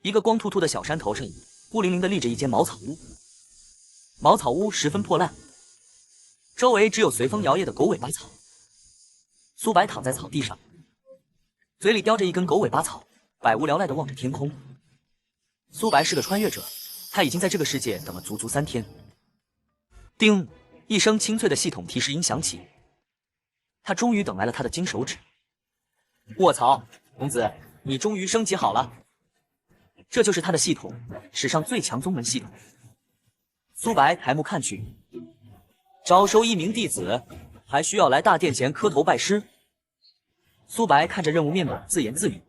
一个光秃秃的小山头上，孤零零的立着一间茅草屋。茅草屋十分破烂，周围只有随风摇曳的狗尾巴草。苏白躺在草地上，嘴里叼着一根狗尾巴草，百无聊赖地望着天空。苏白是个穿越者，他已经在这个世界等了足足3天。叮！一声清脆的系统提示音响起，他终于等来了他的金手指。卧槽，公子，你终于升级好了！这就是他的系统，史上最强宗门系统。苏白抬目看去，招收1名弟子，还需要来大殿前磕头拜师。苏白看着任务面板，自言自语。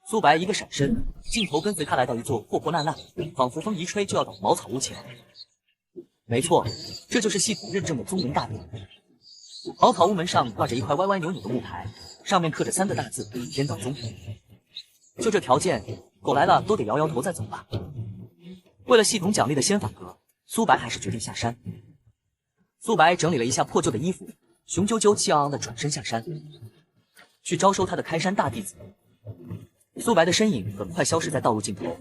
苏白一个闪身，镜头跟随他来到一座破破烂烂、仿佛风一吹就要倒的茅草屋前。没错，这就是系统认证的宗门大殿。茅草屋门上挂着一块歪歪扭扭的木牌，上面刻着3个大字：天道宗。就这条件，狗来了都得摇摇头再走吧。为了系统奖励的仙法阁，苏白还是决定下山。苏白整理了一下破旧的衣服，雄赳赳气昂昂地转身下山，去招收他的开山大弟子。苏白的身影很快消失在道路尽头。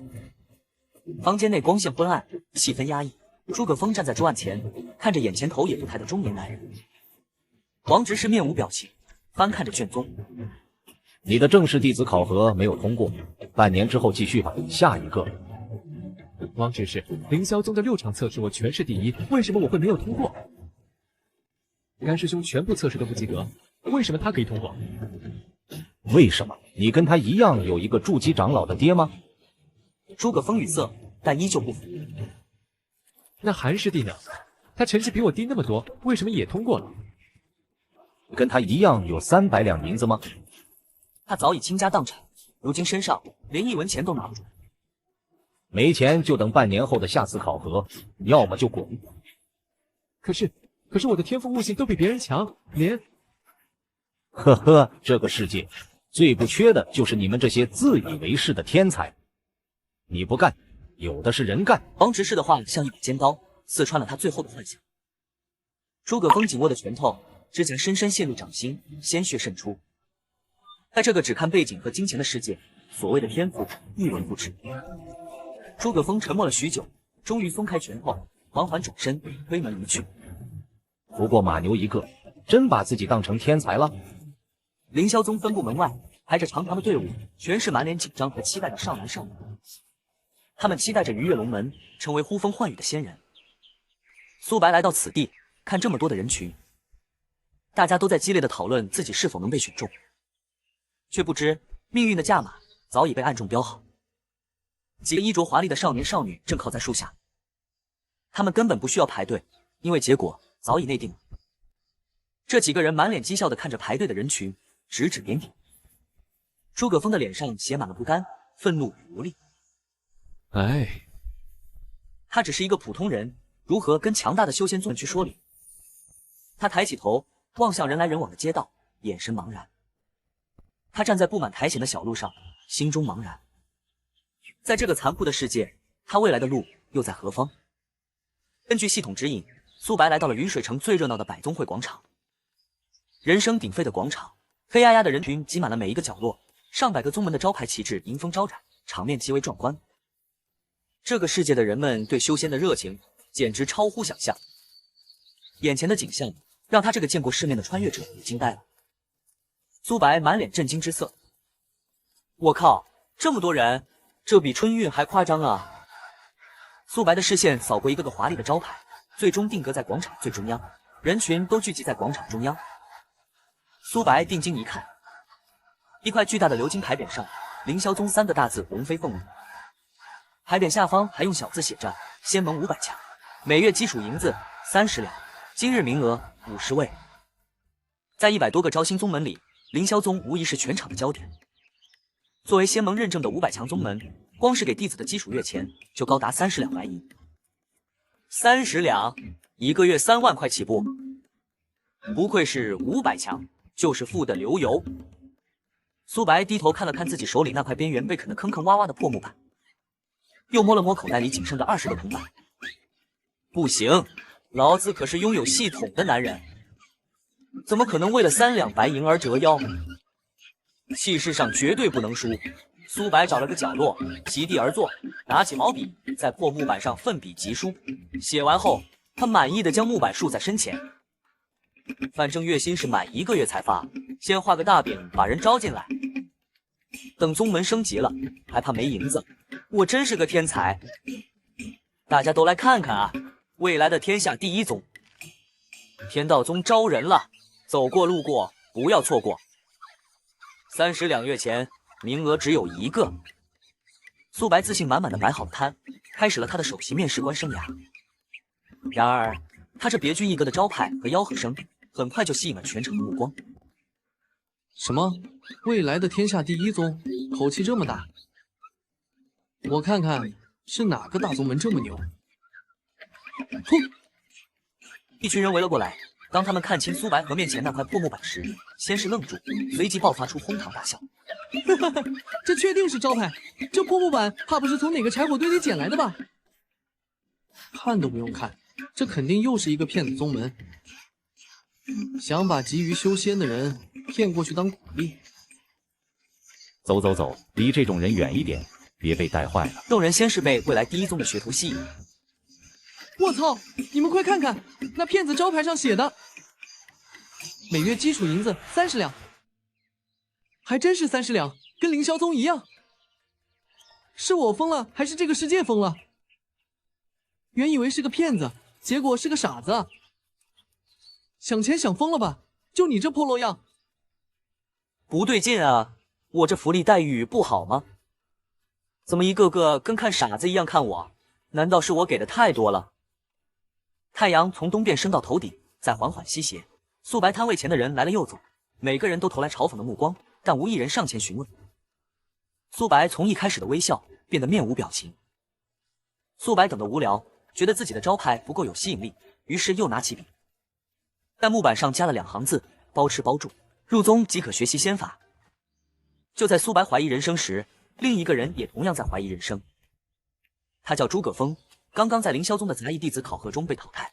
房间内光线昏暗，气氛压抑。诸葛峰站在桌案前，看着眼前头也不抬的中年男人。王执事面无表情，翻看着卷宗。你的正式弟子考核没有通过，半年之后继续吧，下一个。王执事，凌霄宗的6场测试我全是第一，为什么我会没有通过？甘师兄全部测试都不及格，为什么他可以通过？为什么？你跟他一样有一个筑基长老的爹吗？诸葛峰语塞，但依旧不服。那韩师弟呢？他成绩比我低那么多，为什么也通过了？跟他一样有300两银子吗？他早已倾家荡产，如今身上连1文钱都拿不住。没钱就等半年后的下次考核，要么就滚。可是我的天赋悟性都比别人强，连……呵呵，这个世界最不缺的就是你们这些自以为是的天才。你不干，有的是人干。王执事的话像一把尖刀，刺穿了他最后的幻想。诸葛峰紧握的拳头指甲深深陷入掌心，鲜血渗出。在这个只看背景和金钱的世界，所谓的天赋一文不值。诸葛峰沉默了许久，终于松开拳头，缓缓转身推门离去。不过马牛一个，真把自己当成天才了。凌霄宗分部门外排着长长的队伍，全是满脸紧张和期待的少男少女。他们期待着鱼跃龙门，成为呼风唤雨的仙人。苏白来到此地，看这么多的人群，大家都在激烈的讨论自己是否能被选中，却不知命运的价码早已被暗中标好。几个衣着华丽的少年少女正靠在树下，他们根本不需要排队，因为结果早已内定了。这几个人满脸讥笑地看着排队的人群，指指点点。诸葛峰的脸上写满了不甘、愤怒与无力。哎，他只是一个普通人，如何跟强大的修仙宗去说理？他抬起头，望向人来人往的街道，眼神茫然。他站在布满苔藓的小路上，心中茫然。在这个残酷的世界，他未来的路又在何方？根据系统指引，苏白来到了云水城最热闹的百宗会广场。人声鼎沸的广场，黑压压的人群挤满了每一个角落，上百个宗门的招牌旗帜迎风招展，场面极为壮观。这个世界的人们对修仙的热情简直超乎想象。眼前的景象让他这个见过世面的穿越者也惊呆了。苏白满脸震惊之色。我靠，这么多人，这比春运还夸张啊！苏白的视线扫过一个个华丽的招牌，最终定格在广场最中央，人群都聚集在广场中央。苏白定睛一看，一块巨大的鎏金牌匾上，凌霄宗3个大字龙飞凤舞。牌匾下方还用小字写着仙盟500强，每月基础银子30两，今日名额50位。在100多个招新宗门里，凌霄宗无疑是全场的焦点。作为仙盟认证的500强宗门，光是给弟子的基础月钱就高达30两白银。30两，一个月3万块起步，不愧是500强，就是富得流油。苏白低头看了看自己手里那块边缘被啃得坑坑洼洼的破木板，又摸了摸口袋里仅剩的20个铜板。不行，老子可是拥有系统的男人，怎么可能为了3两白银而折腰？气势上绝对不能输，苏白找了个角落，席地而坐，拿起毛笔，在破木板上奋笔疾书。写完后，他满意的将木板竖在身前。反正月薪是满1个月才发，先画个大饼，把人招进来。等宗门升级了，还怕没银子？我真是个天才！大家都来看看啊，未来的天下第一宗，天道宗招人了，走过路过不要错过。30两月前，名额只有1个。苏白自信满满的摆好摊，开始了他的首席面试官生涯。然而，他这别具一格的招牌和吆喝声，很快就吸引了全场的目光。什么？未来的天下第一宗，口气这么大？我看看是哪个大宗门这么牛？砰！一群人围了过来。当他们看清苏白和面前那块破木板时，先是愣住，随即爆发出哄堂大笑。哈哈，这确定是招牌！这破木板怕不是从哪个柴火堆里捡来的吧？看都不用看，这肯定又是一个骗子宗门，想把急于修仙的人骗过去当苦力。走走走，离这种人远一点，别被带坏了。众人先是被未来第一宗的学徒吸引。我操！你们快看看，那骗子招牌上写的，每月基础银子30两，还真是30两，跟凌霄宗一样。是我疯了，还是这个世界疯了？原以为是个骗子，结果是个傻子。想钱想疯了吧？就你这破落样！不对劲啊，我这福利待遇不好吗？怎么一个个跟看傻子一样看我？难道是我给的太多了？太阳从东边升到头顶，再缓缓西斜。苏白摊位前的人来了又走，每个人都投来嘲讽的目光，但无一人上前询问。苏白从一开始的微笑变得面无表情。苏白等得无聊，觉得自己的招牌不够有吸引力，于是又拿起笔，在木板上加了2行字：包吃包住，入宗即可学习仙法。就在苏白怀疑人生时，另一个人也同样在怀疑人生。他叫诸葛峰，刚刚在凌霄宗的杂役弟子考核中被淘汰。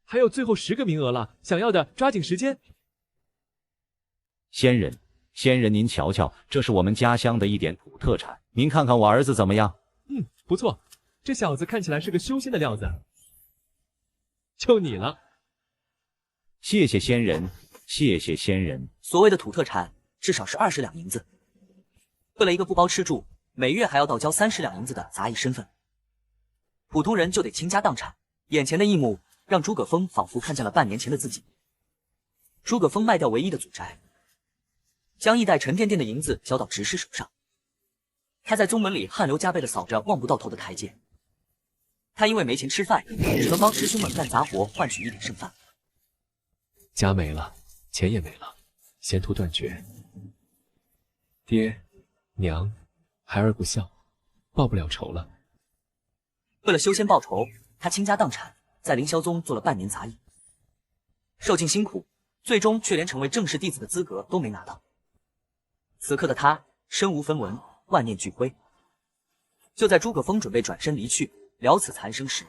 还有最后10个名额了，想要的抓紧时间。仙人，您瞧瞧，这是我们家乡的一点土特产，您看看我儿子怎么样？不错，这小子看起来是个修仙的料子。就你了。谢谢仙人，谢谢仙人。所谓的土特产，至少是20两银子。为了一个不包吃住，每月还要倒交30两银子的杂役身份，普通人就得倾家荡产。眼前的一幕让诸葛峰仿佛看见了半年前的自己。诸葛峰卖掉唯一的祖宅，将一袋沉甸甸的银子交到执事手上。他在宗门里汗流浃背地扫着望不到头的台阶。他因为没钱吃饭，只能帮师兄们干杂活换取一点剩饭。家没了，钱也没了，前途断绝。爹娘孩儿不孝，报不了仇了。为了修仙报仇，他倾家荡产，在凌霄宗做了半年杂役，受尽辛苦，最终却连成为正式弟子的资格都没拿到。此刻的他身无分文，万念俱灰。就在诸葛峰准备转身离去，了此残生时，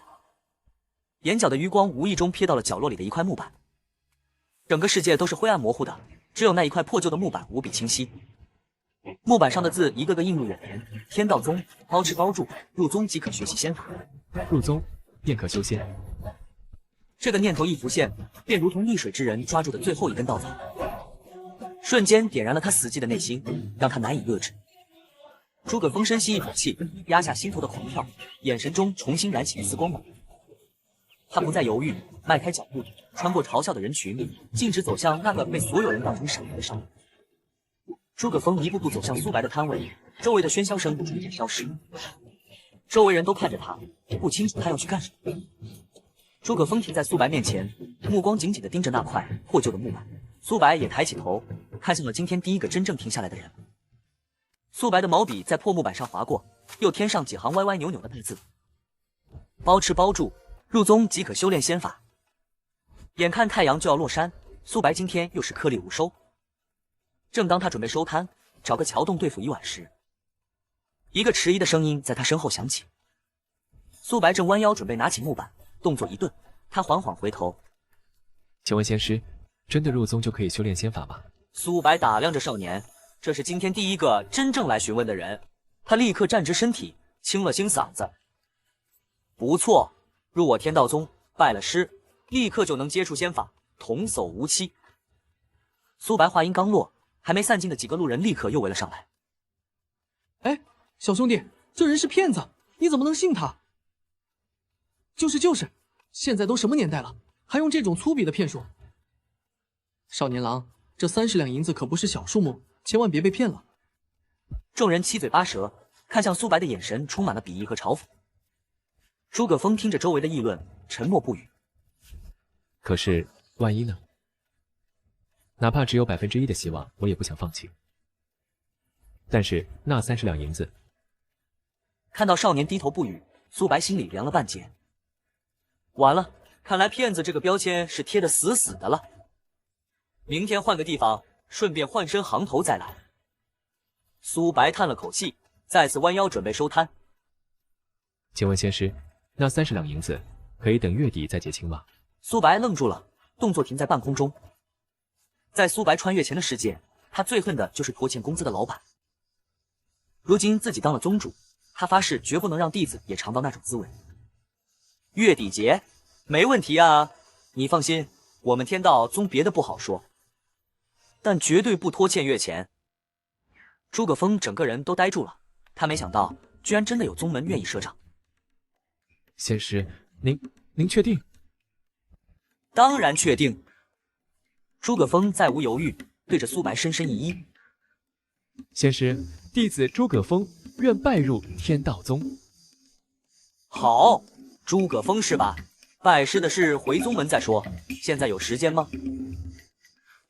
眼角的余光无意中瞥到了角落里的一块木板。整个世界都是灰暗模糊的，只有那一块破旧的木板无比清晰。木板上的字一个个映入眼帘：天道宗，包吃包住，入宗即可学习仙法。入宗便可修仙。这个念头一浮现，便如同溺水之人抓住的最后一根稻草，瞬间点燃了他死寂的内心，让他难以遏制。诸葛峰深吸一口气，压下心头的狂跳，眼神中重新燃起一丝光芒。他不再犹豫，迈开脚步，穿过嘲笑的人群，径直走向那个被所有人当成傻子的商人。诸葛峰一步步走向苏白的摊位，周围的喧嚣声逐渐消失。周围人都看着他，不清楚他要去干什么。诸葛峰停在苏白面前，目光紧紧地盯着那块破旧的木板。苏白也抬起头，看向了今天第一个真正停下来的人。苏白的毛笔在破木板上划过，又添上几行歪歪扭扭的大字：包吃包住，入宗即可修炼仙法。眼看太阳就要落山，苏白今天又是颗粒无收。正当他准备收摊，找个桥洞对付一晚时，一个迟疑的声音在他身后响起。苏白正弯腰准备拿起木板，动作一顿，他缓缓回头。请问仙师，真的入宗就可以修炼仙法吗？苏白打量着少年，这是今天第一个真正来询问的人。他立刻站直身体，清了清嗓子。不错，入我天道宗，拜了师，立刻就能接触仙法，童叟无欺。苏白话音刚落，还没散尽的几个路人立刻又围了上来。哎，小兄弟，这人是骗子，你怎么能信他？就是，现在都什么年代了，还用这种粗鄙的骗术？少年郎，这30两银子可不是小数目，千万别被骗了。众人七嘴八舌，看向苏白的眼神充满了鄙夷和嘲讽。诸葛峰听着周围的议论，沉默不语。可是万一呢？哪怕只有1%的希望，我也不想放弃。但是那30两银子，看到少年低头不语，苏白心里凉了半截。完了，看来骗子这个标签是贴得死死的了。明天换个地方，顺便换身行头再来。苏白叹了口气，再次弯腰准备收摊。请问仙师，那30两银子可以等月底再结清吗？苏白愣住了，动作停在半空中。在苏白穿越前的世界，他最恨的就是拖欠工资的老板。如今自己当了宗主，他发誓绝不能让弟子也尝到那种滋味。月底结，没问题啊！你放心，我们天道宗别的不好说，但绝对不拖欠月钱。诸葛峰整个人都呆住了，他没想到居然真的有宗门愿意赊账。仙师，您确定？当然确定。诸葛峰再无犹豫，对着苏白深深一揖。仙师，弟子诸葛峰愿拜入天道宗。好，诸葛峰是吧？拜师的事回宗门再说，现在有时间吗？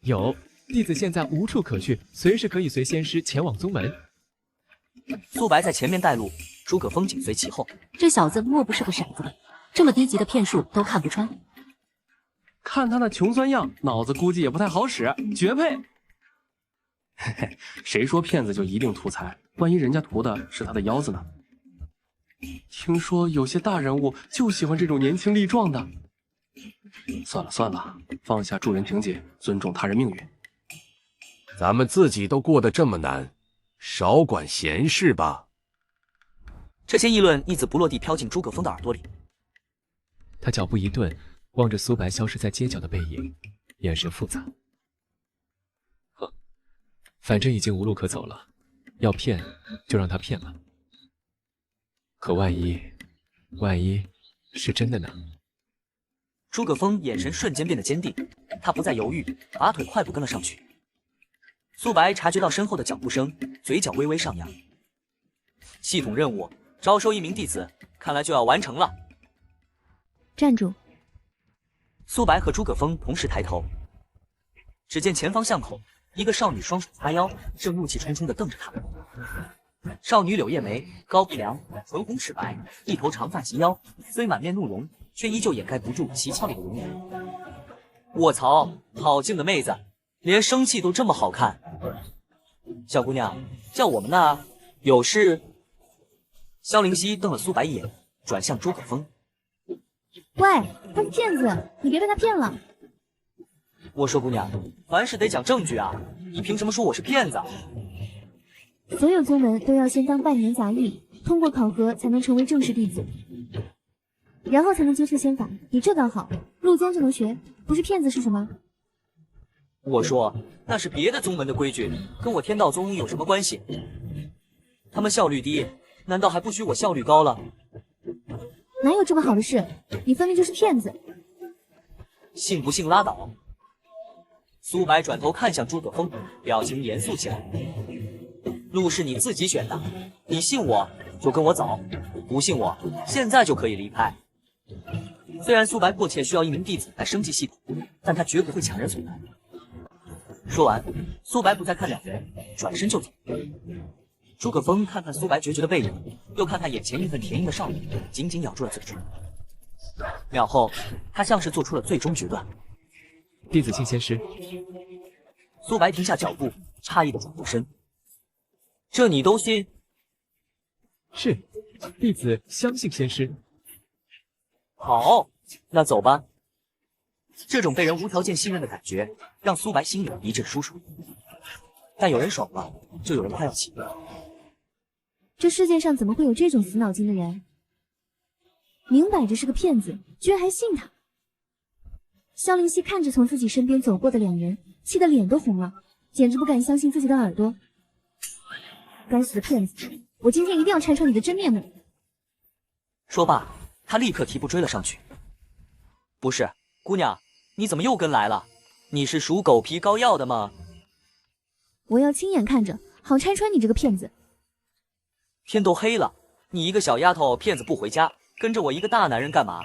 有，弟子现在无处可去，随时可以随仙师前往宗门。苏白在前面带路，诸葛峰紧随其后。这小子莫不是个傻子吧？这么低级的骗术都看不穿。看他那穷酸样，脑子估计也不太好使，绝配。嘿嘿，谁说骗子就一定图财？万一人家图的是他的腰子呢？听说有些大人物就喜欢这种年轻力壮的。算了，放下助人情节，尊重他人命运。咱们自己都过得这么难，少管闲事吧。这些议论一字不落地飘进诸葛峰的耳朵里。他脚步一顿，望着苏白消失在街角的背影，眼神复杂。呵，反正已经无路可走了，要骗就让他骗吧。可万一是真的呢？诸葛峰眼神瞬间变得坚定，他不再犹豫，拔腿快步跟了上去。苏白察觉到身后的脚步声，嘴角微微上扬。系统任务，招收1名弟子，看来就要完成了。站住！苏白和诸葛峰同时抬头，只见前方巷口，一个少女双手叉腰，正怒气冲冲地瞪着他们。少女柳叶眉，高鼻梁，唇红齿白，一头长发及腰，虽满面怒容，却依旧掩盖不住其俏丽的容颜。卧槽，好静的妹子，连生气都这么好看。小姑娘，叫我们呢，有事？萧灵溪瞪了苏白一眼，转向诸葛峰。喂，他是骗子，你别被他骗了。我说姑娘，凡事得讲证据啊，你凭什么说我是骗子？所有宗门都要先当半年杂役，通过考核才能成为正式弟子，然后才能接触仙法。你这倒好，入宗就能学，不是骗子是什么？我说那是别的宗门的规矩，跟我天道宗有什么关系？他们效率低，难道还不许我效率高了？哪有这么好的事？你分明就是骗子！信不信拉倒。苏白转头看向诸葛峰，表情严肃起来。路是你自己选的，你信我就跟我走，不信我现在就可以离开。虽然苏白迫切需要1名弟子来升级系统，但他绝不会强人所难。说完，苏白不再看两人，转身就走。诸葛峰看看苏白决绝的背影，又看看眼前义愤填膺的少女，紧紧咬住了嘴唇。秒后，他像是做出了最终决断。弟子敬仙师。苏白停下脚步，诧异的转过身。这你都信？是，弟子相信仙师。好，那走吧。这种被人无条件信任的感觉，让苏白心里一阵舒爽。但有人爽了，就有人快要气。这世界上怎么会有这种死脑筋的人？明摆着是个骗子，居然还信他。萧灵溪看着从自己身边走过的两人，气得脸都红了，简直不敢相信自己的耳朵。该死的骗子，我今天一定要拆穿你的真面目！说罢，他立刻提步追了上去。不是，姑娘，你怎么又跟来了？你是属狗皮膏药的吗？我要亲眼看着，好拆穿你这个骗子。天都黑了，你一个小丫头骗子不回家，跟着我一个大男人干嘛？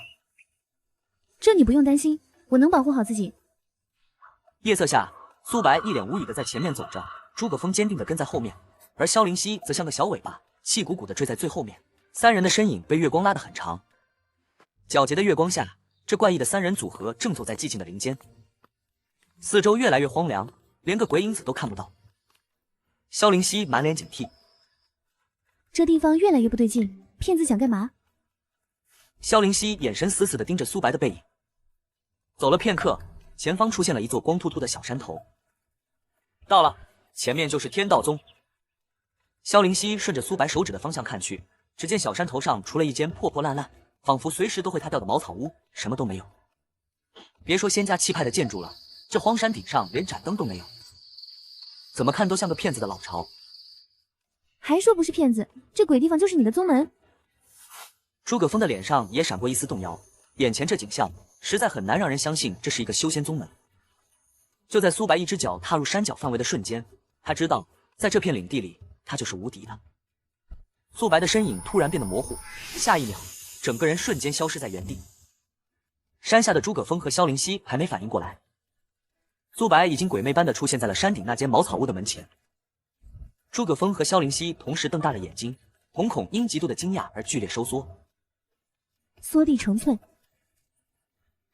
这你不用担心，我能保护好自己。夜色下，苏白一脸无语的在前面走着，诸葛峰坚定的跟在后面，而萧灵溪则像个小尾巴，气鼓鼓的追在最后面。三人的身影被月光拉得很长，皎洁的月光下，这怪异的三人组合正坐在寂静的林间。四周越来越荒凉，连个鬼影子都看不到。萧灵溪满脸警惕，这地方越来越不对劲，骗子想干嘛？萧灵溪眼神死死地盯着苏白的背影。走了片刻，前方出现了一座光秃秃的小山头。到了，前面就是天道宗。萧灵溪顺着苏白手指的方向看去，只见小山头上除了一间破破烂烂，仿佛随时都会塌掉的茅草屋，什么都没有。别说仙家气派的建筑了，这荒山顶上连盏灯都没有，怎么看都像个骗子的老巢。还说不是骗子，这鬼地方就是你的宗门。诸葛峰的脸上也闪过一丝动摇，眼前这景象实在很难让人相信这是一个修仙宗门。就在苏白一只脚踏入山脚范围的瞬间，他知道在这片领地里他就是无敌的。苏白的身影突然变得模糊，下一秒整个人瞬间消失在原地。山下的诸葛峰和萧灵溪还没反应过来，苏白已经鬼魅般的出现在了山顶那间茅草屋的门前。诸葛峰和萧灵溪同时瞪大了眼睛，瞳孔因极度的惊讶而剧烈收缩。缩地成寸，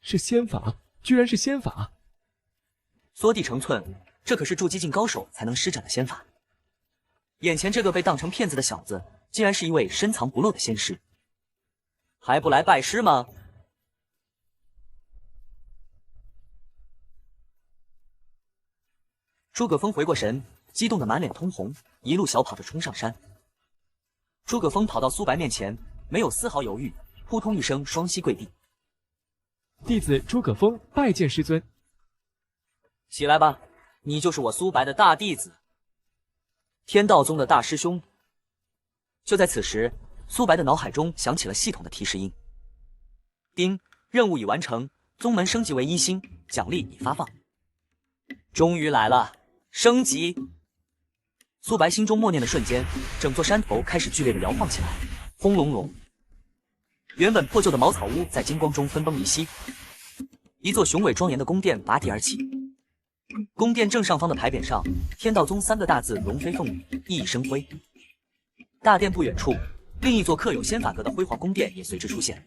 是仙法，居然是仙法！缩地成寸，这可是筑基境高手才能施展的仙法。眼前这个被当成骗子的小子，竟然是一位深藏不露的仙师，还不来拜师吗？诸葛峰回过神，激动的满脸通红，一路小跑着冲上山。诸葛峰跑到苏白面前，没有丝毫犹豫，扑通一声双膝跪地。弟子诸葛峰拜见师尊。起来吧，你就是我苏白的大弟子，天道宗的大师兄。就在此时，苏白的脑海中响起了系统的提示音：丁，任务已完成，宗门升级为1星，奖励已发放。终于来了，升级！苏白心中默念的瞬间，整座山头开始剧烈的摇晃起来，轰隆隆。原本破旧的茅草屋在金光中分崩离析，一座雄伟庄严的宫殿拔地而起。宫殿正上方的牌匾上，天道宗3个大字龙飞凤舞，熠熠生辉。大殿不远处，另一座刻有仙法阁的辉煌宫殿也随之出现。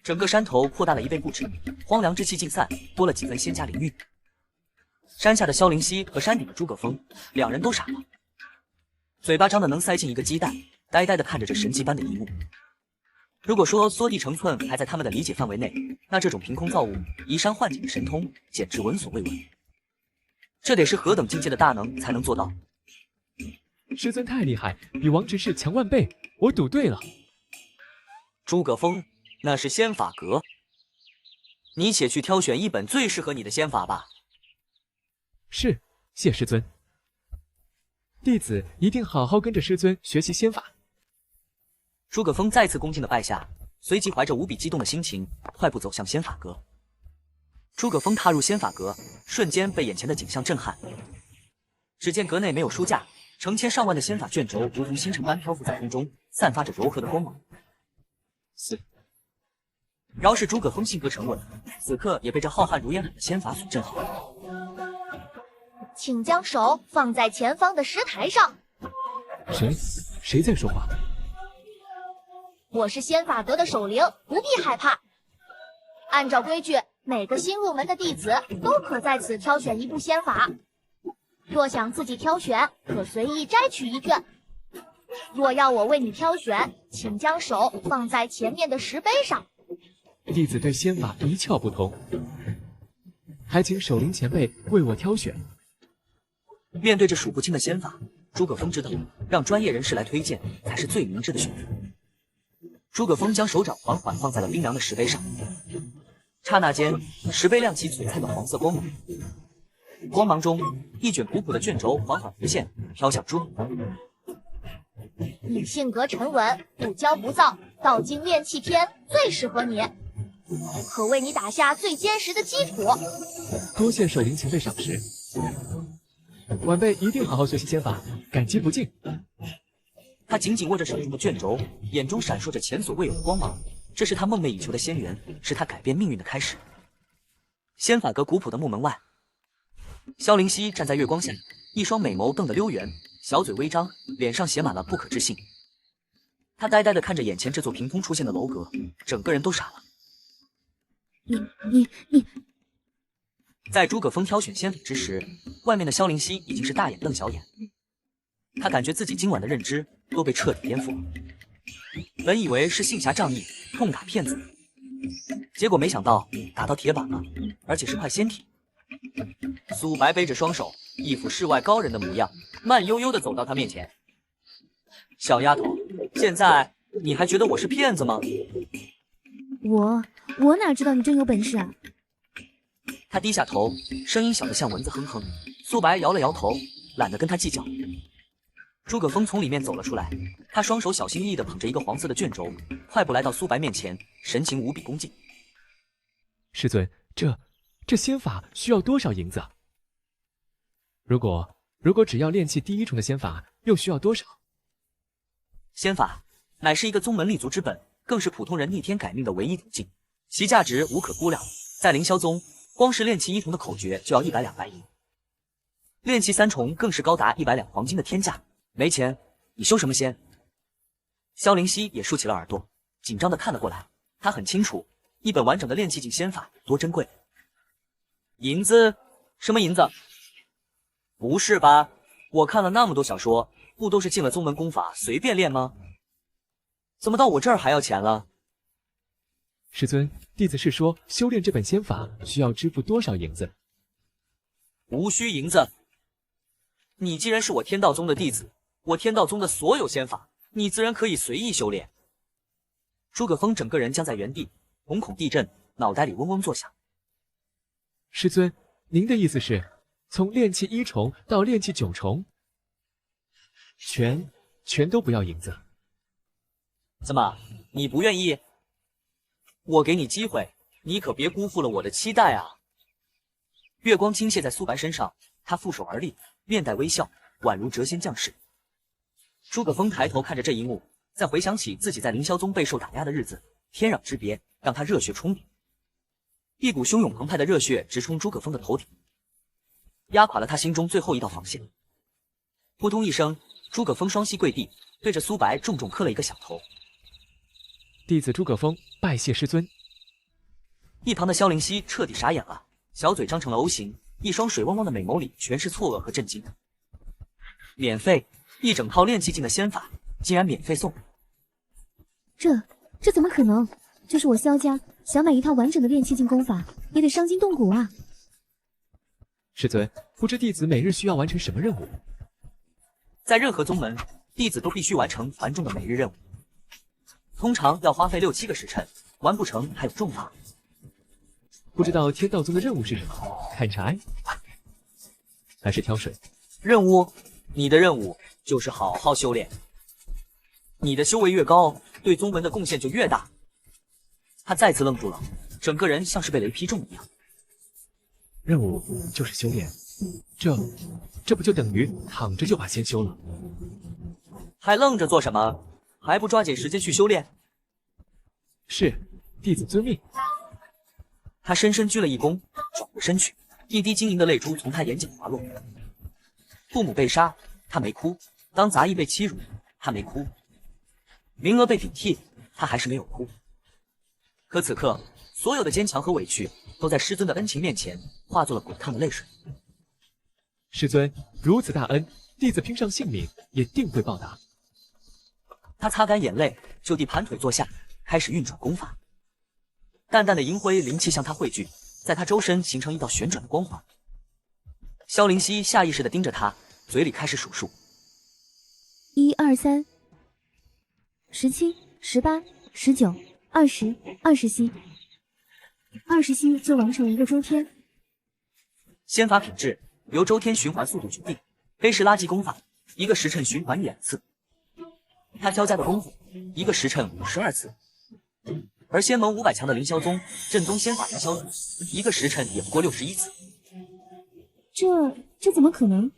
整个山头扩大了1倍不止，荒凉之气尽散，多了几分仙家灵韵。山下的萧灵溪和山顶的诸葛峰，两人都傻了，嘴巴张得能塞进一个鸡蛋，呆呆地看着这神迹般的一幕。如果说缩地成寸还在他们的理解范围内，那这种凭空造物、移山换景的神通，简直闻所未闻。这得是何等境界的大能才能做到？师尊太厉害，比王执事强万倍，我赌对了。诸葛峰，那是仙法阁，你且去挑选一本最适合你的仙法吧。是，谢师尊。弟子一定好好跟着师尊学习仙法。诸葛峰再次恭敬的拜下，随即怀着无比激动的心情，快步走向仙法阁。诸葛峰踏入仙法阁，瞬间被眼前的景象震撼。只见阁内没有书架，成千上万的仙法卷轴如同星辰般漂浮在空中，散发着柔和的光芒。饶是诸葛峰性格沉稳，此刻也被这浩瀚如烟海的仙法所震撼。请将手放在前方的石台上。谁在说话？我是仙法阁的守灵，不必害怕。按照规矩，每个新入门的弟子都可在此挑选一部仙法。若想自己挑选，可随意摘取一卷。若要我为你挑选，请将手放在前面的石碑上。弟子对仙法一窍不通，还请守灵前辈为我挑选。面对这数不清的仙法，诸葛峰知道，让专业人士来推荐才是最明智的选择。诸葛峰将手掌缓缓放在了冰凉的石碑上，刹那间，石碑亮起璀璨的黄色光芒。光芒中，一卷古朴的卷轴缓缓浮现，飘向诸葛峰。你性格沉稳，不骄不躁，道经炼气篇最适合你，可为你打下最坚实的基础。多谢守灵前辈赏识，晚辈一定好好学习仙法，感激不尽。他紧紧握着手中的卷轴，眼中闪烁着前所未有的光芒。这是他梦寐以求的仙缘，是他改变命运的开始。仙法阁古朴的木门外，萧灵溪站在月光下，一双美眸瞪得溜圆，小嘴微张，脸上写满了不可置信。他呆呆地看着眼前这座凭空出现的楼阁，整个人都傻了。你，在诸葛峰挑选仙法之时，外面的萧灵溪已经是大眼瞪小眼。他感觉自己今晚的认知都被彻底颠覆了。本以为是行侠仗义，痛打骗子，结果没想到打到铁板了，而且是块仙体。苏白背着双手，一副世外高人的模样，慢悠悠地走到他面前。小丫头，现在你还觉得我是骗子吗？我哪知道你真有本事啊！他低下头，声音小得像蚊子哼哼。苏白摇了摇头，懒得跟他计较。诸葛峰从里面走了出来，他双手小心翼翼地捧着一个黄色的卷轴，快步来到苏白面前，神情无比恭敬。师尊，这仙法需要多少银子啊？如果只要炼气第一重的仙法，又需要多少？仙法乃是一个宗门立足之本，更是普通人逆天改命的唯一途径，其价值无可估量。在凌霄宗，光是炼气一重的口诀就要100两白银，炼气3重更是高达100两黄金的天价。没钱，你修什么仙？萧灵溪也竖起了耳朵，紧张地看了过来。他很清楚，一本完整的炼气境仙法多珍贵。银子？什么银子？不是吧？我看了那么多小说，不都是进了宗门功法随便练吗？怎么到我这儿还要钱了？师尊，弟子是说修炼这本仙法需要支付多少银子？无需银子。你既然是我天道宗的弟子，我天道宗的所有仙法，你自然可以随意修炼。诸葛峰整个人僵在原地，瞳孔地震，脑袋里嗡嗡作响。师尊，您的意思是，从炼气1重到炼气9重，全都不要银子？怎么，你不愿意？我给你机会，你可别辜负了我的期待啊！月光倾泻在苏白身上，他负手而立，面带微笑，宛如谪仙降世。诸葛峰抬头看着这一幕，再回想起自己在凌霄宗备受打压的日子，天壤之别让他热血冲顶。一股汹涌澎湃的热血直冲诸葛峰的头顶，压垮了他心中最后一道防线。扑通一声，诸葛峰双膝跪地，对着苏白重重磕了一个响头。弟子诸葛峰拜谢师尊。一旁的萧灵溪彻底傻眼了，小嘴张成了 O 型，一双水汪汪的美眸里全是错愕和震惊。免费，一整套炼气境的仙法竟然免费送，这怎么可能？就是我萧家想买一套完整的炼气境功法，也得伤筋动骨啊！师尊，不知弟子每日需要完成什么任务？在任何宗门，弟子都必须完成繁重的每日任务，通常要花费6、7个时辰，完不成还有重罚。不知道天道宗的任务是什么？砍柴，还是挑水？任务？你的任务就是好好修炼。你的修为越高，对宗门的贡献就越大。他再次愣住了，整个人像是被雷劈中一样。任务就是修炼，这不就等于躺着就把仙修了？还愣着做什么？还不抓紧时间去修炼？是，弟子遵命。他深深鞠了一躬，转过身去，一滴晶莹的泪珠从他眼角滑落。父母被杀，他没哭；当杂役被欺辱，他没哭；名额被顶替，他还是没有哭。可此刻，所有的坚强和委屈都在师尊的恩情面前化作了滚烫的泪水。师尊如此大恩，弟子拼上性命也定会报答。他擦干眼泪，就地盘腿坐下，开始运转功法。淡淡的银灰灵气向他汇聚，在他周身形成一道旋转的光环。萧灵溪下意识地盯着他，嘴里开始数数：1、2、3、17、18、19、20夕，20夕就完成了一个周天。仙法品质由周天循环速度决定。黑石垃圾功法，1个时辰循环1-2次。他挑家的功夫，1个时辰52次。而仙盟500强的凌霄宗正宗仙法凌霄宗，1个时辰也不过61次。这怎么可能？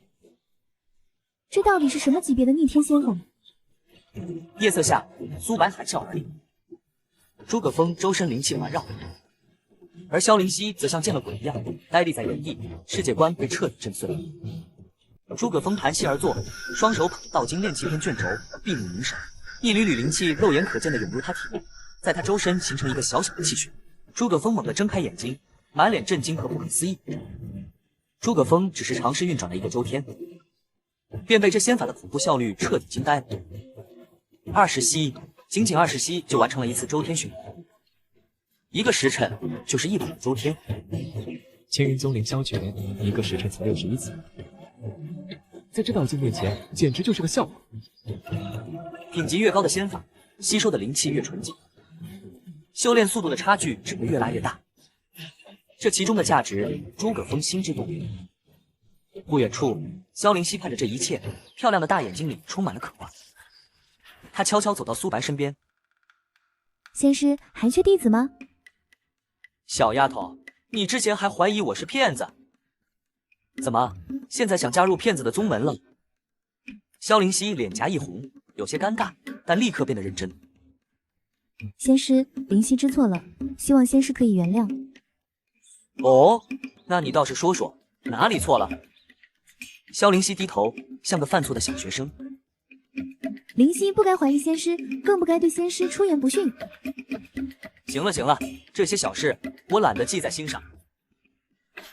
这到底是什么级别的逆天仙法？夜色下，苏白喊啸而立，诸葛峰周身灵气环绕，而萧灵溪则像见了鬼一样呆立在原地，世界观被彻底震碎。诸葛峰盘膝而坐，双手捧道经炼气篇卷轴，闭目凝神，一缕缕灵气肉眼可见的涌入他体内，在他周身形成一个小小的气穴。诸葛峰猛地睁开眼睛，满脸震惊和不可思议。诸葛峰只是尝试运转了1个周天，便被这仙法的恐怖效率彻底惊呆了。20夕，仅20夕就完成了1次周天循环，1个时辰就是100个周天。青云宗凌霄诀1个时辰才61次，在这道经面前，简直就是个笑话。品级越高的仙法，吸收的灵气越纯净，修炼速度的差距只会越来越大。这其中的价值，诸葛峰心知肚明。不远处，萧灵溪看着这一切，漂亮的大眼睛里充满了渴望。他悄悄走到苏白身边：“仙师还缺弟子吗？”小丫头，你之前还怀疑我是骗子，怎么现在想加入骗子的宗门了？萧灵溪脸颊一红，有些尴尬，但立刻变得认真。仙师，灵溪知错了，希望仙师可以原谅。哦，那你倒是说说哪里错了？萧灵溪低头，像个犯错的小学生。灵溪不该怀疑仙师，更不该对仙师出言不逊。行了行了，这些小事我懒得记在心上，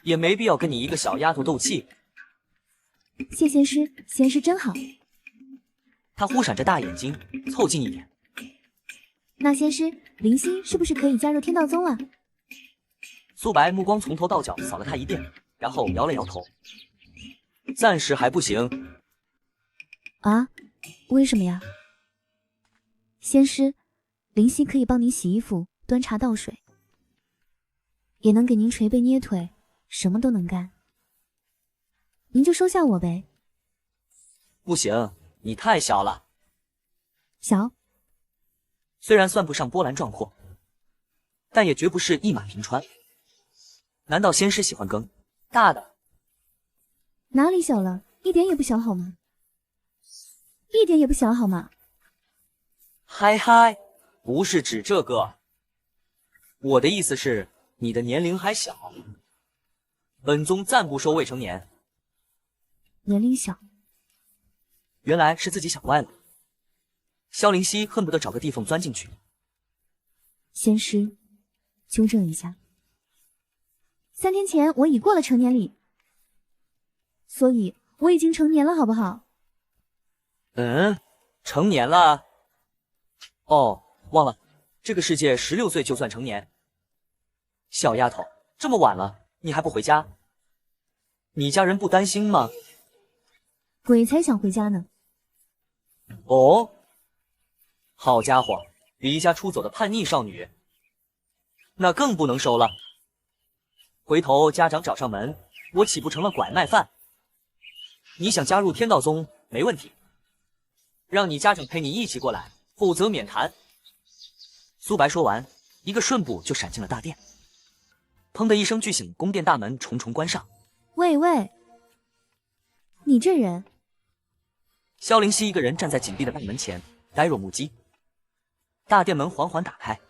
也没必要跟你一个小丫头斗气。谢仙师，仙师真好。他忽闪着大眼睛，凑近一点。那仙师，灵溪是不是可以加入天道宗了？苏白目光从头到脚扫了他一遍，然后摇了摇头，暂时还不行。啊？为什么呀？仙师，灵溪可以帮您洗衣服、端茶倒水，也能给您捶背捏腿，什么都能干。您就收下我呗。不行，你太小了。小？虽然算不上波澜壮阔，但也绝不是一马平川。难道仙师喜欢更大的？哪里小了？一点也不小好吗？一点也不小好吗？嗨嗨，不是指这个，我的意思是你的年龄还小，本宗暂不收未成年。年龄小，原来是自己想歪了。萧灵溪恨不得找个地缝钻进去。仙师，纠正一下，3天前我已过了成年礼，所以我已经成年了，好不好？成年了。哦，忘了，这个世界16岁就算成年。小丫头，这么晚了，你还不回家？你家人不担心吗？鬼才想回家呢。哦，好家伙，离家出走的叛逆少女，那更不能收了。回头家长找上门，我岂不成了拐卖犯？你想加入天道宗没问题，让你家长陪你一起过来，否则免谈。苏白说完，一个瞬步就闪进了大殿。砰的一声巨响，宫殿大门重重关上。喂喂，你这人！萧灵溪一个人站在紧闭的大门前，呆若木鸡。大殿门缓缓打开，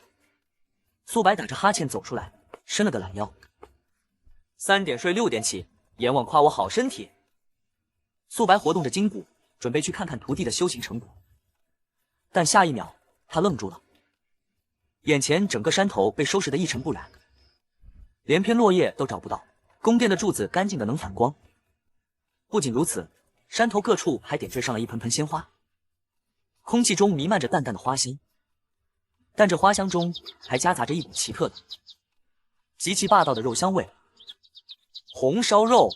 苏白打着哈欠走出来，伸了个懒腰。3点睡6点起，阎王夸我好身体。苏白活动着筋骨，准备去看看徒弟的修行成果，但下一秒他愣住了，眼前整个山头被收拾得一尘不染，连片落叶都找不到，宫殿的柱子干净的能反光。不仅如此，山头各处还点缀上了一盆盆鲜花，空气中弥漫着淡淡的花香，但这花香中还夹杂着一股奇特的、极其霸道的肉香味。红烧肉，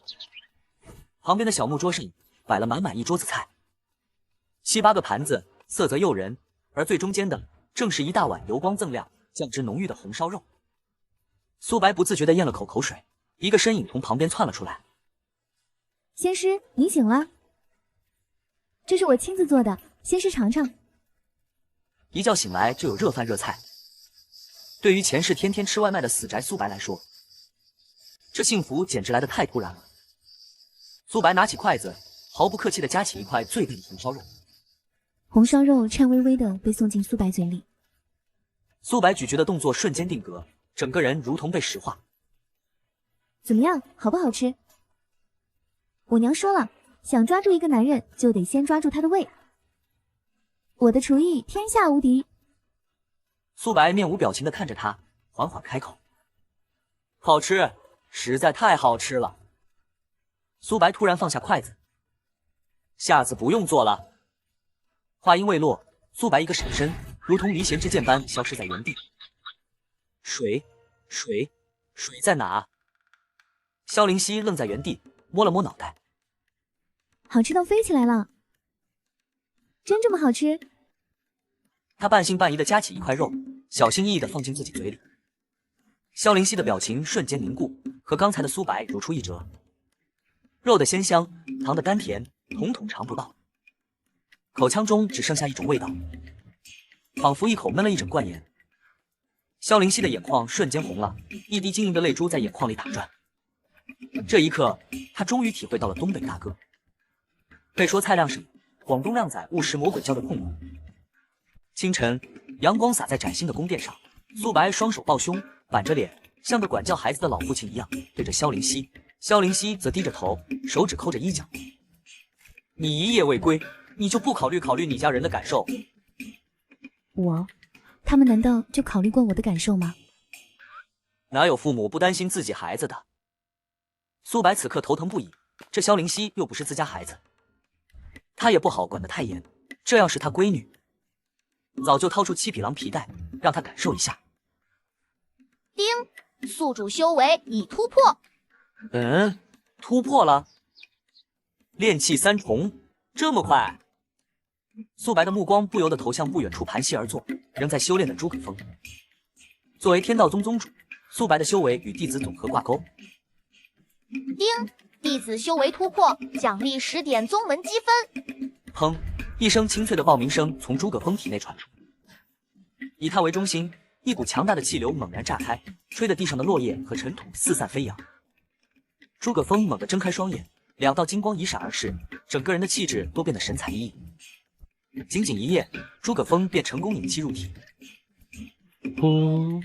旁边的小木桌上摆了满满一桌子菜，7、8个盘子，色泽诱人，而最中间的正是一大碗油光锃亮、酱汁浓郁的红烧肉。苏白不自觉地咽了口水，一个身影从旁边窜了出来。仙师，你醒了，这是我亲自做的，仙师尝尝。一觉醒来就有热饭热菜，对于前世天天吃外卖的死宅苏白来说，这幸福简直来得太突然了。苏白拿起筷子，毫不客气地夹起一块最大的红烧肉。红烧肉颤巍巍地被送进苏白嘴里。苏白咀嚼的动作瞬间定格，整个人如同被石化。怎么样，好不好吃？我娘说了，想抓住一个男人，就得先抓住他的胃。我的厨艺天下无敌。苏白面无表情地看着他，缓缓开口：“好吃，实在太好吃了。”苏白突然放下筷子：“下次不用做了。”话音未落，苏白一个闪身，如同离弦之箭般消失在原地。水在哪？萧灵溪愣在原地，摸了摸脑袋。好吃到飞起来了，真这么好吃？他半信半疑地夹起一块肉，小心翼翼地放进自己嘴里。萧灵溪的表情瞬间凝固，和刚才的苏白如出一辙。肉的鲜香，糖的甘甜，统统尝不到。口腔中只剩下一种味道，仿佛一口闷了一整罐盐。萧灵溪的眼眶瞬间红了，一滴晶莹的泪珠在眼眶里打转。这一刻，他终于体会到了东北大哥。被说菜量少，广东靓仔误食魔鬼椒的痛苦。清晨，阳光洒在崭新的宫殿上，苏白双手抱胸，板着脸，像个管教孩子的老父亲一样对着萧灵溪。萧灵溪则低着头，手指抠着衣角。你一夜未归，你就不考虑你家人的感受？他们难道就考虑过我的感受吗？哪有父母不担心自己孩子的？苏白此刻头疼不已，这萧灵溪又不是自家孩子，他也不好管得太严，这要是他闺女，早就掏出7匹狼皮带，让他感受一下。丁，宿主修为已突破。突破了？炼气3重，这么快？苏白的目光不由得投向不远处盘膝而坐，仍在修炼的诸葛峰。作为天道宗宗主，苏白的修为与弟子总和挂钩。丁，弟子修为突破，奖励10点宗门积分。砰！一声清脆的爆鸣声从诸葛峰体内传出，以他为中心，一股强大的气流猛然炸开，吹得地上的落叶和尘土四散飞扬。诸葛峰猛地睁开双眼，2道金光一闪而逝，整个人的气质都变得神采奕奕。仅仅一夜，诸葛峰便成功引气入体。噗！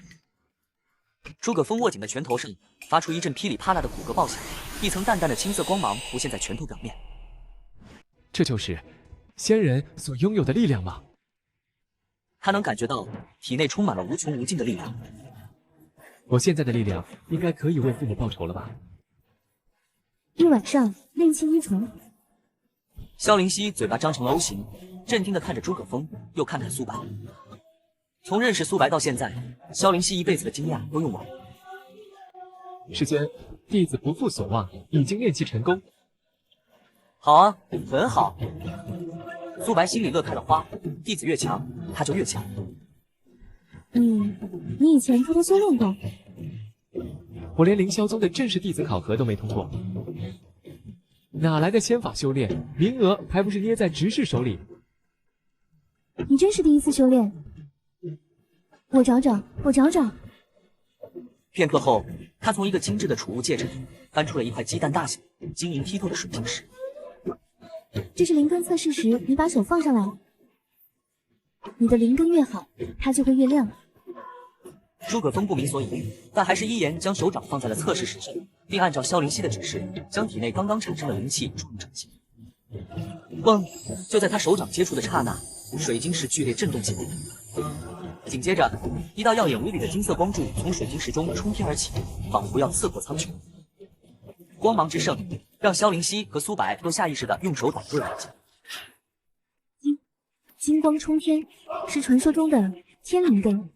诸葛峰握紧的拳头上发出一阵噼里啪啦的骨骼爆响，一层淡淡的青色光芒浮现在拳头表面。这就是仙人所拥有的力量吗？他能感觉到体内充满了无穷无尽的力量。我现在的力量应该可以为父母报仇了吧？一晚上炼气1重。萧灵溪嘴巴张成了 O 型，震惊地看着诸葛峰，又看看苏白。从认识苏白到现在，萧灵溪一辈子的惊讶都用完了。师尊，弟子不负所望，已经炼气成功。好啊，很好。苏白心里乐开了花，弟子越强，他就越强。你以前偷偷修炼过？我连凌霄宗的正式弟子考核都没通过，哪来的仙法修炼？名额还不是捏在执事手里？你真是第一次修炼？我找找。片刻后，他从一个精致的储物戒指里翻出了一块鸡蛋大小、晶莹剔透的水晶石。这是灵根测试时，你把手放上来，你的灵根越好，它就会越亮。诸葛峰不明所以，但还是依言将手掌放在了测试石上，并按照萧灵溪的指示，将体内刚刚产生的灵气注入掌心。嘣！就在他手掌接触的刹那，水晶石剧烈震动起来。紧接着，一道耀眼无比的金色光柱从水晶石中冲天而起，仿佛要刺破苍穹。光芒之盛，让萧灵溪和苏白都下意识地用手挡住了眼睛。金光冲天，是传说中的天灵根。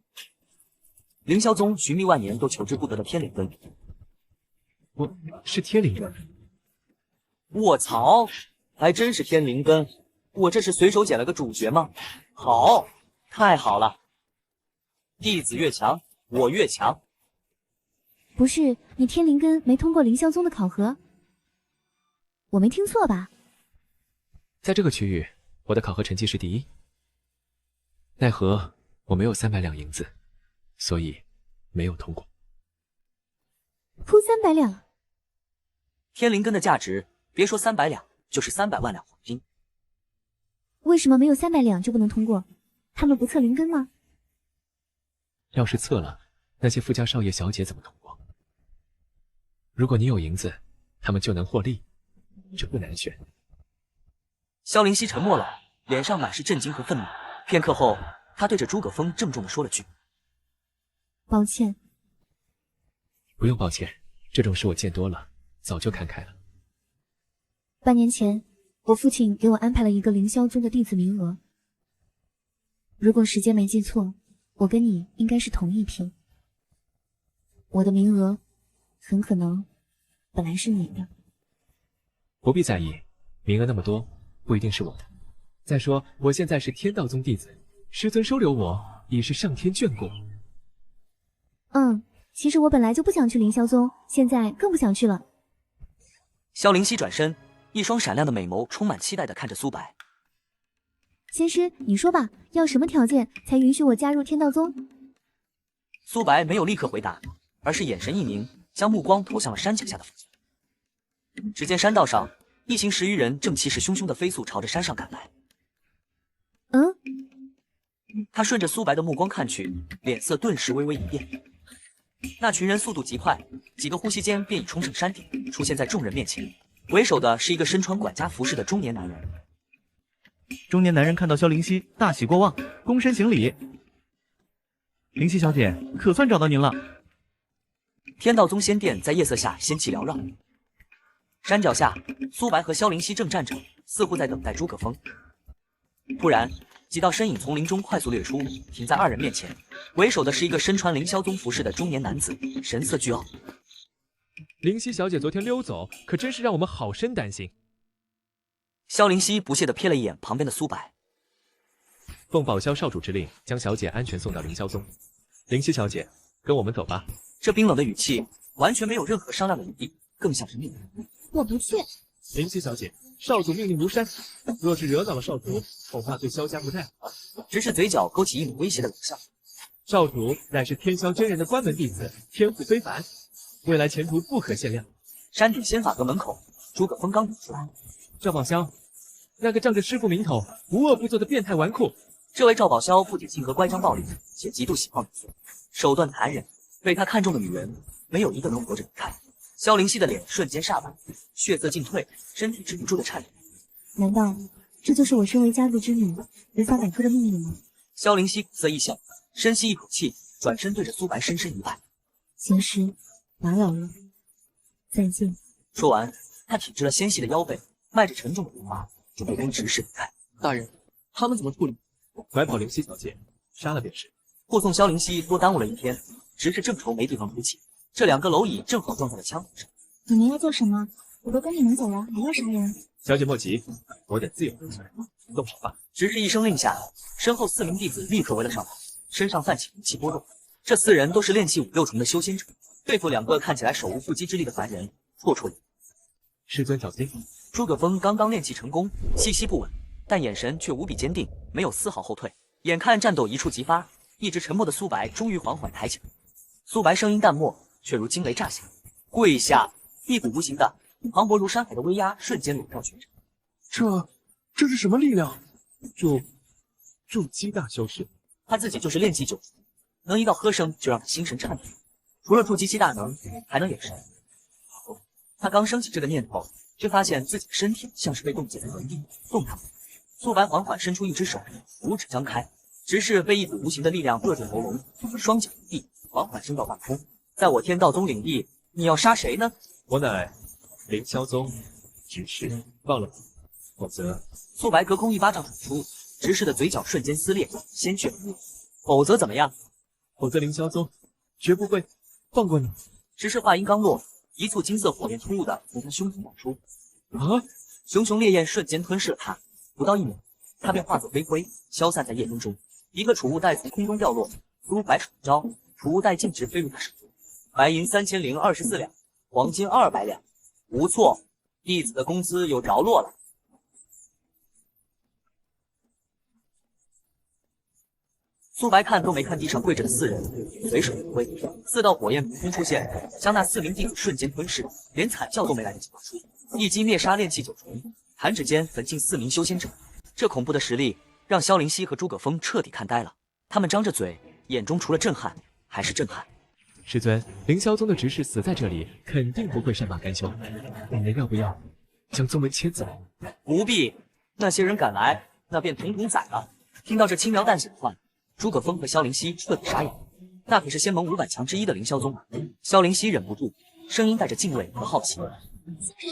凌霄宗寻觅万年都求之不得的天灵根。我是天灵根。卧槽，还真是天灵根！我这是随手捡了个主角吗？好，太好了！弟子越强，我越强。不是你天灵根没通过凌霄宗的考核？我没听错吧？在这个区域，我的考核成绩是第一。奈何我没有300两银子，所以没有通过。哭300两？天灵根的价值，别说300两，就是300万两黄金。为什么没有300两就不能通过？他们不测灵根吗？要是测了，那些富家少爷小姐怎么通过？如果你有银子，他们就能获利，这不难选。萧灵溪沉默了，脸上满是震惊和愤怒。片刻后，他对着诸葛峰郑重地说了句：“抱歉。”不用抱歉，这种事我见多了，早就看开了。半年前，我父亲给我安排了一个凌霄宗的弟子名额。如果时间没记错，我跟你应该是同一批。我的名额很可能本来是你的。不必在意，名额那么多，不一定是我的。再说，我现在是天道宗弟子，师尊收留我已是上天眷顾。其实我本来就不想去凌霄宗，现在更不想去了。萧灵溪转身，一双闪亮的美眸充满期待地看着苏白。仙师，你说吧，要什么条件才允许我加入天道宗？苏白没有立刻回答，而是眼神一凝，将目光投向了山脚下的方向。只见山道上，一行10余人正气势汹汹地飞速朝着山上赶来。他顺着苏白的目光看去，脸色顿时微微一变。那群人速度极快，几个呼吸间便已冲上山顶，出现在众人面前。为首的是一个身穿管家服饰的中年男人。中年男人看到萧灵溪，大喜过望，躬身行礼：“灵溪小姐，可算找到您了。”天道宗仙殿在夜色下仙气缭绕，山脚下，苏白和萧灵溪正站着，似乎在等待诸葛峰。突然，几道身影从林中快速掠出，停在2人面前。为首的是一个身穿凌霄宗服饰的中年男子，神色倨傲。灵溪小姐昨天溜走，可真是让我们好生担心。萧灵溪不屑地瞥了一眼旁边的苏白，奉宝萧少主之令，将小姐安全送到凌霄宗。灵溪小姐，跟我们走吧。这冰冷的语气完全没有任何商量的余地，更像是命令。我不去。灵溪小姐，少主命令如山，若是惹恼了少主，恐怕对萧家不太好。直视嘴角勾起一抹威胁的冷笑。少主乃是天霄真人的关门弟子，天赋非凡，未来前途不可限量。山顶仙法阁门口，诸葛峰刚走出来。赵宝霄，那个仗着师傅名头无恶不作的变态纨绔。这位赵宝霄不仅性格乖张暴力，且极度喜好女色，手段残忍，被他看中的女人没有一个能活着离开。萧灵溪的脸瞬间煞白，血色尽退，身体止不住的颤抖。难道这就是我身为家族之女无法摆脱的命运吗？萧灵溪苦涩一笑，深吸一口气，转身对着苏白深深一拜：“仙师，打扰了，再见。”说完，他挺直了纤细的腰背，迈着沉重的步伐，准备跟执事离开。大人，他们怎么处理？拐跑灵溪小姐，杀了便是。护送萧灵溪多耽误了一天，执事正愁没地方出气，这2个蝼蚁正好撞在了枪口上。你们要做什么？我都跟你们走了，还要杀人？小姐莫急，我得自有分寸。动手吧。执事一声令下，身后4名弟子立刻围了上来，身上泛起灵气波动。这4人都是炼气5、6重的修仙者，对付2个看起来手无缚鸡之力的凡人，绰绰有余。师尊小心。诸葛峰刚刚炼气成功，气息不稳，但眼神却无比坚定，没有丝毫后退。眼看战斗一触即发，一直沉默的苏白终于缓缓抬起来。苏白声音淡漠，却如惊雷炸响，跪下！一股无形的、磅礴如山海的威压瞬间笼罩全场。这是什么力量？筑基大修士，他自己就是炼气9重，能一道喝声就让他心神颤抖。除了筑基期大能，还能眼神。他刚升起这个念头，却发现自己的身体像是被冻结在原地，动弹不得。苏白缓缓伸出一只手，五指张开，执事被一股无形的力量扼住喉咙，双脚离地，缓缓升到半空。在我天道宗领地，你要杀谁呢？我乃凌霄宗执事，忘了我，否则……苏白隔空一巴掌捅出，执事的嘴角瞬间撕裂，鲜血横流。否则怎么样？否则凌霄宗绝不会放过你。执事话音刚落，一簇金色火焰突兀的从他胸口冒出，啊！熊熊烈焰瞬间吞噬了他，不到1秒，他便化作微灰，消散在夜风中。一个储物袋从空中掉落，苏白手一招，储物袋径直飞入他手中。白银3024两，黄金200两，不错，弟子的工资有着落了。苏白看都没看地上跪着的4人，随手一挥，4道火焰凭空出现，将那4名弟子瞬间吞噬，连惨叫都没来得及发出。一击灭杀炼气9重，弹指间焚尽4名修仙者。这恐怖的实力让萧灵溪和诸葛峰彻底看呆了，他们张着嘴，眼中除了震撼还是震撼。师尊，凌霄宗的执事死在这里，肯定不会善罢甘休。你们要不要将宗门迁走？不必，那些人赶来，那便统统宰了。听到这轻描淡写的话，诸葛峰和萧灵溪彻底傻眼，那可是仙盟500强之一的凌霄宗啊！萧灵溪忍不住，声音带着敬畏和好奇：“宗师，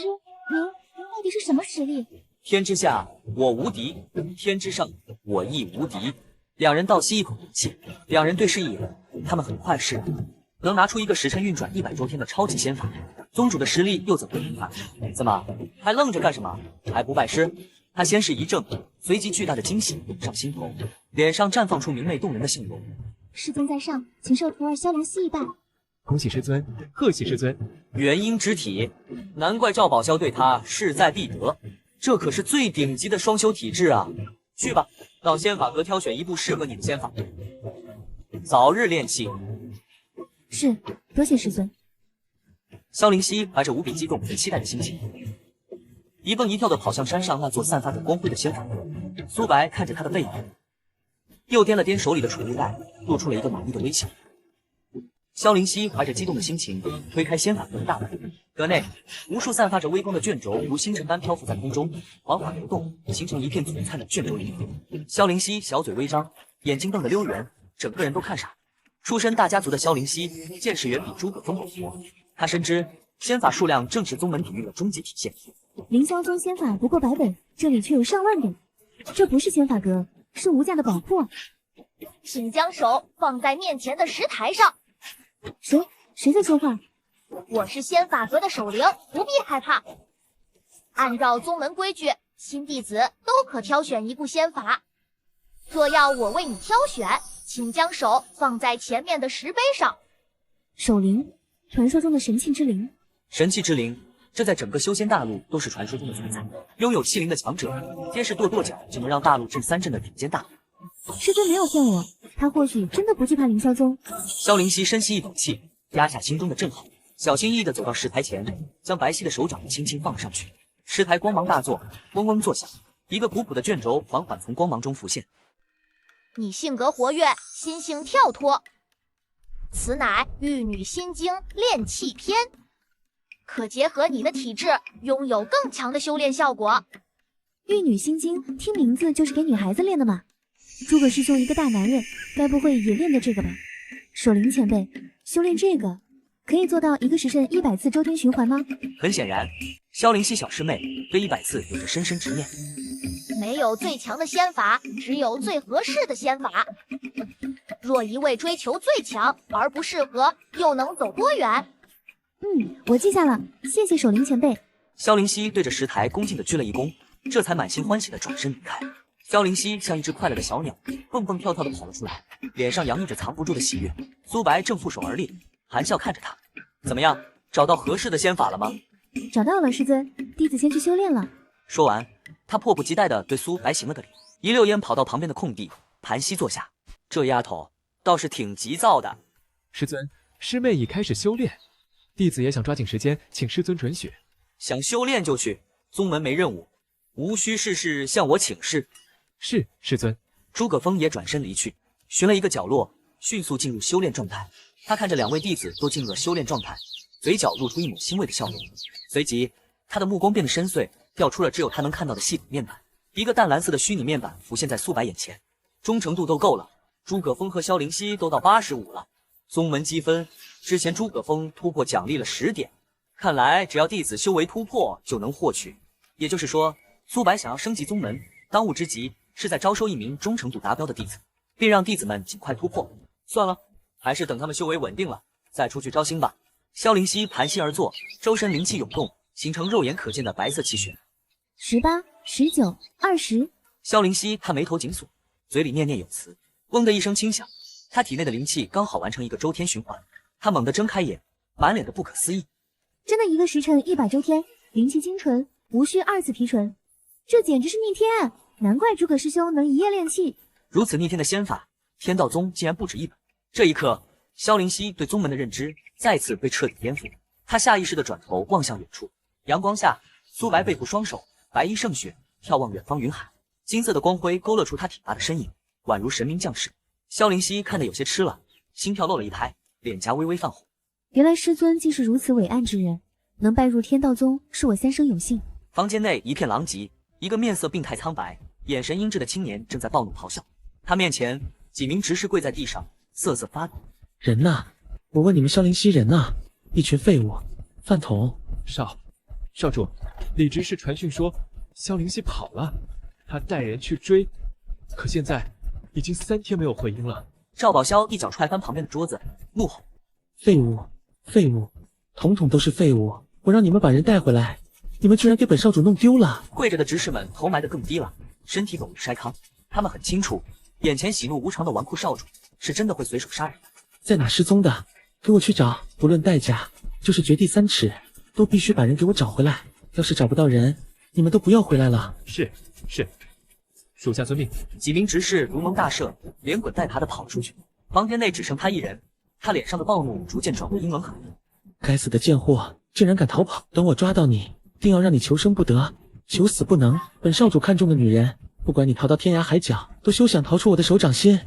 您到底是什么实力？”天之下，我无敌；天之上，我亦无敌。两人倒吸一口凉气，两人对视一眼，他们很快是能拿出一个时辰运转100多天的超级仙法。宗主的实力又怎么会平凡？怎么还愣着干什么？还不拜师？他先是一怔，随即巨大的惊喜涌上心头，脸上绽放出明媚动人的笑容。师尊在上，请受徒儿萧灵溪一拜。恭喜师尊，贺喜师尊！元婴之体，难怪赵宝霄对他势在必得，这可是最顶级的双修体质啊！去吧，到仙法阁挑选一部适合你的仙法，早日练气。是，多谢师尊。萧灵溪怀着无比激动和期待的心情，一蹦一跳地跑向山上那座散发着光辉的仙法阁。苏白看着他的背影，又掂了掂手里的储物袋，露出了一个满意的微笑。萧灵溪怀着激动的心情推开仙法阁的大门，阁内无数散发着微光的卷轴如星辰般漂浮在空中，缓缓流动，形成一片璀璨的卷轴银河。萧灵溪小嘴微张，眼睛瞪得溜圆，整个人都看傻。出身大家族的萧灵溪，见识远比诸葛峰广博。他深知仙法数量正是宗门底蕴的终极体现。凌霄宗仙法不过100本，这里却有上万本，这不是仙法阁，是无价的宝库啊！请将手放在面前的石台上。谁在说话？我是仙法阁的守灵，不必害怕。按照宗门规矩，新弟子都可挑选一部仙法。若要我为你挑选，请将手放在前面的石碑上。守灵，传说中的神器之灵。神器之灵，这在整个修仙大陆都是传说中的存在。拥有器灵的强者，皆是跺脚就能让大陆震3震的顶尖大佬。师尊没有骗我，他或许真的不惧怕凌霄宗。萧灵溪深吸一口气，压下心中的震撼，小心翼翼地走到石台前，将白皙的手掌轻轻放上去。石台光芒大作，嗡嗡作响，一个古朴的卷轴缓缓从光芒中浮现。你性格活跃，心性跳脱，此乃玉女心经炼气篇，可结合你的体质，拥有更强的修炼效果。玉女心经，听名字就是给女孩子练的嘛。诸葛师兄一个大男人，该不会也练的这个吧？守灵前辈，修炼这个可以做到一个时辰100次周天循环吗？很显然，萧灵溪小师妹对100次有着深深执念。没有最强的仙法，只有最合适的仙法。若一味追求最强而不适合，又能走多远？我记下了，谢谢守灵前辈。萧灵溪对着石台恭敬地鞠了一躬，这才满心欢喜地转身离开。萧灵溪像一只快乐的小鸟，蹦蹦跳跳地跑了出来，脸上洋溢着藏不住的喜悦。苏白正负手而立，含笑看着他，怎么样，找到合适的仙法了吗？找到了，师尊，弟子先去修炼了。说完，他迫不及待地对苏白行了个礼，一溜烟跑到旁边的空地，盘膝坐下。这丫头倒是挺急躁的。师尊，师妹已开始修炼，弟子也想抓紧时间，请师尊准许。想修炼就去，宗门没任务，无需事事向我请示。是，师尊。诸葛峰也转身离去，寻了一个角落，迅速进入修炼状态。他看着2位弟子都进入了修炼状态，嘴角露出一抹欣慰的笑容。随即，他的目光变得深邃，调出了只有他能看到的系统面板。一个淡蓝色的虚拟面板浮现在苏白眼前，忠诚度都够了。诸葛峰和萧灵溪都到85了。宗门积分，之前诸葛峰突破奖励了10点，看来只要弟子修为突破就能获取。也就是说，苏白想要升级宗门，当务之急是在招收一名忠诚度达标的弟子，并让弟子们尽快突破。算了，还是等他们修为稳定了再出去招新吧。萧灵溪盘膝而坐，周身灵气涌动，形成肉眼可见的白色气旋。18、19、20。萧灵溪他眉头紧锁，嘴里念念有词。嗡的一声轻响，他体内的灵气刚好完成一个周天循环。他猛地睁开眼，满脸的不可思议。真的一个时辰100周天，灵气精纯，无需2次提纯，这简直是逆天！难怪诸葛师兄能一夜练气。如此逆天的仙法，天道宗竟然不止一本。这一刻，萧灵溪对宗门的认知再次被彻底颠覆。他下意识地转头望向远处，阳光下，苏白背负双手，白衣胜雪，眺望远方云海。金色的光辉勾勒出他挺拔的身影，宛如神明降世。萧灵溪看得有些吃了，心跳漏了一拍，脸颊微微泛红。原来师尊竟是如此伟岸之人，能拜入天道宗，是我三生有幸。房间内一片狼藉，一个面色病态苍白、眼神阴鸷的青年正在暴怒咆哮。他面前几名执事跪在地上，瑟瑟发抖。人呢？我问你们萧灵溪人呢？一群废物，饭桶。少主，李执事传讯说萧灵溪跑了，他带人去追，可现在已经3天没有回音了。赵宝霄一脚踹翻旁边的桌子，怒吼：废物，废物，统统都是废物！我让你们把人带回来，你们居然给本少主弄丢了！跪着的执事们头埋得更低了，身体陡如筛糠。他们很清楚，眼前喜怒无常的纨绔少主是真的会随手杀人的。在哪失踪的？给我去找，不论代价，就是掘地3尺，都必须把人给我找回来。要是找不到人，你们都不要回来了。是，属下遵命。几名执事如蒙大赦，连滚带爬地跑出去。房间内只剩他一人，他脸上的暴怒逐渐转为阴冷狠厉。该死的贱货，竟然敢逃跑！等我抓到你，定要让你求生不得，求死不能。本少主看中的女人，不管你逃到天涯海角，都休想逃出我的手掌心。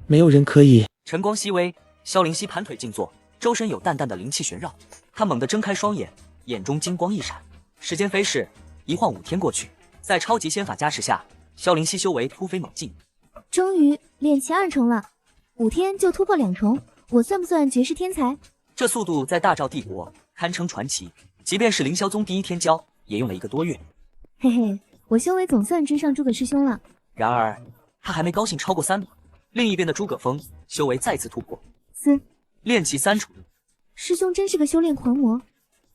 没有人可以。晨光熹微，萧灵溪盘腿静坐，周身有淡淡的灵气旋绕。他猛地睁开双眼，眼中金光一闪。时间飞逝，一晃5天过去，在超级仙法加持下，萧灵溪修为突飞猛进，终于练气2重了，5天就突破2重，我算不算绝世天才？这速度在大赵帝国堪称传奇，即便是凌霄宗第一天骄，也用了1个多月。嘿嘿，我修为总算追上诸葛师兄了。然而他还没高兴超过3秒，另一边的诸葛峰修为再次突破练气3重。师兄真是个修炼狂魔，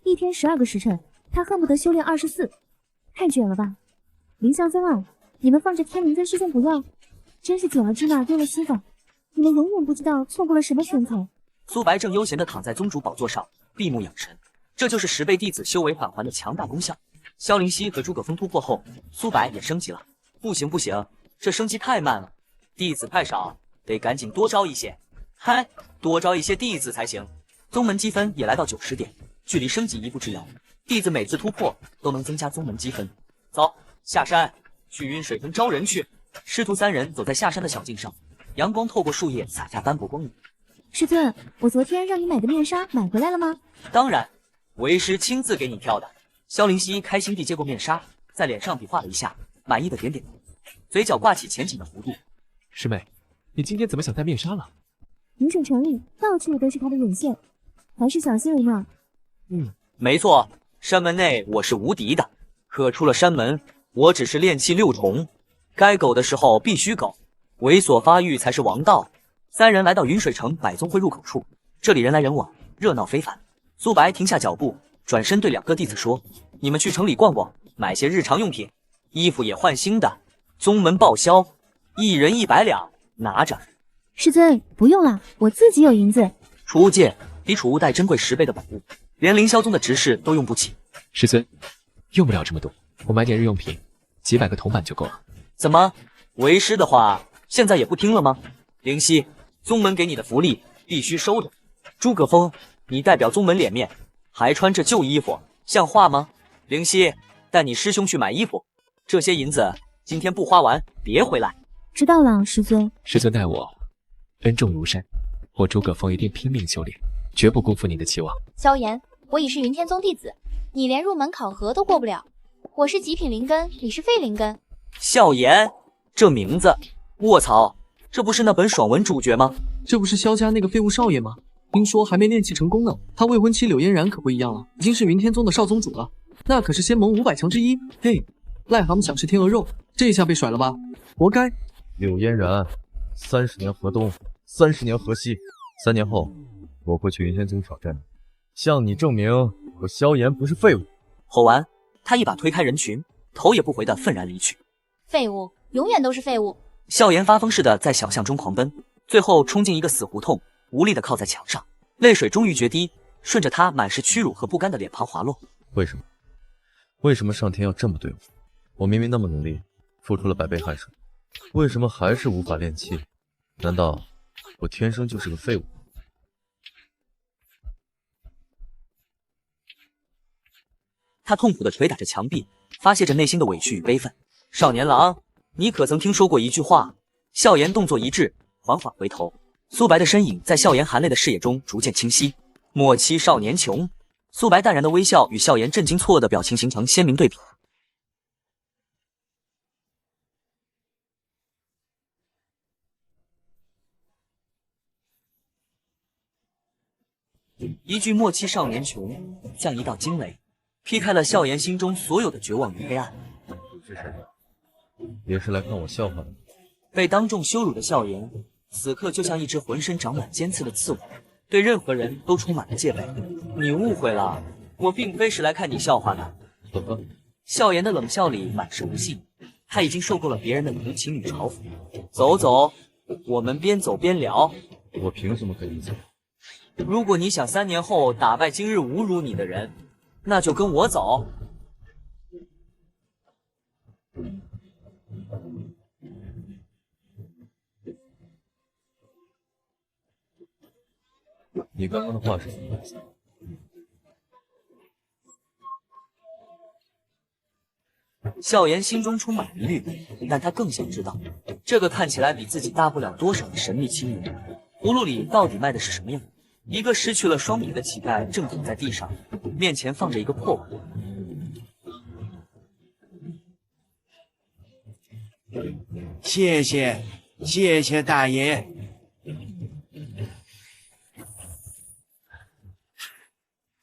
一天12个时辰，他恨不得修炼24，太卷了吧！凌霄宗啊，你们放着天灵跟师兄不要，真是久了芝麻丢了西方，你们永远不知道错过了什么天才。苏白正悠闲地躺在宗主宝座上，闭目养神，这就是10倍弟子修为返还的强大功效。萧灵溪和诸葛峰突破后，苏白也升级了。不行，这升级太慢了，弟子太少，得赶紧多招一些。嗨，多招一些弟子才行。宗门积分也来到90点，距离升级一步之遥。弟子每次突破都能增加宗门积分。走，下山去云水坑招人去。师徒3人走在下山的小径上，阳光透过树叶洒下斑驳光影。师尊，我昨天让你买的面纱买回来了吗？当然，为师亲自给你挑的。萧灵溪开心地接过面纱，在脸上比划了一下，满意的点点头，嘴角挂起浅浅的弧度。师妹，你今天怎么想戴面纱了？云水城里到处都是他的眼线，还是小心为妙。没错，山门内我是无敌的，可出了山门，我只是练气6重，该苟的时候必须苟，猥琐发育才是王道。3人来到云水城百宗会入口处，这里人来人往，热闹非凡。苏白停下脚步，转身对2个弟子说：“你们去城里逛逛，买些日常用品，衣服也换新的，宗门报销，1人100两，拿着。”师尊，不用了，我自己有银子。储物戒比储物袋珍贵10倍的宝物，连凌霄宗的执事都用不起。师尊，用不了这么多，我买点日用品，几百个铜板就够了。怎么，为师的话现在也不听了吗？灵溪，宗门给你的福利必须收着。诸葛峰，你代表宗门脸面，还穿着旧衣服，像话吗？灵溪，带你师兄去买衣服，这些银子今天不花完别回来。知道了，师尊。师尊待我恩重如山，我诸葛峰一定拼命修炼，绝不辜负你的期望。萧炎，我已是云天宗弟子，你连入门考核都过不了。我是极品灵根，你是废灵根。萧炎，这名字，卧槽，这不是那本爽文主角吗？这不是萧家那个废物少爷吗？听说还没练气成功呢。他未婚妻柳嫣然可不一样了，已经是云天宗的少宗主了，那可是仙盟500强之一。嘿，癞蛤蟆想吃天鹅肉，这下被甩了吧，活该。柳嫣然，30年河东，30年河西，3年后我会去云天宗挑战你，向你证明我萧炎不是废物。吼完，他一把推开人群，头也不回的愤然离去。废物，永远都是废物。笑颜发疯似的在小巷中狂奔，最后冲进一个死胡同，无力的靠在墙上，泪水终于决堤，顺着他满是屈辱和不甘的脸庞滑落。为什么？为什么上天要这么对我？我明明那么努力，付出了百倍汗水，为什么还是无法练气？难道我天生就是个废物？他痛苦地捶打着墙壁，发泄着内心的委屈与悲愤。少年郎，你可曾听说过一句话？笑颜动作一致，缓缓回头，苏白的身影在笑颜含泪的视野中逐渐清晰。莫欺少年穷。苏白淡然的微笑与笑颜震惊错愕的表情形成鲜明对比。一句莫欺少年穷，像一道惊雷，劈开了笑颜心中所有的绝望与黑暗。你是谁？也是来看我笑话的？被当众羞辱的笑颜，此刻就像一只浑身长满尖刺的刺猬，对任何人都充满了戒备。你误会了，我并非是来看你笑话的。怎么？笑颜的冷笑里满是不信，他已经受够了别人的无情与嘲讽。走走，我们边走边聊。我凭什么跟你走？如果你想3年后打败今日侮辱你的人，那就跟我走。你刚刚的话是什么意思？笑颜心中充满疑虑，但他更想知道，这个看起来比自己大不了多少的神秘青年，葫芦里到底卖的是什么药？一个失去了双臂的乞丐正躺在地上，面前放着一个破碗。谢谢，谢谢大爷。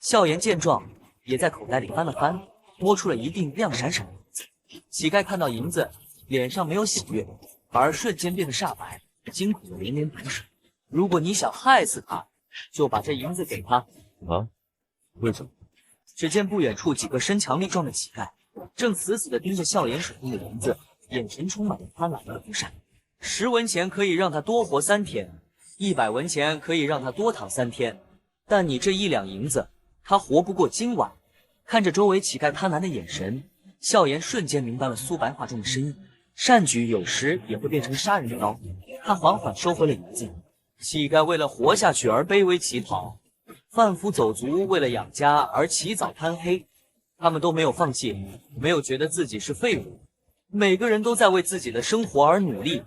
笑颜见状，也在口袋里翻了翻，摸出了一锭亮闪闪的银子。乞丐看到银子，脸上没有喜悦，反而瞬间变得煞白，惊恐的连连摆手。如果你想害死他，就把这银子给他。啊？为什么？只见不远处几个身强力壮的乞丐，正死死地盯着笑颜手中的银子，眼神充满了贪婪和不善。10文钱可以让他多活3天，100文钱可以让他多躺3天，但你这1两银子，他活不过今晚。看着周围乞丐贪婪的眼神，笑颜瞬间明白了苏白话中的深意。善举有时也会变成杀人的刀。他缓缓收回了银子。乞丐为了活下去而卑微乞讨，贩夫走卒为了养家而起早贪黑，他们都没有放弃，没有觉得自己是废物，每个人都在为自己的生活而努力。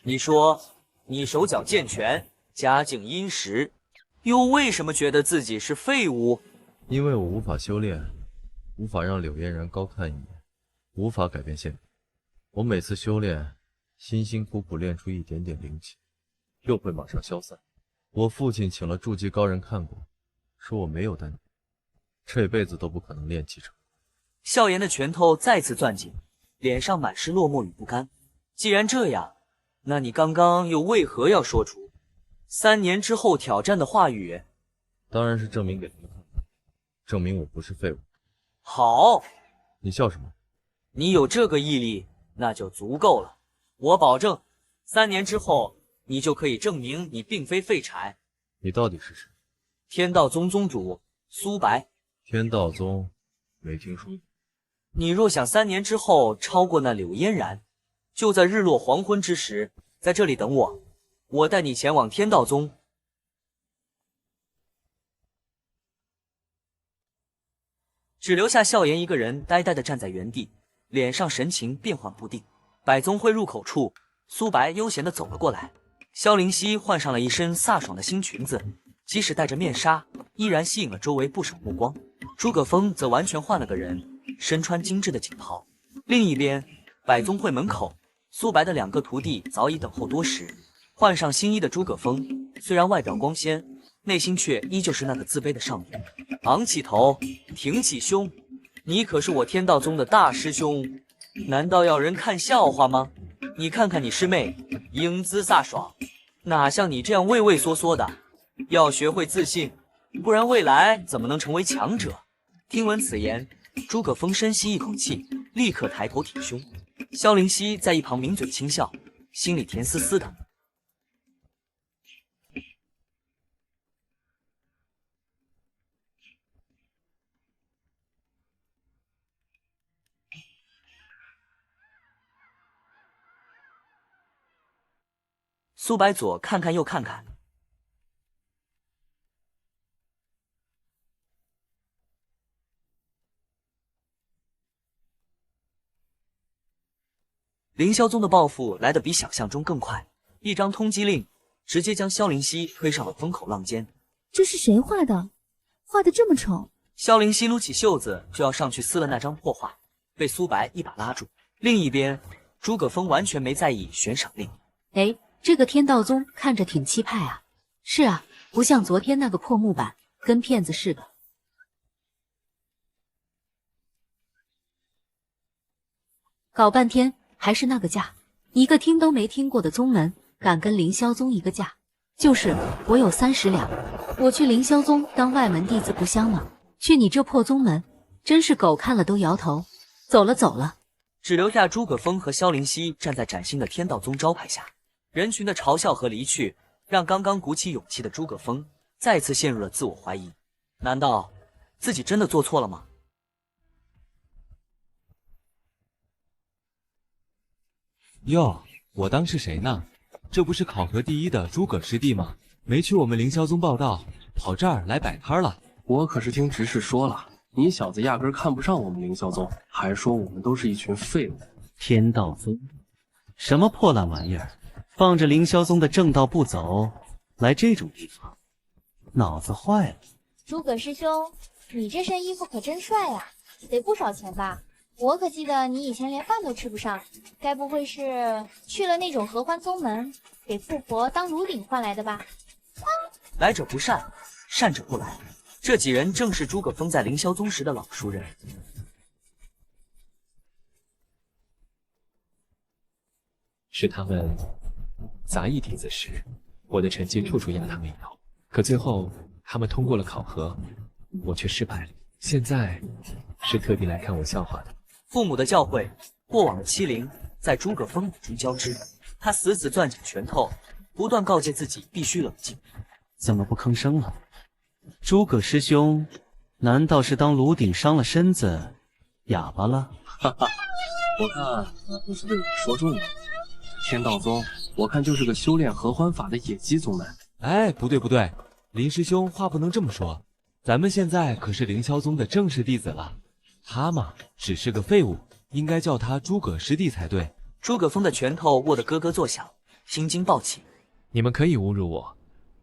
你说，你手脚健全，家境殷实，又为什么觉得自己是废物？因为我无法修炼，无法让柳嫣然高看一眼，无法改变现状。我每次修炼，辛辛苦苦练出一点点灵气，又会马上消散。我父亲请了筑基高人看过，说我没有丹田，这辈子都不可能练气成。笑颜的拳头再次攥紧，脸上满是落寞与不甘。既然这样，那你刚刚又为何要说出3年之后挑战的话语？当然是证明给他们看，证明我不是废物。好，你笑什么？你有这个毅力，那就足够了。我保证，3年之后，你就可以证明你并非废柴。你到底是谁？天道宗宗主苏白。天道宗，没听说。你若想3年之后超过那柳嫣然，就在日落黄昏之时，在这里等我，我带你前往天道宗。只留下笑颜一个人呆呆地站在原地，脸上神情变幻不定。百宗会入口处，苏白悠闲地走了过来。萧灵溪换上了一身飒爽的新裙子，即使戴着面纱，依然吸引了周围不少目光。诸葛峰则完全换了个人，身穿精致的锦袍。另一边，百宗会门口，苏白的2个徒弟早已等候多时。换上新衣的诸葛峰，虽然外表光鲜，内心却依旧是那个自卑的少年。昂起头，挺起胸，你可是我天道宗的大师兄，难道要人看笑话吗？你看看你师妹，英姿飒爽，哪像你这样畏畏缩缩的？要学会自信，不然未来怎么能成为强者？听闻此言，诸葛峰深吸一口气，立刻抬头挺胸。萧灵溪在一旁抿嘴轻笑，心里甜丝丝的。苏白左看看右看看，凌霄宗的报复来得比想象中更快，一张通缉令直接将萧灵溪推上了风口浪尖。这是谁画的？画的这么丑？萧灵溪撸起袖子就要上去撕了那张破画，被苏白一把拉住。另一边，诸葛峰完全没在意悬赏令。哎，这个天道宗看着挺气派啊。是啊，不像昨天那个破木板，跟骗子似的。搞半天还是那个价，一个听都没听过的宗门，敢跟凌霄宗一个价。就是我有30两，我去凌霄宗当外门弟子不香吗？去你这破宗门，真是狗看了都摇头。走了走了，只留下诸葛峰和萧灵溪站在崭新的天道宗招牌下。人群的嘲笑和离去，让刚刚鼓起勇气的诸葛峰再次陷入了自我怀疑。难道自己真的做错了吗？哟，我当是谁呢？这不是考核第1的诸葛师弟吗？没去我们凌霄宗报道，跑这儿来摆摊了。我可是听执事说了，你小子压根看不上我们凌霄宗，还说我们都是一群废物。天道宗，什么破烂玩意儿？放着凌霄宗的正道不走，来这种地方，脑子坏了。诸葛师兄，你这身衣服可真帅呀，得不少钱吧？我可记得你以前连饭都吃不上，该不会是去了那种合欢宗门，给富婆当炉鼎换来的吧？来者不善，善者不来。这几人正是诸葛峰在凌霄宗时的老熟人。是他们杂役弟子时，我的成绩处处压他们一头，可最后他们通过了考核，我却失败了。现在是特地来看我笑话的。父母的教诲，过往的欺凌，在诸葛峰脑中交织。他死死攥紧拳头，不断告诫自己必须冷静。怎么不吭声了？诸葛师兄，难道是当炉鼎伤了身子，哑巴了？哈哈，我看都是被我说中了。天道宗，我看就是个修炼合欢法的野鸡宗门。哎，不对不对，林师兄话不能这么说，咱们现在可是凌霄宗的正式弟子了。他嘛，只是个废物，应该叫他诸葛师弟才对。诸葛峰的拳头握得咯咯作响，心惊暴起。你们可以侮辱我，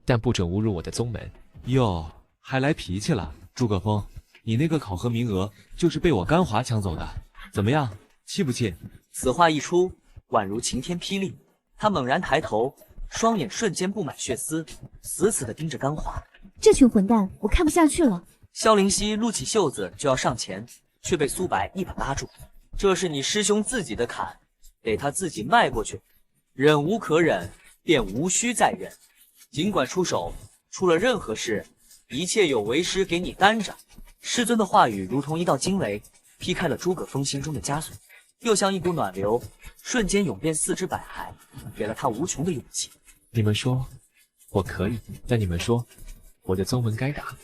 但不准侮辱我的宗门。哟，还来脾气了，诸葛峰，你那个考核名额就是被我甘华抢走的，怎么样，气不气？此话一出，宛如晴天霹雳。他猛然抬头，双眼瞬间布满血丝，死死地盯着甘华。这群混蛋，我看不下去了。萧灵溪撸起袖子就要上前，却被苏白一把拉住。这是你师兄自己的坎，得他自己迈过去。忍无可忍，便无需再忍。尽管出手，出了任何事，一切有为师给你担着。师尊的话语如同一道惊雷，劈开了诸葛峰心中的枷锁，又像一股暖流，瞬间涌遍四肢百骸，给了他无穷的勇气。你们说我可以，但你们说我的宗门该打。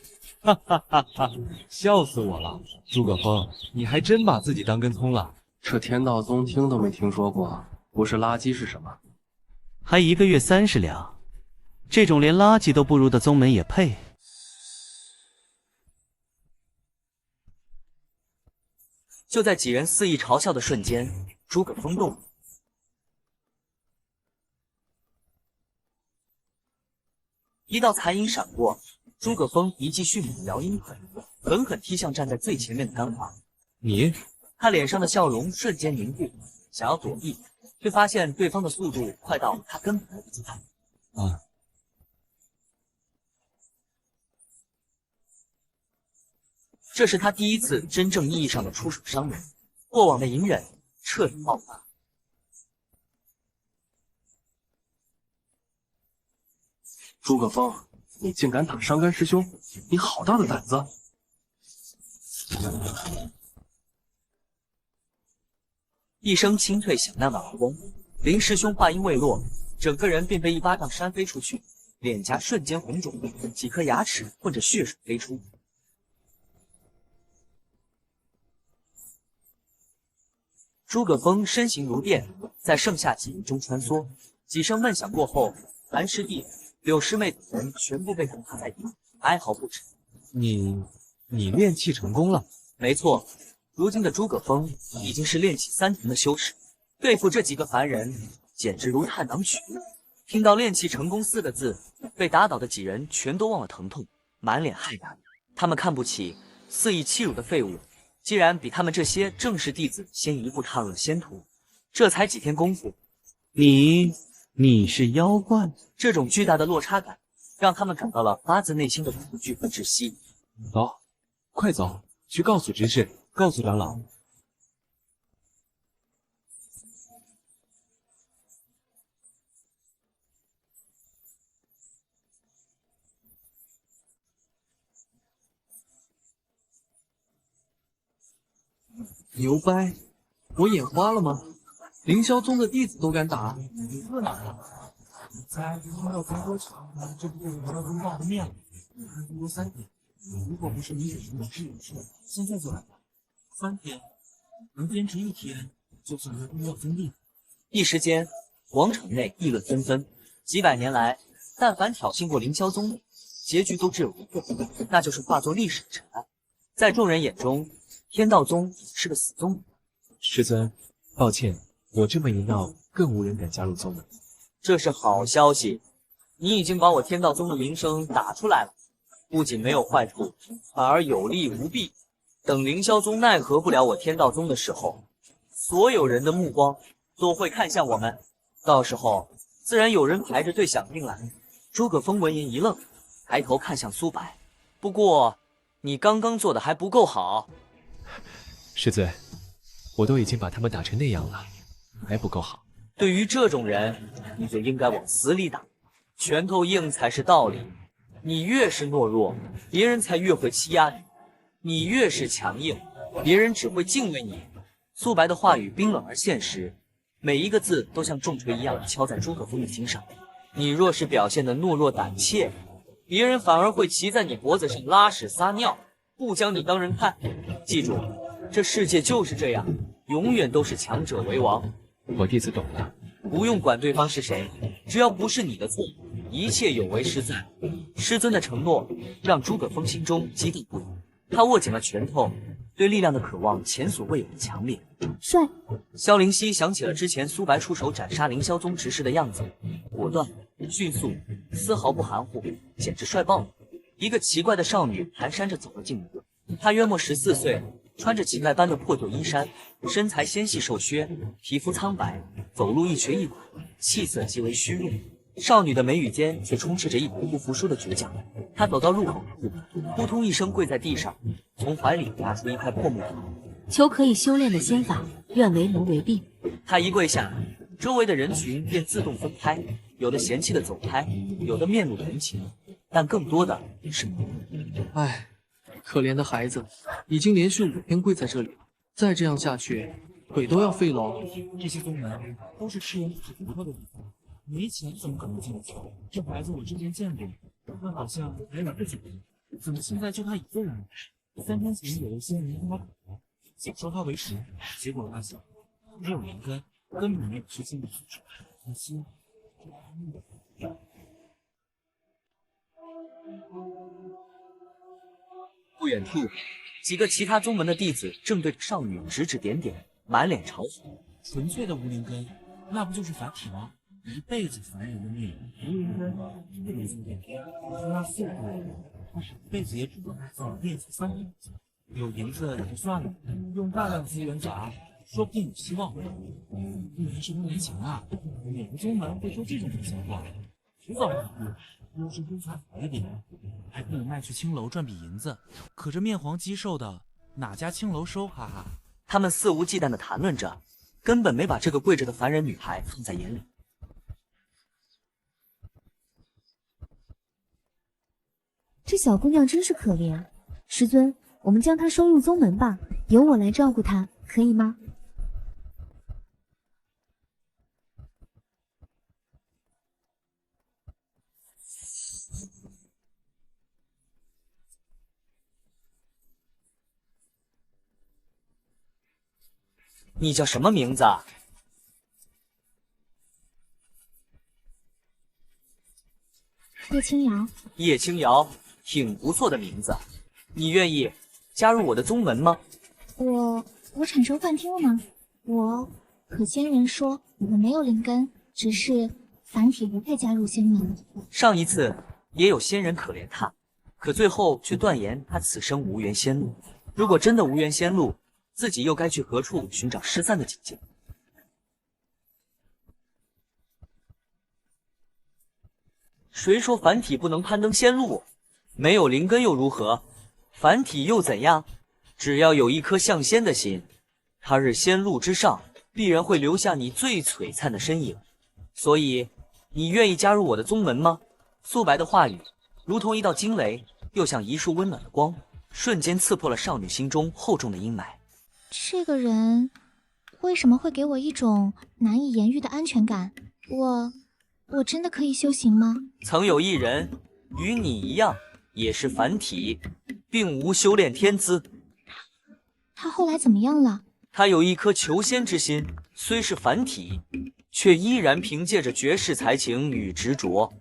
哈哈哈哈！笑死我了，诸葛峰，你还真把自己当根葱了。这天道宗听都没听说过，不是垃圾是什么？还1个月30两，这种连垃圾都不如的宗门也配？就在几人肆意嘲笑的瞬间，诸葛峰动了。一道残影闪过，诸葛峰一记迅猛的摇阴腿，狠狠踢向站在最前面的甘华。你？他脸上的笑容瞬间凝固，想要躲避，却发现对方的速度快到他根本来不及反应。啊！这是他第一次真正意义上的出手伤人，过往的隐忍彻底爆发。诸葛峰，你竟敢打伤肝师兄，你好大的胆子！一声清脆响亮的耳光，林师兄话音未落，整个人便被一巴掌扇飞出去，脸颊瞬间红肿，几颗牙齿混着血水飞出。诸葛峰身形如电，在盛夏几人中穿梭，几声闷响过后，韩师弟、柳师妹等人全部被打趴在地，哀嚎不止。你炼气成功了？没错，如今的诸葛峰已经是炼气3层的修士，对付这几个凡人简直如探囊取物。听到炼气成功4个字，被打倒的几人全都忘了疼痛，满脸骇然。他们看不起肆意欺辱的废物，既然比他们这些正式弟子先一步踏入了仙途，这才几天功夫，你是妖怪？这种巨大的落差感，让他们感到了发自内心的恐惧和窒息。走，快走，去告诉执事，告诉长老。牛掰！我眼花了吗？凌霄宗的弟子都敢打，这哪来？你猜他要等多长？这不就是凌霄宗报的面了？不过3天，如果不是你忍住了是有事，现在就来吧。3天，能坚持1天，就算是功药封地。一时间，广场内议论纷纷。几百年来，但凡挑衅过凌霄宗的，结局都只有一个，那就是化作历史的尘埃。在众人眼中，天道宗是个死宗。师尊，抱歉，我这么一闹，更无人敢加入宗门。这是好消息，你已经把我天道宗的名声打出来了，不仅没有坏处，反而有利无弊。等凌霄宗奈何不了我天道宗的时候，所有人的目光都会看向我们，到时候自然有人排着队想进来。诸葛峰闻言一愣，抬头看向苏白，不过你刚刚做的还不够好。师尊，我都已经把他们打成那样了，还不够好。对于这种人，你就应该往死里打，拳头硬才是道理。你越是懦弱，别人才越会欺压你；你越是强硬，别人只会敬畏你。苏白的话语冰冷而现实，每一个字都像重锤一样敲在诸葛峰的心上。你若是表现的懦弱胆怯，别人反而会骑在你脖子上拉屎撒尿，不将你当人看。记住，这世界就是这样，永远都是强者为王。我弟子懂了，不用管对方是谁，只要不是你的错，一切有为师在。师尊的承诺让诸葛峰心中激动不已，他握紧了拳头，对力量的渴望前所未有的强烈。帅！萧灵溪想起了之前苏白出手斩杀凌霄宗执事的样子，果断、迅速，丝毫不含糊，简直帅爆了。一个奇怪的少女蹒跚着走了进来，她约莫14岁，穿着乞丐般的破旧衣衫，身材纤细瘦削，皮肤苍白，走路一瘸一拐，气色极为虚弱。少女的眉宇间却充斥着一股不服输的倔强。她走到入口处，扑通一声跪在地上，从怀里拿出一块破木头，求可以修炼的仙法，愿为奴为婢。她一跪下，周围的人群便自动分开，有的嫌弃的走开，有的面露同情，但更多的是懵。唉，可怜的孩子，已经连续5天跪在这里了，再这样下去，腿都要废了。这些宗门都是吃人吐骨头的地方，没钱怎么可能进得去？这孩子我之前见过，但好像还有个主人，怎么现在就他一个人？3天前有一些人跟他打的，想收他为食，结果发现没有灵根，根本没有吃进的素质，可惜。不远处，几个其他宗门的弟子正对着少女指指点点，满脸嘲讽。纯粹的无灵根，那不就是凡体吗？一辈子凡人的命，无灵根一辈子点天，那素质，他是一辈子也只能早练出3年。有银子也就算了，用大量资源砸，说不定有希望。一年是多年前啊，哪个宗门会说这种不像话？迟早一步。要是规矩好一点，还可以卖去青楼赚笔银子。可这面黄肌瘦的，哪家青楼收？哈哈！他们肆无忌惮地谈论着，根本没把这个跪着的凡人女孩放在眼里。这小姑娘真是可怜，师尊，我们将她收入宗门吧，由我来照顾她，可以吗？你叫什么名字啊？叶清瑶。叶清瑶，挺不错的名字。你愿意加入我的宗门吗？我产生幻听了吗？可仙人说我没有灵根，只是凡体不配加入仙门。上一次也有仙人可怜他，可最后却断言他此生无缘仙路。如果真的无缘仙路，自己又该去何处寻找失散的姐姐？谁说凡体不能攀登仙路？没有灵根又如何？凡体又怎样？只要有一颗向仙的心，他日仙路之上，必然会留下你最璀璨的身影。所以，你愿意加入我的宗门吗？素白的话语如同一道惊雷，又像一束温暖的光，瞬间刺破了少女心中厚重的阴霾。这个人为什么会给我一种难以言喻的安全感？我真的可以修行吗？曾有一人与你一样，也是凡体，并无修炼天资。他后来怎么样了？他有一颗求仙之心，虽是凡体，却依然凭借着绝世才情与执着，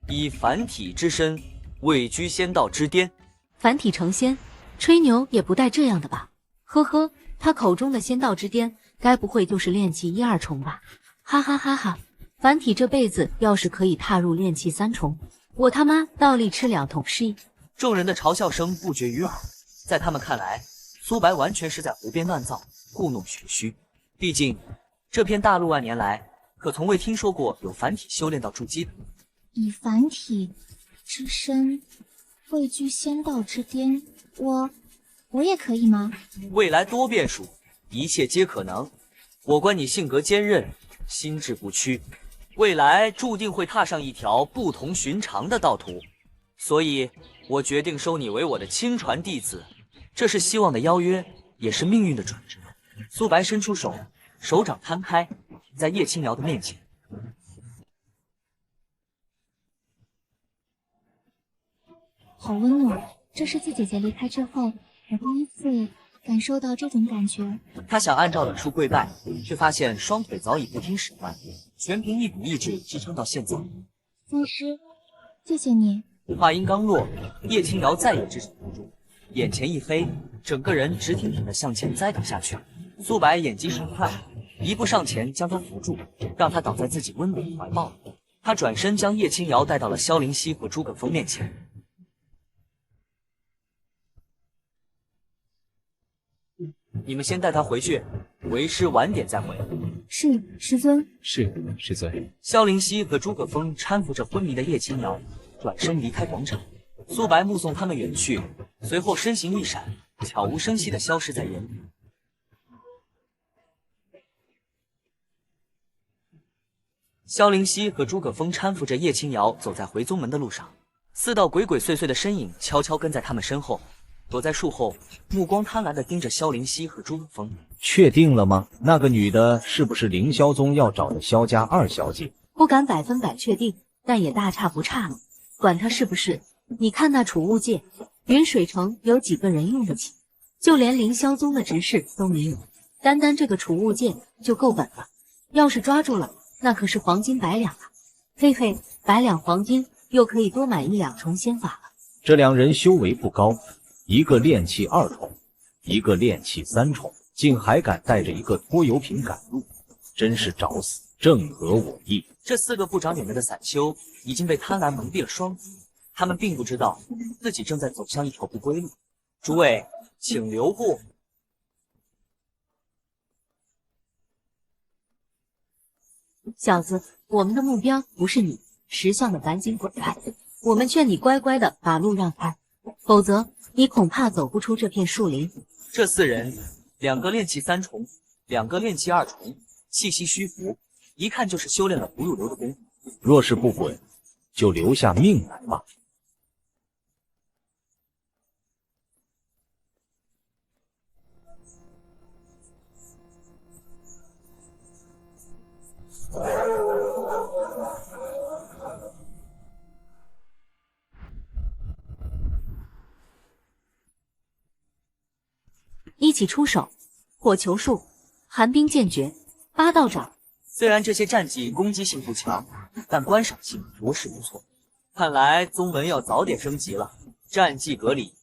以凡体之身位居仙道之巅。凡体成仙，吹牛也不带这样的吧？呵呵，他口中的仙道之巅，该不会就是炼气1、2重吧？哈哈哈哈！凡体这辈子要是可以踏入炼气3重，我他妈倒立吃2桶稀。众人的嘲笑声不绝于耳，在他们看来，苏白完全是在胡编乱造，故弄玄虚。毕竟这片大陆万年来，可从未听说过有凡体修炼到筑基的。以凡体之身位居仙道之巅，我也可以吗？未来多变数，一切皆可能。我观你性格坚韧，心志不屈，未来注定会踏上一条不同寻常的道途。所以，我决定收你为我的亲传弟子。这是希望的邀约，也是命运的转折。苏白伸出手，手掌摊开，在叶清瑶的面前。好温暖，这是自姐姐离开之后，我第一次感受到这种感觉。他想按照礼数跪拜，却发现双腿早已不听使唤，全凭一股意志支撑到现在。宗师，谢谢你。话音刚落，叶清瑶再也支持不住，眼前一黑，整个人直挺挺地向前栽倒下去。苏白眼疾手快，一步上前将她扶住，让她倒在自己温暖的怀抱里。他转身将叶清瑶带到了萧灵溪和诸葛峰面前。你们先带他回去，为师晚点再回。是，师尊。是，师尊。萧灵溪和诸葛峰搀扶着昏迷的叶清瑶，转身离开广场。苏白目送他们远去，随后身形一闪，悄无声息地消失在人里。萧灵溪和诸葛峰搀扶着叶清瑶走在回宗门的路上，4道鬼鬼祟祟的身影悄悄跟在他们身后。躲在树后，目光贪婪地盯着萧灵溪和诸葛峰。确定了吗？那个女的是不是凌霄宗要找的萧家2小姐？不敢100%确定，但也大差不差了。管她是不是，你看那储物界，云水城有几个人用得起？就连凌霄宗的执事都没有，单单这个储物界就够本了。要是抓住了，那可是黄金100两啊！嘿嘿，100两黄金又可以多买1、2重仙法了。这2人修为不高。一个炼气2重，一个炼气3重，竟还敢带着一个拖油瓶赶路，真是找死，正合我意。这4个不长眼的散修已经被贪婪蒙蔽了双眼，他们并不知道自己正在走向一条不归路。诸位，请留步。小子，我们的目标不是你，识相的赶紧滚开！我们劝你乖乖的把路让开，否则你恐怕走不出这片树林。这4人，2个炼气3重，2个炼气2重，气息虚浮，一看就是修炼了不入流的功夫。若是不滚，就留下命来吧。一起出手，火球术，寒冰剑诀、八道掌。虽然这些战技攻击性不强，但观赏性着实不错。看来宗门要早点升级了，战技阁里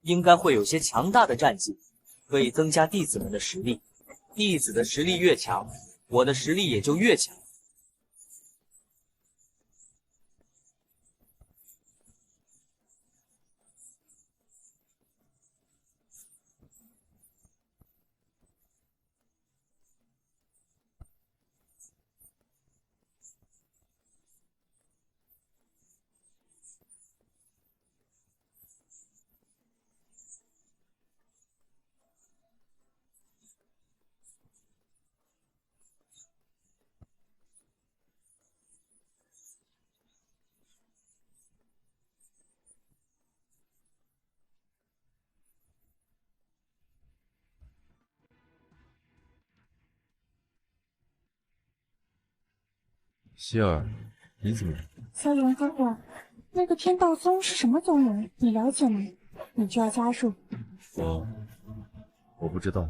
应该会有些强大的战技，可以增加弟子们的实力。弟子的实力越强，我的实力也就越强。希儿，你怎么了？萧炎哥哥，那个天道宗是什么宗门？你了解吗？你就要加入？我不知道，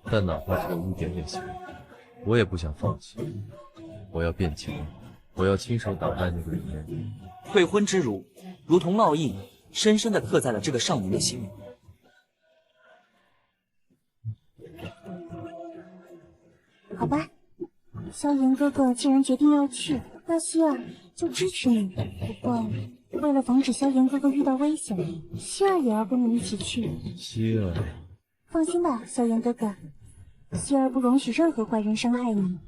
但哪怕只有一点点希望，我也不想放弃。我要变强，我要亲手打败那个人类。退婚之辱，如同烙印，深深地刻在了这个少年的心里。好吧。萧炎哥哥既然决定要去，那希儿就支持你。不过，为了防止萧炎哥哥遇到危险，希儿也要跟你一起去。希儿，放心吧，萧炎哥哥，希儿不容许任何坏人伤害你。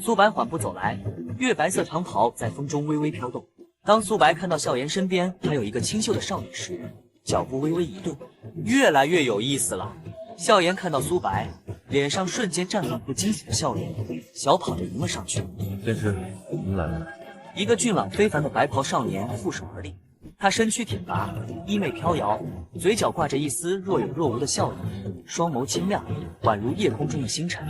苏白缓步走来，月白色长袍在风中微微飘动。当苏白看到萧炎身边还有一个清秀的少女时，脚步微微一顿，越来越有意思了。萧炎看到苏白，脸上瞬间绽放出惊喜的笑容，小跑着迎了上去。仙师，您来了。一个俊朗非凡的白袍少年负手而立，他身躯挺拔，衣袂飘摇，嘴角挂着一丝若有若无的笑意，双眸清亮，宛如夜空中的星辰。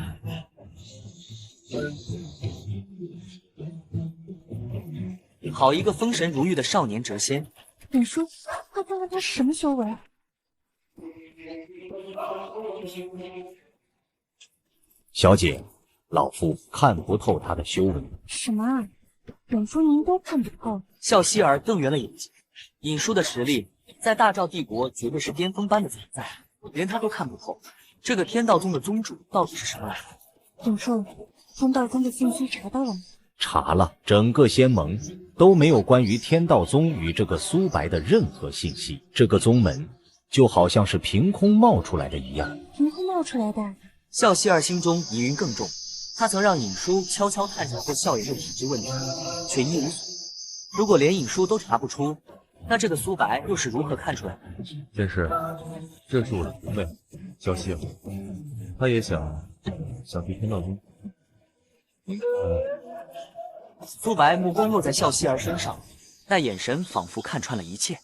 好一个风神如玉的少年谪仙！本叔，快看看他是什么修为。小姐，老夫看不透他的修为。什么啊？本叔您都看不透？笑希儿瞪圆了眼睛，尹叔的实力在大赵帝国绝对是巅峰般的存在，连他都看不透，这个天道宗的宗主到底是什么来头？本叔，天道宗的信息查到了吗？查了，整个仙盟都没有关于天道宗与这个苏白的任何信息。这个宗门就好像是凭空冒出来的一样。凭空冒出来的？笑希儿心中疑云更重，他曾让尹叔悄悄探查过笑颜的体质问题，却一无所获。如果连尹叔都查不出，那这个苏白又是如何看出来的？仙师，这是我的徒妹萧希儿，她也想去天道宗。苏白目光落在笑希儿身上，那眼神仿佛看穿了一切。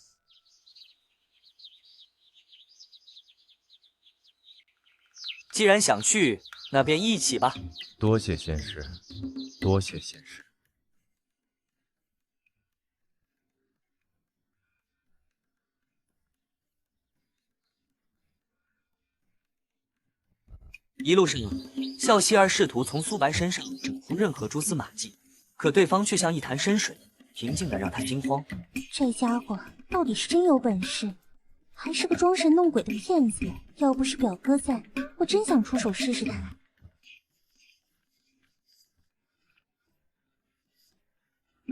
既然想去，那便一起吧。多谢仙师，多谢仙师。一路上，笑希儿试图从苏白身上找出任何蛛丝马迹，可对方却像一潭深水，平静的让他惊慌。这家伙到底是真有本事，还是个装神弄鬼的骗子？要不是表哥在，我真想出手试试他。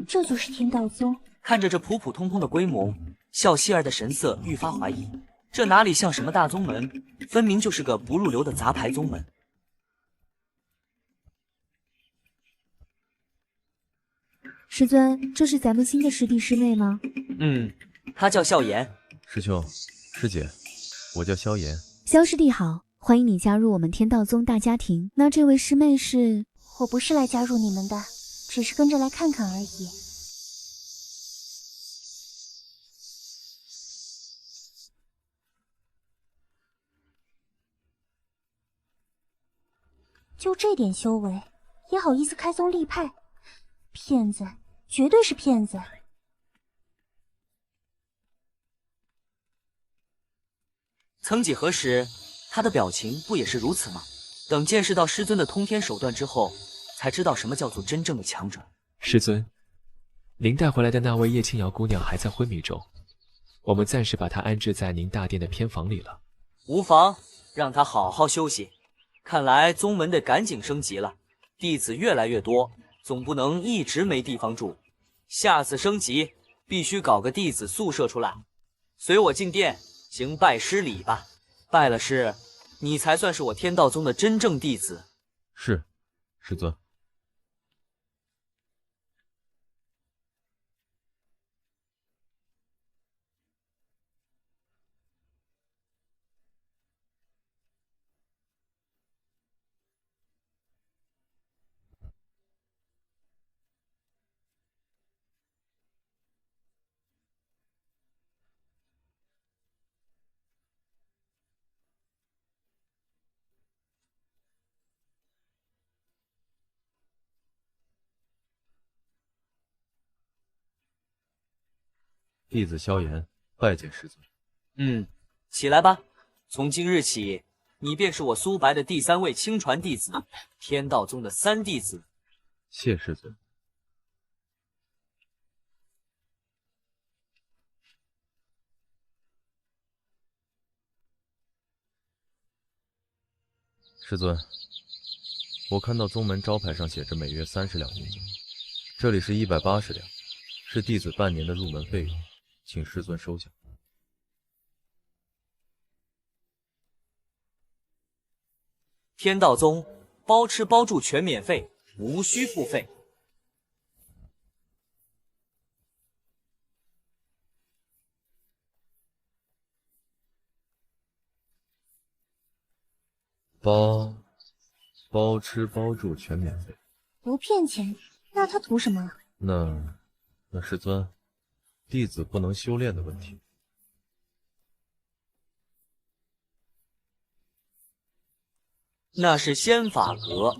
这就是天道宗。看着这普普通通的规模，笑希儿的神色愈发怀疑，这哪里像什么大宗门，分明就是个不入流的杂牌宗门。师尊，这是咱们新的师弟师妹吗？他叫笑颜。师兄师姐，我叫萧炎。萧师弟好，欢迎你加入我们天道宗大家庭。那这位师妹是？我不是来加入你们的，只是跟着来看看而已。就这点修为，也好意思开宗立派？骗子，绝对是骗子！曾几何时，他的表情不也是如此吗？等见识到师尊的通天手段之后，才知道什么叫做真正的强者。师尊，您带回来的那位叶清瑶姑娘还在昏迷中，我们暂时把她安置在您大殿的偏房里了。无妨，让她好好休息。看来宗门得赶紧升级了，弟子越来越多，总不能一直没地方住。下次升级必须搞个弟子宿舍出来。随我进殿行拜师礼吧。拜了师，你才算是我天道宗的真正弟子。是，师尊。弟子萧炎拜见师尊。起来吧。从今日起，你便是我苏白的第3位亲传弟子，天道宗的3弟子。谢师尊。师尊，我看到宗门招牌上写着每月30两银子，这里是180两，是弟子半年的入门费用，请师尊收下。天道宗包吃包住全免费，无需付费。包吃包住全免费，不骗钱，那他图什么？那师尊，弟子不能修炼的问题。那是仙法阁，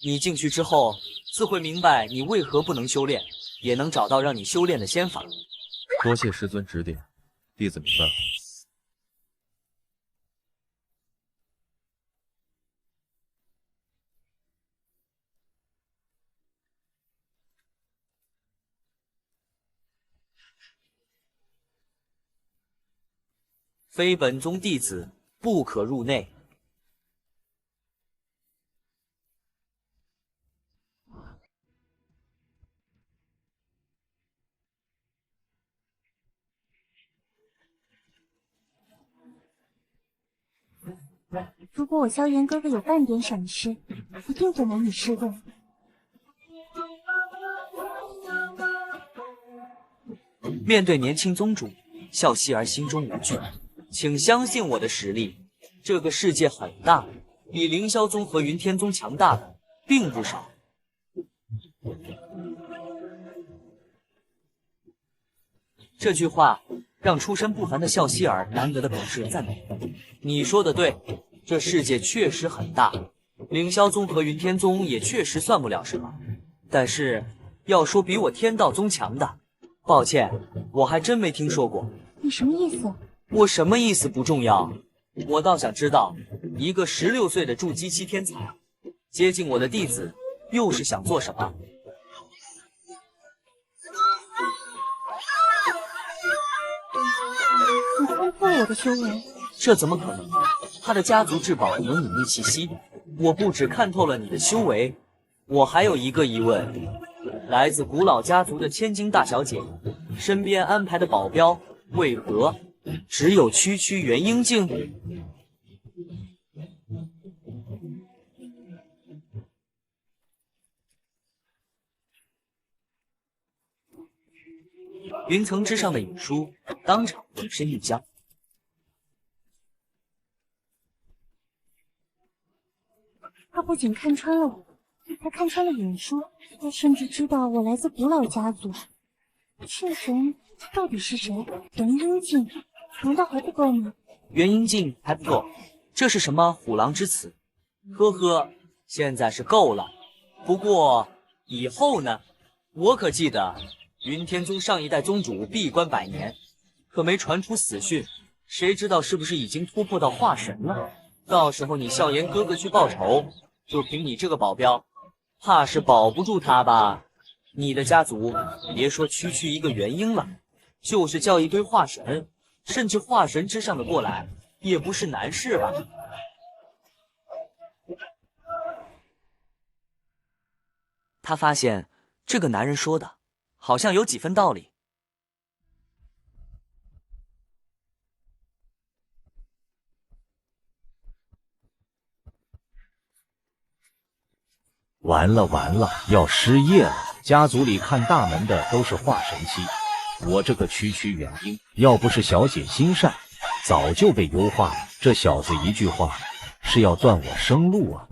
你进去之后自会明白你为何不能修炼，也能找到让你修炼的仙法。多谢师尊指点，弟子明白了。非本宗弟子不可入内。如果我萧炎哥哥有半点闪失，一定会难以释动。面对年轻宗主，笑希儿心中无惧。请相信我的实力，这个世界很大，比凌霄宗和云天宗强大的并不少。这句话让出身不凡的笑希儿难得的表示赞美。你说的对，这世界确实很大，凌霄宗和云天宗也确实算不了什么，但是要说比我天道宗强的，抱歉，我还真没听说过。你什么意思？我什么意思不重要，我倒想知道，一个16岁的筑基期天才，接近我的弟子，又是想做什么？你突破了我的修为？这怎么可能？他的家族至宝有隐秘气息，我不只看透了你的修为，我还有一个疑问：来自古老家族的千金大小姐，身边安排的保镖为何只有区区元婴境？云层之上的尹叔当场浑身一僵。他不仅看穿了我，他看穿了尹叔，他甚至知道我来自古老家族。这人到底是谁？元婴境难道还不够吗？元婴境还不够，这是什么虎狼之词？呵呵，现在是够了。不过以后呢？我可记得云天宗上一代宗主闭关100年，可没传出死讯，谁知道是不是已经突破到化神了？到时候你笑颜哥哥去报仇，就凭你这个保镖，怕是保不住他吧？你的家族别说区区一个元婴了，就是叫一堆化神，甚至化神之上的过来，也不是难事吧？他发现这个男人说的好像有几分道理。完了完了，要失业了！家族里看大门的都是化神期，我这个区区元婴，要不是小姐心善，早就被优化了。这小子一句话，是要断我生路啊！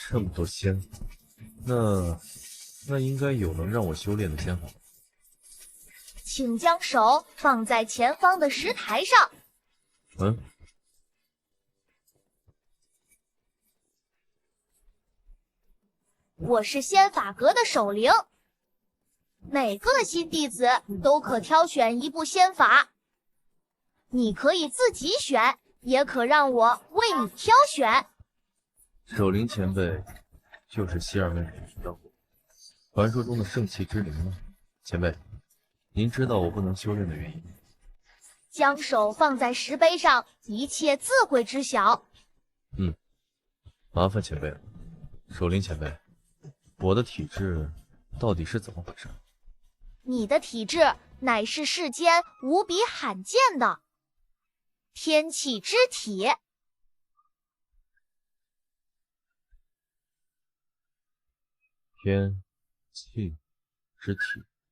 这么多仙法，那应该有能让我修炼的仙法。请将手放在前方的石台上。我是仙法阁的守灵，每个新弟子都可挑选一部仙法，你可以自己选，也可让我为你挑选。守灵前辈就是希尔曼主教传说中的圣器之灵吗？前辈，您知道我不能修炼的原因？将手放在石碑上，一切自会知晓。麻烦前辈了。守灵前辈，我的体质到底是怎么回事？你的体质乃是世间无比罕见的天气之体。天气之体，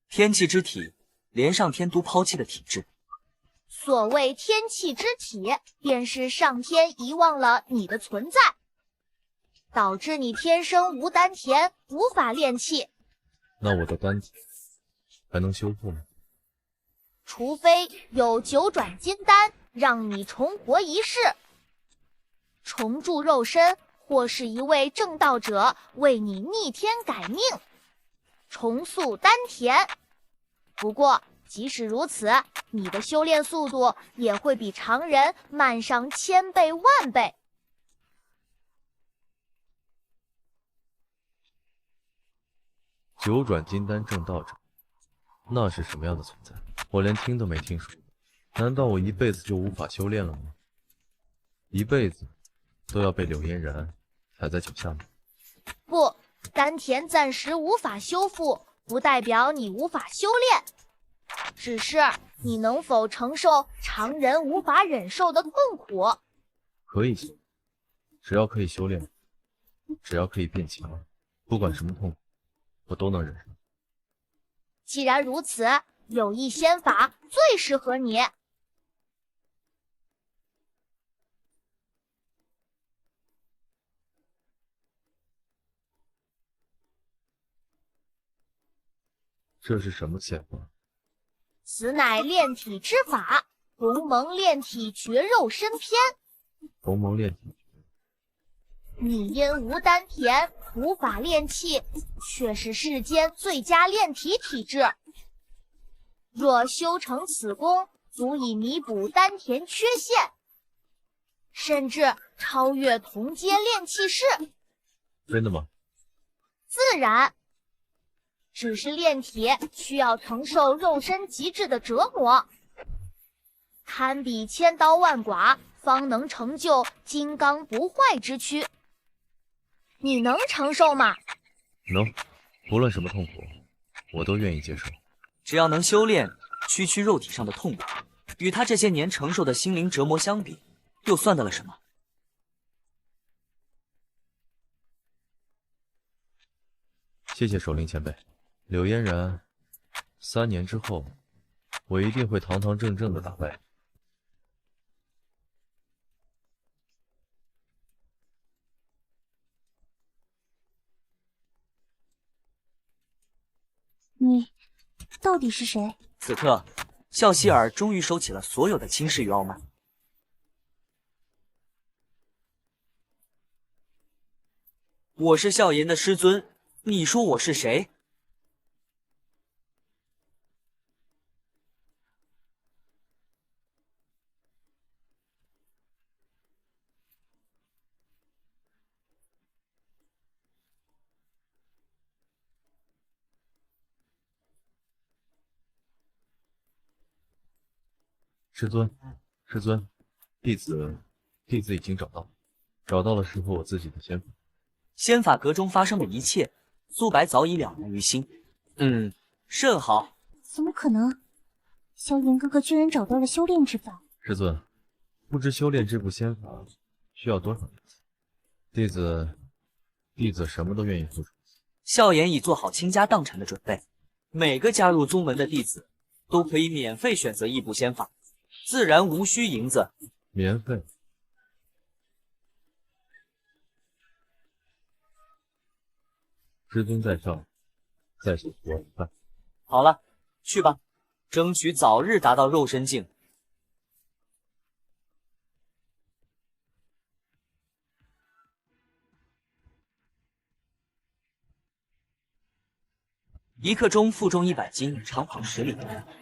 天气之体，连上天都抛弃的体质。所谓天气之体，便是上天遗忘了你的存在，导致你天生无丹田，无法炼气。那我的丹田还能修复吗？除非有九转金丹让你重活一世，重铸肉身，或是一位正道者为你逆天改命，重塑丹田。不过即使如此，你的修炼速度也会比常人慢上1000倍万倍。九转金丹正道者，那是什么样的存在？我连听都没听说过。难道我一辈子就无法修炼了吗？一辈子都要被柳嫣然踩在脚下吗？不，丹田暂时无法修复，不代表你无法修炼，只是你能否承受常人无法忍受的痛苦？可以修，只要可以修炼，只要可以变强，不管什么痛苦，我都能忍受。既然如此，有一仙法最适合你。这是什么仙法？此乃炼体之法，鸿蒙炼体绝肉身篇。鸿蒙炼体，你因无丹田，无法炼气，却是世间最佳炼体体质。若修成此功，足以弥补丹田缺陷，甚至超越同阶炼气士。真的吗？自然。只是炼体需要承受肉身极致的折磨，堪比千刀万剐，方能成就金刚不坏之躯。你能承受吗？能，无论什么痛苦，我都愿意接受。只要能修炼，区区肉体上的痛苦，与他这些年承受的心灵折磨相比，又算得了什么？谢谢守灵前辈。柳嫣然，3年之后，我一定会堂堂正正的打败你。你到底是谁？此刻，笑希尔终于收起了所有的轻视与傲慢。我是笑颜的师尊，你说我是谁？师尊，师尊，弟子已经找到了师傅我自己的仙法。仙法阁中发生的一切，苏白早已了然于心。甚好。怎么可能？萧炎哥哥居然找到了修炼之法。师尊，不知修炼这部仙法需要多少年资？弟子什么都愿意付出。笑颜已做好倾家荡产的准备，每个加入宗门的弟子都可以免费选择一部仙法，自然无需银子。免费？师尊在上，在下我已办。好了，去吧，争取早日达到肉身境。一刻钟负重100斤，长跑10里；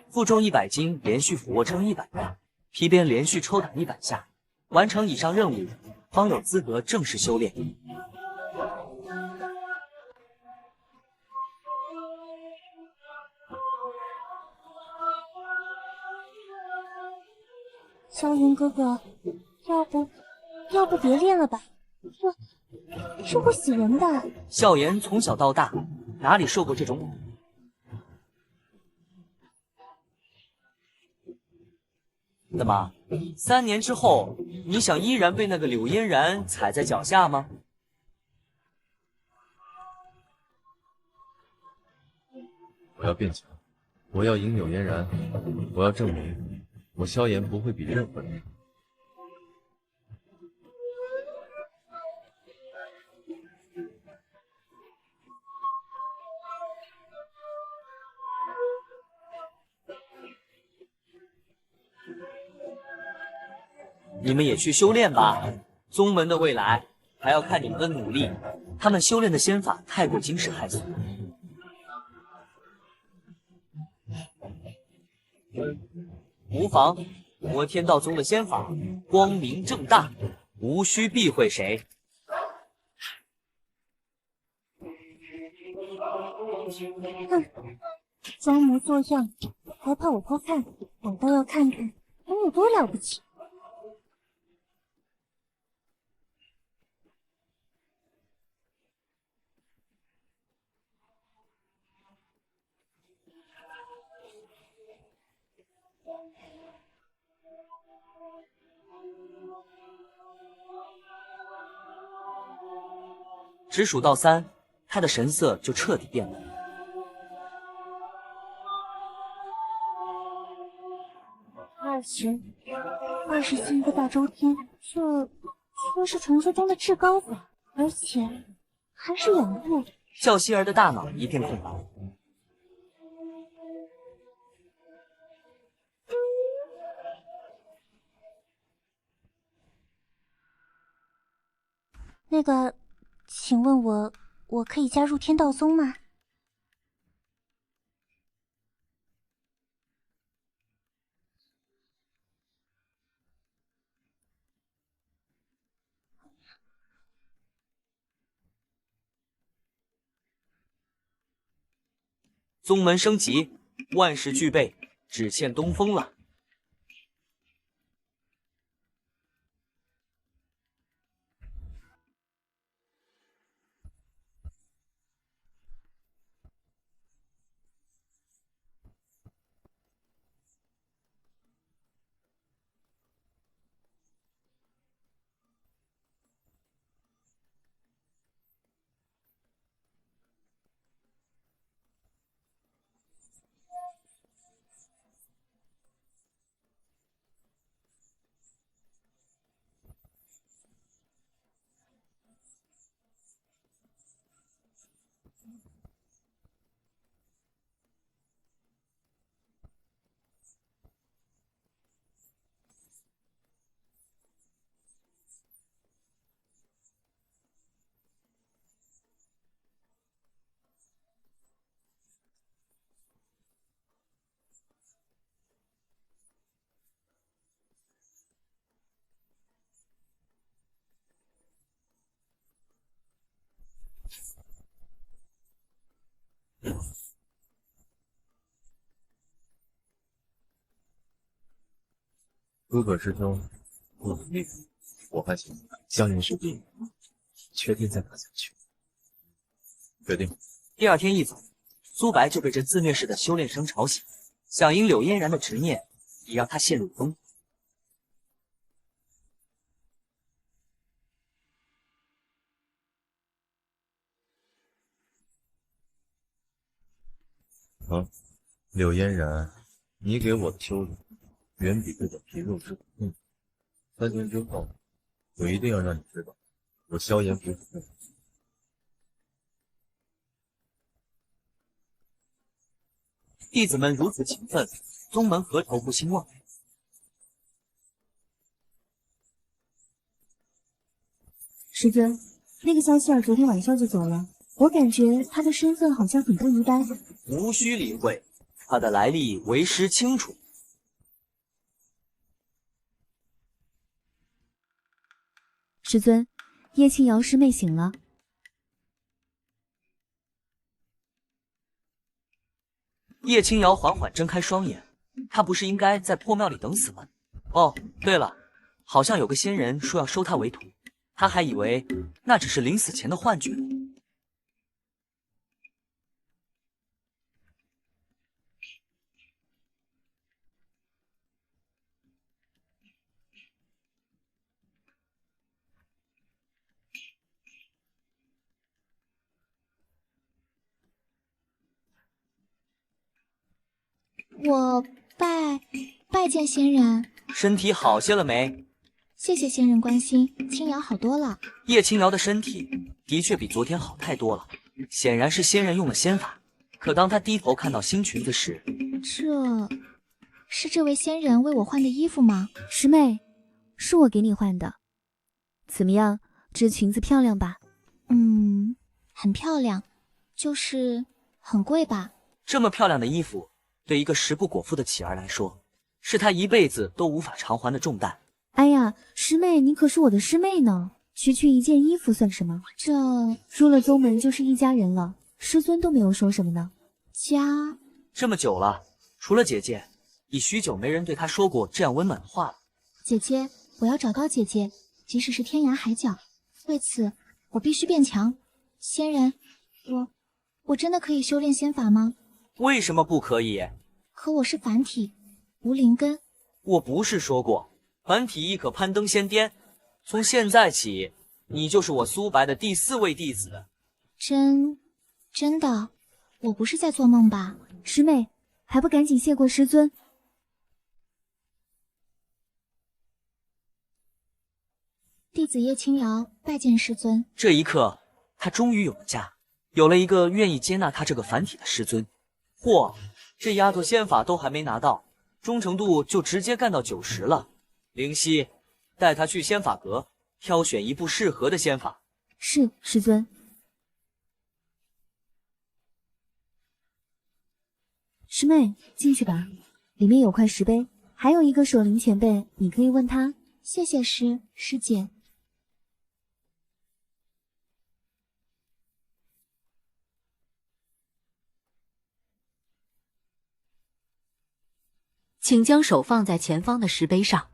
负重100斤，连续俯卧撑100回，皮鞭连续抽打100下。完成以上任务，方有资格正式修炼。萧炎哥哥，要不别练了吧？这会死人的。笑颜从小到大哪里受过这种苦？怎么，3年之后，你想依然被那个柳嫣然踩在脚下吗？我要变强，我要赢柳嫣然，我要证明我萧炎不会比任何人差。你们也去修炼吧，宗门的未来还要看你们的努力。他们修炼的仙法太过惊世骇俗。无妨，我天道宗的仙法光明正大，无需避讳谁。装模作样，还怕我偷看？我倒要看看你有多了不起。只数到3，他的神色就彻底变了。24个大周天，这是传说中的至高法，而且还是2步。笑希儿的大脑一片空白。那个，请问我可以加入天道宗吗？宗门升级，万事俱备，只欠东风了。诸葛师兄不努力，我还行。萧炎师弟，确定再打下去？决定。第二天一早，苏白就被这自虐式的修炼声吵醒，想赢柳嫣然的执念，也让他陷入疯狂。柳嫣然，你给我的修炼远比这个皮肉之苦更苦。3天之后，我一定要让你知道，我萧炎不是笨。弟子们如此勤奋，宗门何愁不兴旺？师尊，那个萧希儿昨天晚上就走了，我感觉他的身份好像很不一般。无需理会，他的来历为师清楚。师尊，叶青瑶师妹醒了。叶青瑶缓缓睁开双眼，她不是应该在破庙里等死吗？哦，对了，好像有个仙人说要收她为徒，她还以为那只是临死前的幻觉。我拜见仙人。身体好些了没？谢谢仙人关心，青瑶好多了。叶青瑶的身体的确比昨天好太多了，显然是仙人用了仙法。可当他低头看到新裙子时，这是这位仙人为我换的衣服吗？师妹，是我给你换的。怎么样，这裙子漂亮吧？很漂亮，就是很贵吧？这么漂亮的衣服，对一个食不果腹的乞儿来说，是他一辈子都无法偿还的重担。哎呀，师妹，你可是我的师妹呢，区区一件衣服算什么？这入了宗门就是一家人了，师尊都没有说什么呢。家这么久了，除了姐姐，已许久没人对他说过这样温暖的话了。姐姐，我要找到姐姐，即使是天涯海角，为此我必须变强。仙人，我真的可以修炼仙法吗？为什么不可以？可我是凡体，无灵根。我不是说过，凡体亦可攀登仙巅。从现在起，你就是我苏白的第4位弟子。真的？我不是在做梦吧？师妹，还不赶紧谢过师尊？弟子叶青瑶拜见师尊。这一刻，他终于有了家，有了一个愿意接纳他这个凡体的师尊。嚯，这丫头仙法都还没拿到，忠诚度就直接干到90了。灵犀，带她去仙法阁，挑选一部适合的仙法。是，师尊。师妹，进去吧，里面有块石碑，还有一个守灵前辈，你可以问他。谢谢师姐。请将手放在前方的石碑上。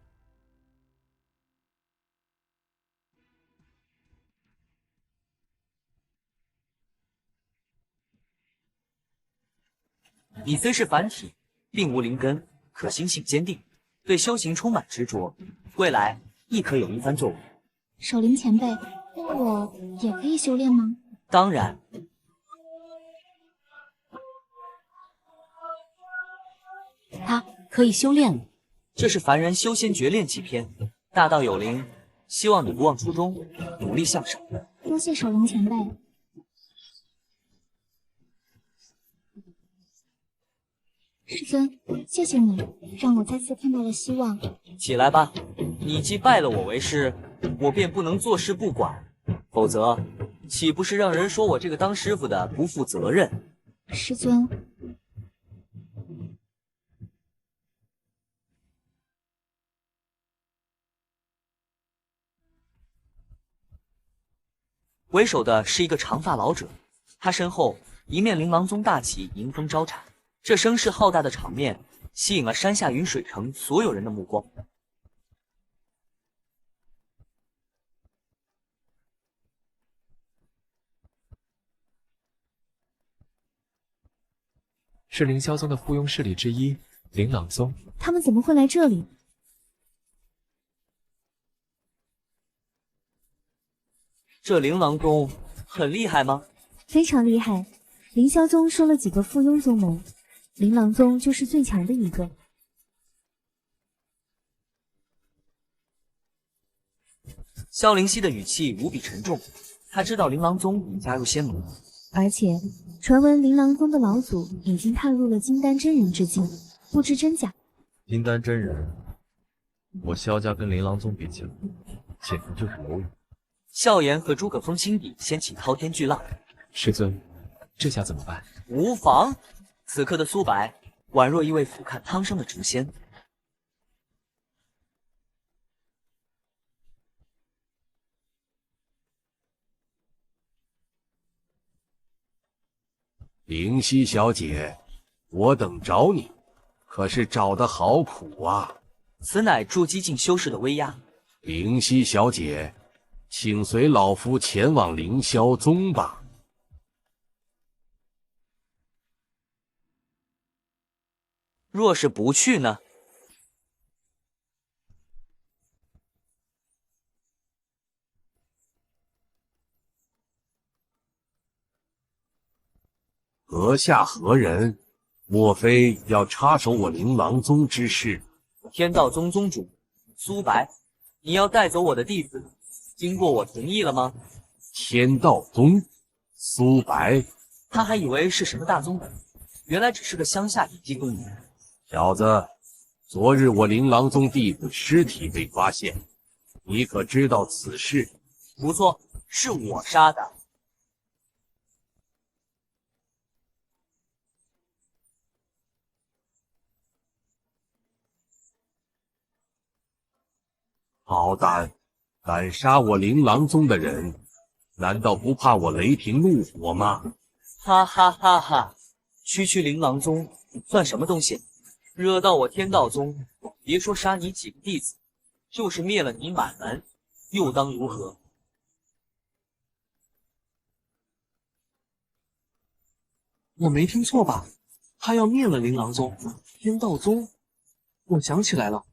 你虽是凡体，并无灵根，可心性坚定，对修行充满执着，未来亦可有一番作为。守灵前辈，那我也可以修炼吗？当然。他可以修炼了。这是凡人修仙诀炼气篇，大道有灵，希望你不忘初衷，努力向上。多谢守灵前辈。师尊，谢谢你，让我再次看到了希望。起来吧，你既拜了我为师，我便不能坐视不管，否则岂不是让人说我这个当师傅的不负责任？师尊。为首的是一个长发老者，他身后一面琳琅宗大旗迎风招展，这声势浩大的场面吸引了山下云水城所有人的目光。是凌霄宗的附庸势力之一，琳琅宗。他们怎么会来这里？这琳琅宗很厉害吗？非常厉害。凌霄宗收了几个附庸宗门，琳琅宗就是最强的一个。萧灵溪的语气无比沉重，他知道琳琅宗已加入仙盟，而且传闻琳琅宗的老祖已经探入了金丹真人之境，不知真假。金丹真人，我萧家跟琳琅宗比起来，简直就是蝼蚁。萧炎和诸葛峰亲笔掀起滔天巨浪。师尊，这下怎么办？无妨。此刻的苏白宛若一位俯瞰苍生的谪仙。灵溪小姐，我等找你，可是找得好苦啊！此乃筑基境修士的威压。灵溪小姐，请随老夫前往凌霄宗吧。若是不去呢？阁下何人？莫非要插手我琳琅宗之事？天道宗宗主苏白，你要带走我的弟子，经过我同意了吗？天道宗，苏白，他还以为是什么大宗门，原来只是个乡下野鸡公园。小子，昨日我琳琅宗弟子尸体被发现，你可知道此事？不错，是我杀的。好胆，敢杀我琳琅宗的人，难道不怕我雷霆怒火吗？哈哈哈哈！区区琳琅宗算什么东西？惹到我天道宗，别说杀你几个弟子，就是灭了你满门，又当如何？我没听错吧？他要灭了琳琅宗、天道宗。我想起来了，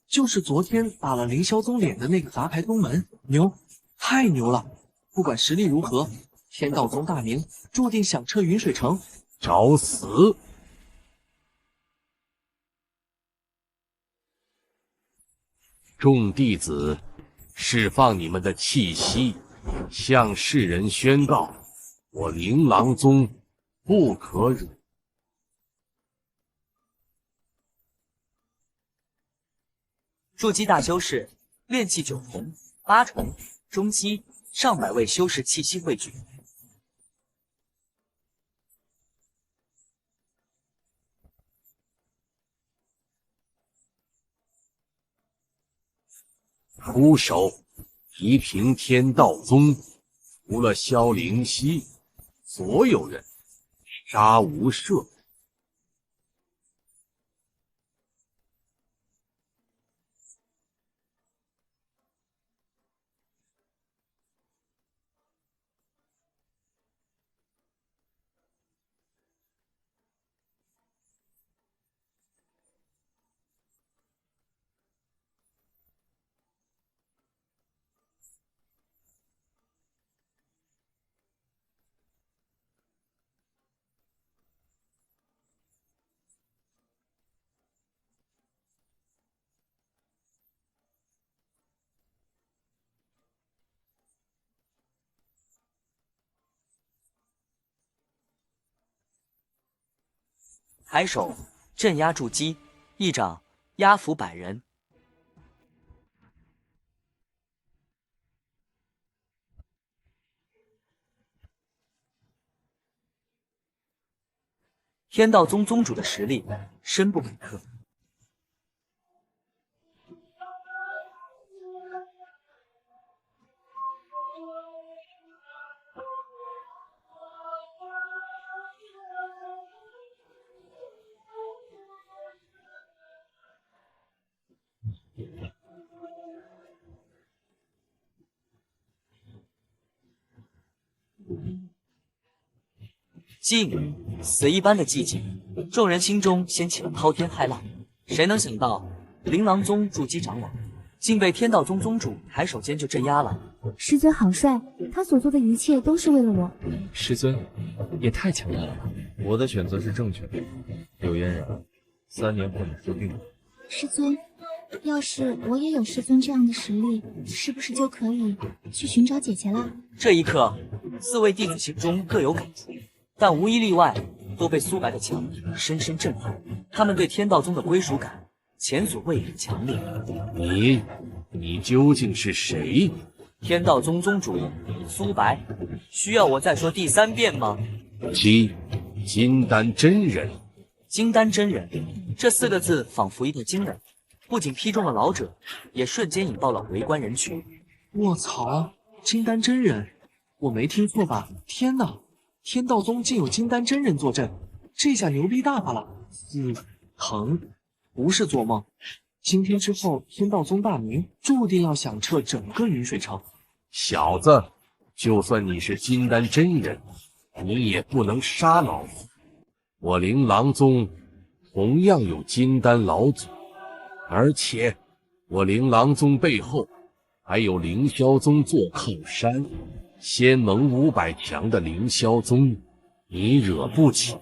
就是昨天打了凌霄宗脸的那个杂牌宗门，牛，太牛了！不管实力如何，天道宗大名注定响彻云水城。找死！众弟子，释放你们的气息，向世人宣告：我琳琅宗不可辱。筑基大修士，炼气9重8重，中期上百位修士气息汇聚。出手，夷平天道宗，除了萧灵溪，所有人杀无赦。抬手镇压筑基，一掌压服100人。天道宗宗主的实力深不可测。静，死一般的寂静。众人心中掀起了滔天骇浪。谁能想到，琳琅宗筑基长老竟被天道宗宗主抬手间就镇压了？师尊好帅，他所做的一切都是为了我。师尊也太强大了吧！我的选择是正确的，柳嫣然，3年后你说定了。师尊，要是我也有师尊这样的实力，是不是就可以去寻找姐姐了？这一刻，4位弟子心中各有感触，但无一例外都被苏白的强力深深震撼。他们对天道宗的归属感前所未有的强烈。你究竟是谁？天道宗宗主苏白，需要我再说第3遍吗？金丹真人。金丹真人这4个字仿佛一道金刃，不仅劈中了老者，也瞬间引爆了围观人群。卧槽，金丹真人，我没听错吧？天哪，天道宗竟有金丹真人坐镇，这下牛逼大发了！疼，不是做梦。今天之后，天道宗大名注定要响彻整个云水城。小子，就算你是金丹真人，你也不能杀老夫。我琳琅宗同样有金丹老祖，而且我琳琅宗背后还有凌霄宗做靠山，仙盟500强的凌霄宗，你惹不起。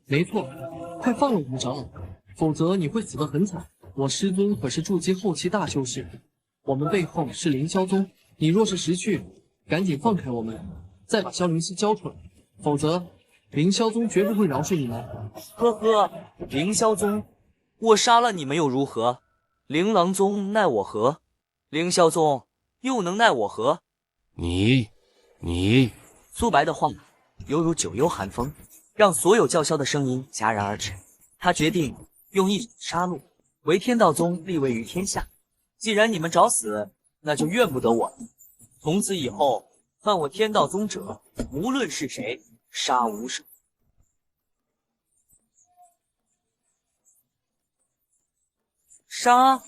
没错，快放了我们长老，否则你会死得很惨。我师尊可是筑基后期大修士，我们背后是凌霄宗，你若是识趣，赶紧放开我们，再把萧灵溪交出来，否则凌霄宗绝不会饶恕你们。呵呵，凌霄宗，我杀了你们又如何？琳琅宗奈我何？凌霄宗又能奈我何？你，苏白的话犹如九幽寒风，让所有叫嚣的声音戛然而止。他决定用一场杀戮为天道宗立位于天下。既然你们找死，那就怨不得我了。从此以后，犯我天道宗者，无论是谁，杀无赦。杀！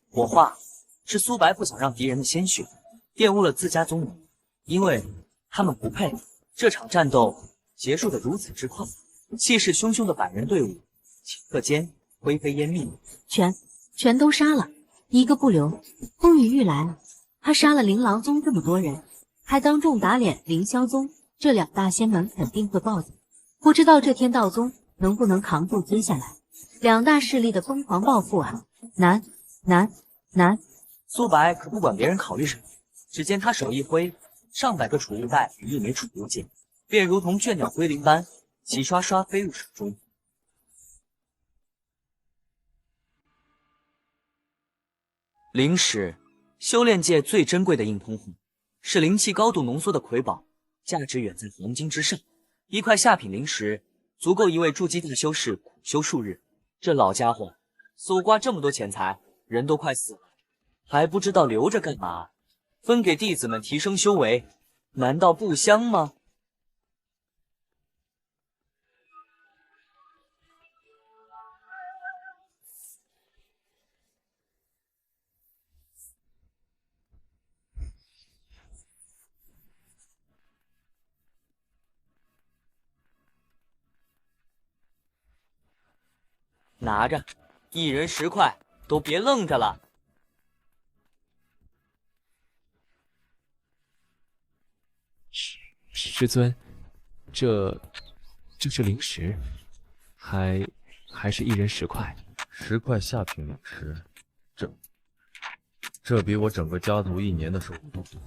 火化是苏白不想让敌人的鲜血玷污了自家宗门，因为他们不配。这场战斗结束得如此之快，气势汹汹的百人队伍顷刻间灰飞烟灭，全都杀了，一个不留。风雨欲来了，他杀了琳琅宗这么多人，还当众打脸凌霄宗，这2大仙门肯定会报警。不知道这天道宗能不能扛住接下来2大势力的疯狂报复啊！难！苏白可不管别人考虑什么，只见他手一挥，上百个储物袋与一枚储物剑便如同倦鸟归林般齐刷刷飞入手中。灵石，修炼界最珍贵的硬通货，是灵气高度浓缩的瑰宝，价值远在黄金之上。一块下品灵石足够一位筑基大修士苦修数日。这老家伙搜刮这么多钱财，人都快死了，还不知道留着干嘛？分给弟子们提升修为，难道不香吗？拿着，一人10块，都别愣着了。师尊，这是灵石，还是一人10块，10块下品灵石，这比我整个家族1年的收入都多。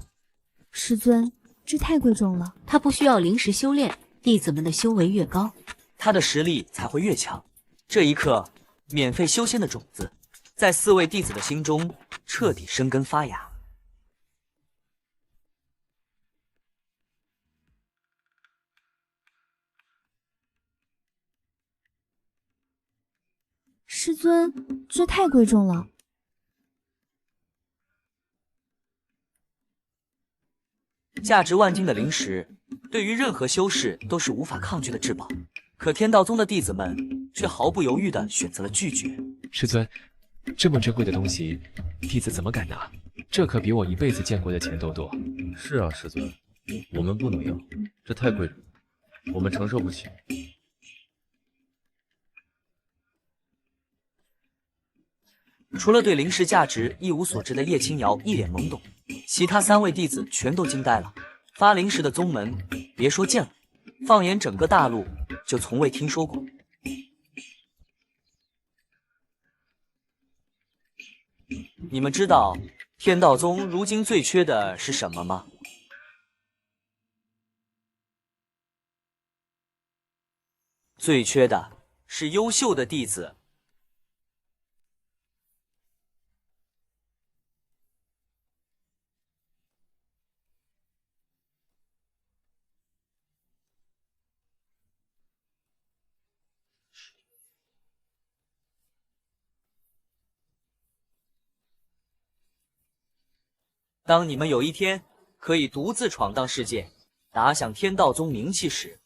师尊，这太贵重了。他不需要灵石修炼，弟子们的修为越高，他的实力才会越强。这一刻，免费修仙的种子，在4位弟子的心中彻底生根发芽。师尊，这太贵重了。价值万金的灵石，对于任何修士都是无法抗拒的至宝。可天道宗的弟子们却毫不犹豫地选择了拒绝。师尊，这么珍贵的东西，弟子怎么敢拿？这可比我一辈子见过的钱都多。是啊，师尊，我们不能要，这太贵重，我们承受不起。除了对灵石价值一无所知的叶青瑶一脸懵懂，其他3位弟子全都惊呆了。发灵石的宗门，别说见了，放眼整个大陆，就从未听说过。你们知道天道宗如今最缺的是什么吗？最缺的是优秀的弟子。当你们有一天可以独自闯荡世界，打响天道宗名气时，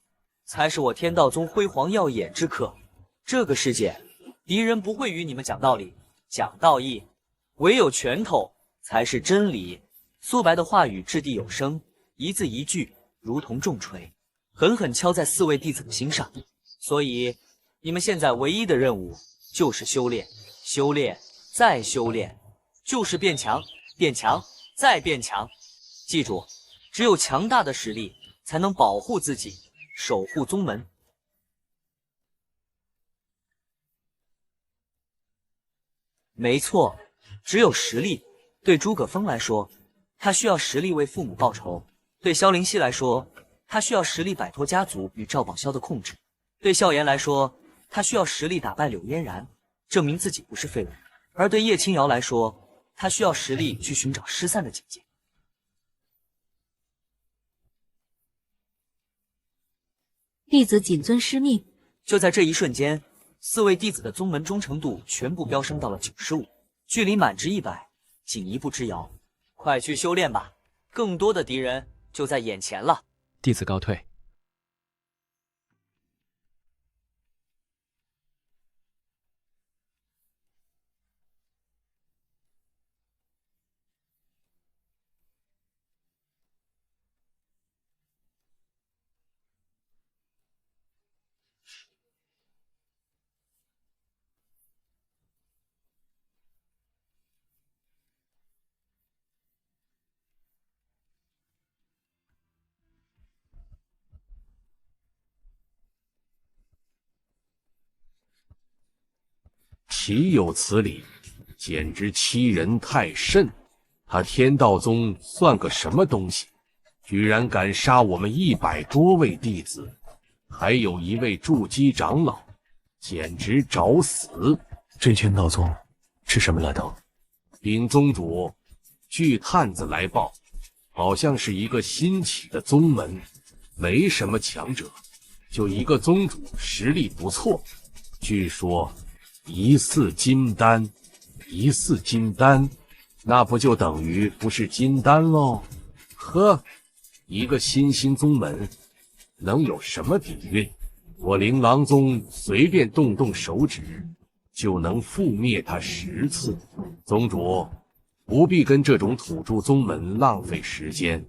才是我天道宗辉煌耀眼之刻。这个世界，敌人不会与你们讲道理、讲道义，唯有拳头才是真理。苏白的话语掷地有声，一字一句如同重锤，狠狠敲在4位弟子的心上。所以，你们现在唯一的任务就是修炼，修炼再修炼，就是变强，变强再变强。记住，只有强大的实力才能保护自己，守护宗门。没错，只有实力。对诸葛峰来说，他需要实力为父母报仇；对萧灵溪来说，他需要实力摆脱家族与赵宝霄的控制；对萧炎来说，他需要实力打败柳嫣然，证明自己不是废物；而对叶青瑶来说，他需要实力去寻找失散的姐姐。弟子谨遵师命。就在这一瞬间，4位弟子的宗门忠诚度全部飙升到了95，距离满值100仅一步之遥。快去修炼吧，更多的敌人就在眼前了。弟子告退。岂有此理！简直欺人太甚！他天道宗算个什么东西？居然敢杀我们100多位弟子，还有1位筑基长老，简直找死！这天道宗是什么来头？禀宗主，据探子来报，好像是一个新起的宗门，没什么强者，就一个宗主实力不错，据说疑似金丹，疑似金丹，那不就等于不是金丹喽？呵，一个新兴宗门能有什么底蕴？我琳琅宗随便动动手指就能覆灭他10次。宗主不必跟这种土著宗门浪费时间，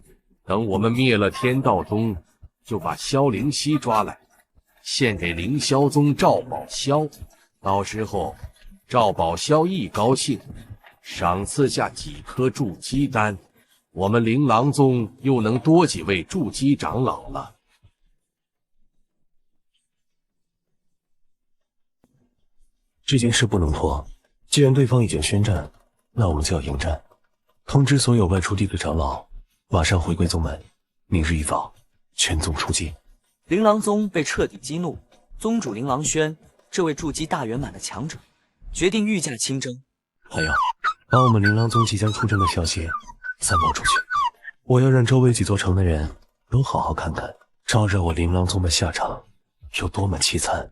等我们灭了天道宗，就把萧灵溪抓来，献给凌霄宗赵宝霄。到时候赵宝霄一高兴，赏赐下几颗筑基丹，我们琳琅宗又能多几位筑基长老了。这件事不能拖，既然对方已经宣战，那我们就要迎战，通知所有外出地的长老，马上回归宗门，明日一早全宗出击。琳琅宗被彻底激怒，宗主琳琅轩这位筑基大圆满的强者，决定御驾亲征。还有，把我们琳琅宗即将出征的消息散播出去，我要让周围几座城的人都好好看看，招惹我琳琅宗的下场有多么凄惨。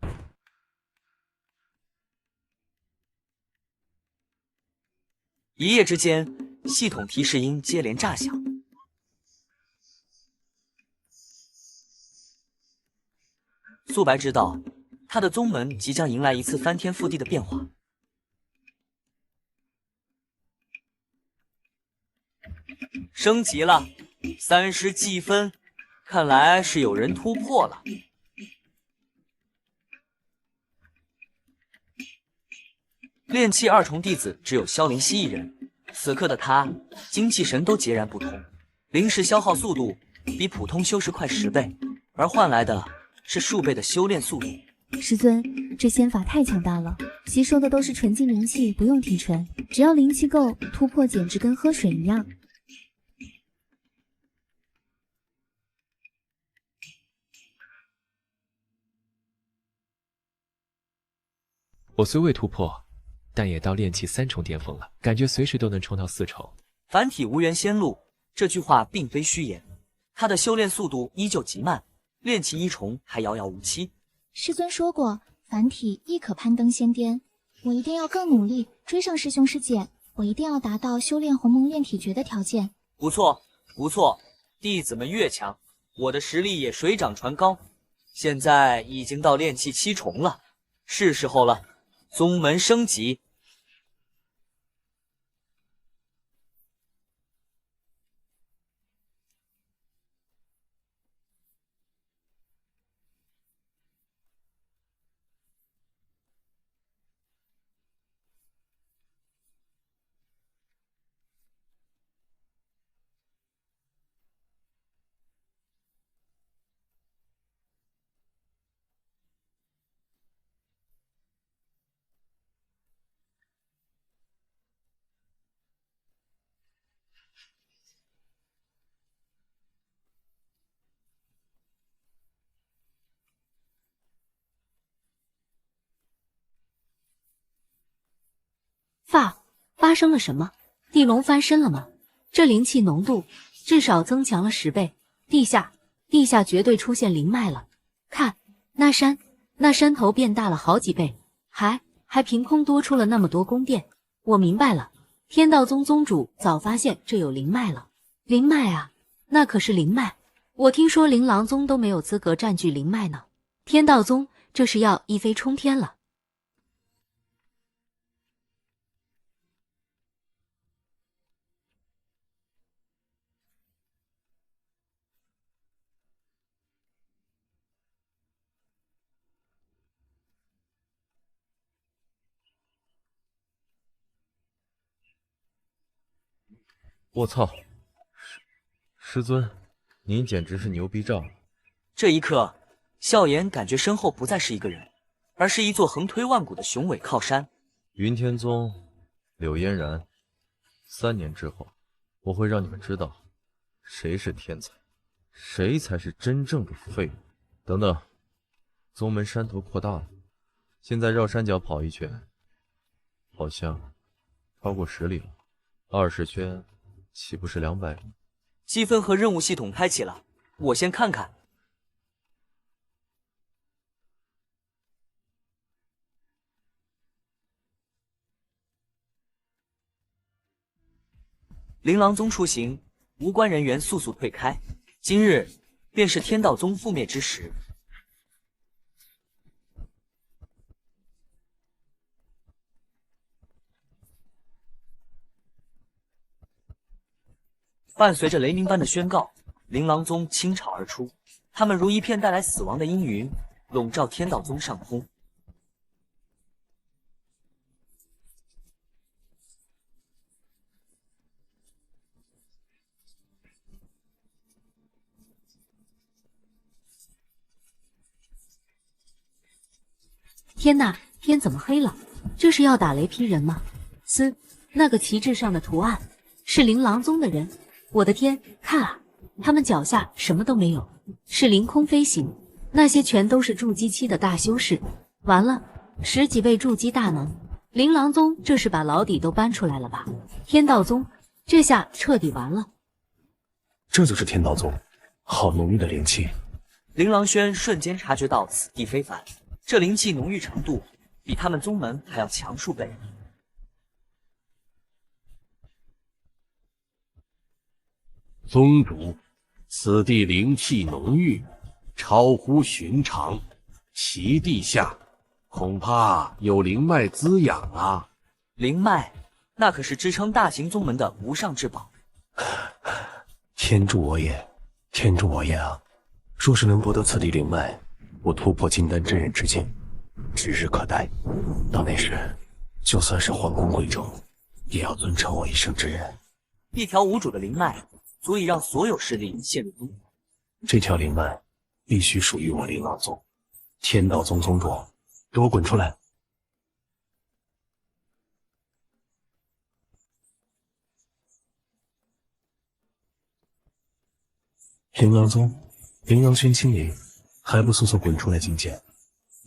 一夜之间，系统提示音接连炸响。素白知道，他的宗门即将迎来一次翻天覆地的变化。升级了，30积分，看来是有人突破了。炼气2重弟子只有萧灵溪一人，此刻的他精气神都截然不同，灵石消耗速度比普通修士快10倍，而换来的是数倍的修炼速度。师尊，这仙法太强大了，吸收的都是纯净灵气，不用提纯，只要灵气够，突破简直跟喝水一样。我虽未突破，但也到炼气3重巅峰了，感觉随时都能冲到4重。凡体无缘仙路，这句话并非虚言。他的修炼速度依旧极慢，炼气1重还遥遥无期。师尊说过，凡体亦可攀登仙巅，我一定要更努力追上师兄师姐，我一定要达到修炼鸿蒙炼体诀的条件。不错，不错，弟子们越强，我的实力也水涨船高。现在已经到炼气7重了，是时候了，宗门升级。发生了什么？地龙翻身了吗？这灵气浓度至少增强了10倍，地下绝对出现灵脉了。看那山头变大了好几倍，还凭空多出了那么多宫殿。我明白了，天道宗宗主早发现这有灵脉了。灵脉啊，那可是灵脉。我听说琳琅宗都没有资格占据灵脉呢，天道宗这是要一飞冲天了。我操！师尊，您简直是牛逼炸了！这一刻，笑颜感觉身后不再是一个人，而是一座横推万古的雄伟靠山。云天宗，柳嫣然，3年之后，我会让你们知道，谁是天才，谁才是真正的废物。等等，宗门山头扩大了，现在绕山脚跑一圈，好像超过10里了，20圈。岂不是200里？积分和任务系统开启了，我先看看。琳琅宗出行，无关人员速速退开。今日便是天道宗覆灭之时。伴随着雷鸣般的宣告，琳琅宗倾巢而出，他们如一片带来死亡的阴云，笼罩天道宗上空。天哪，天怎么黑了？这是要打雷劈人吗？那个旗帜上的图案是琳琅宗的人。我的天，看啊，他们脚下什么都没有，是凌空飞行，那些全都是筑基期的大修士。完了，10几倍筑基大能，琳琅宗这是把老底都搬出来了吧？天道宗这下彻底完了。这就是天道宗，好浓郁的灵气。琳琅轩瞬间察觉到此地非凡，这灵气浓郁程度比他们宗门还要强数倍。宗主，此地灵气浓郁，超乎寻常。齐地下，恐怕有灵脉滋养啊。灵脉，那可是支撑大型宗门的无上至宝。天助我也，天助我也啊！若是能博得此地灵脉，我突破金丹真人之境，指日可待。到那时，就算是皇宫贵胄，也要尊称我一声之人。一条无主的灵脉，足以让所有势力陷入疯狂。这条灵脉必须属于我灵王宗。天道宗宗主，给我滚出来！灵狼宗，灵狼轩亲临，还不速速滚出来觐见！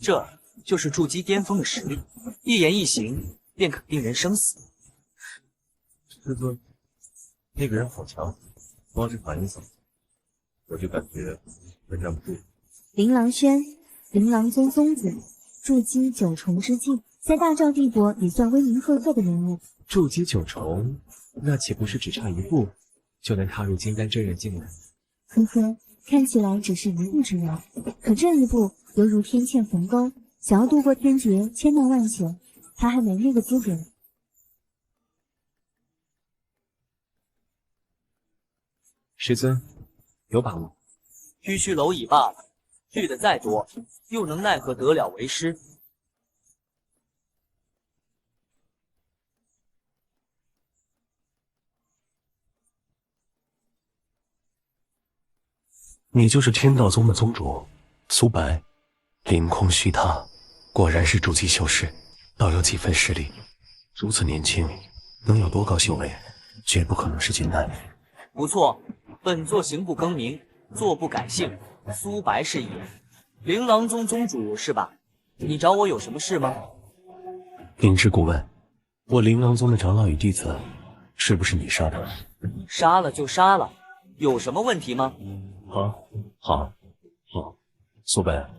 这就是筑基巅峰的实力，一言一行便可定人生死。师尊，那个人好强，光是反应扫，我就感觉奋战不住。琳琅轩，琳琅宗宗主，筑基9重之境，在大赵帝国也算威名赫赫的人物。筑基9重，那岂不是只差一步就能踏入金丹真人境了？呵呵，看起来只是一步之遥，可这一步犹如天堑鸿沟，想要渡过天劫，千难万险，他还没那个资格。师尊，有把握？区区蝼蚁罢了，聚的再多，又能奈何得了为师？你就是天道宗的宗主苏白，凌空虚踏，果然是筑基修士，倒有几分实力。如此年轻，能有多高修为，绝不可能是金丹。不错，本座行不更名，坐不改姓，苏白是也。琳琅宗宗主是吧？你找我有什么事吗？灵芝顾问，我琳琅宗的长老与弟子，是不是你杀的？杀了就杀了，有什么问题吗？好，苏白，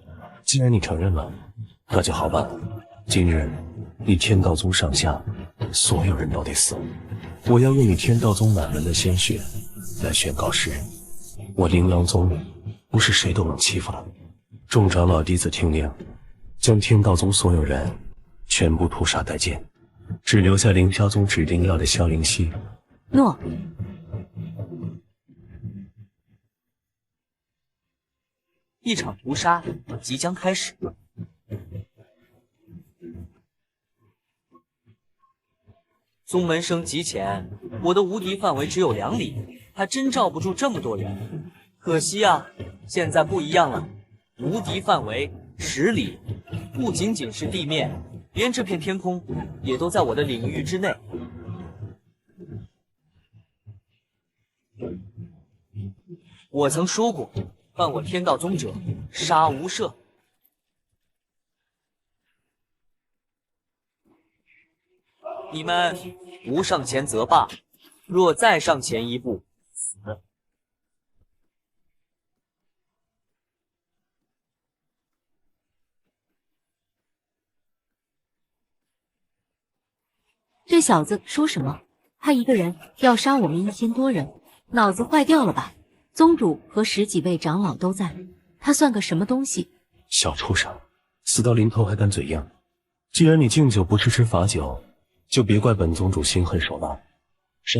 既然你承认了，那就好办。今日你天道宗上下所有人都得死，我要用你天道宗满门的鲜血来宣告世人，我琳琅宗不是谁都能欺负的。众长老弟子听令，将天道宗所有人全部屠杀殆尽，只留下凌霄宗指定要的萧灵溪。诺。一场屠杀即将开始。宗门生极浅，我的无敌范围只有2里，还真罩不住这么多人。可惜啊，现在不一样了，无敌范围10里，不仅仅是地面，连这片天空也都在我的领域之内。我曾说过，犯我天道宗者，杀无赦。你们不上前则罢，若再上前一步，死。这小子说什么？他一个人要杀我们1000多人，脑子坏掉了吧？宗主和10几位长老都在，他算个什么东西？小畜生，死到临头还敢嘴硬！既然你敬酒不吃罚酒，就别怪本宗主心狠手辣。是。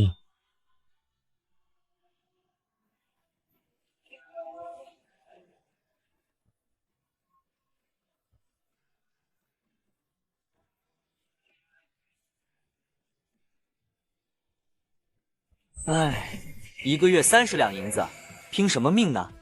唉，1个月30两银子，拼什么命呢？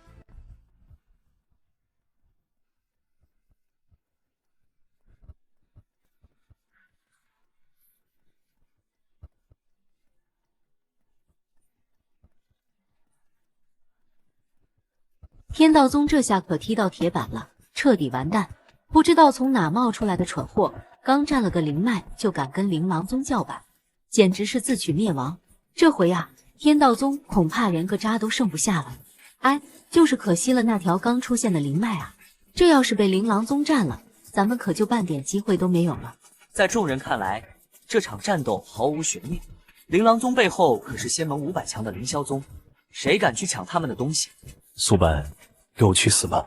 天道宗这下可踢到铁板了，彻底完蛋！不知道从哪冒出来的蠢货，刚占了个灵脉就敢跟琳琅宗叫板，简直是自取灭亡。这回啊，天道宗恐怕连个渣都剩不下了。哎，就是可惜了那条刚出现的灵脉啊！这要是被琳琅宗占了，咱们可就半点机会都没有了。在众人看来，这场战斗毫无悬念。琳琅宗背后可是仙门500强的凌霄宗，谁敢去抢他们的东西？苏白，给我去死吧！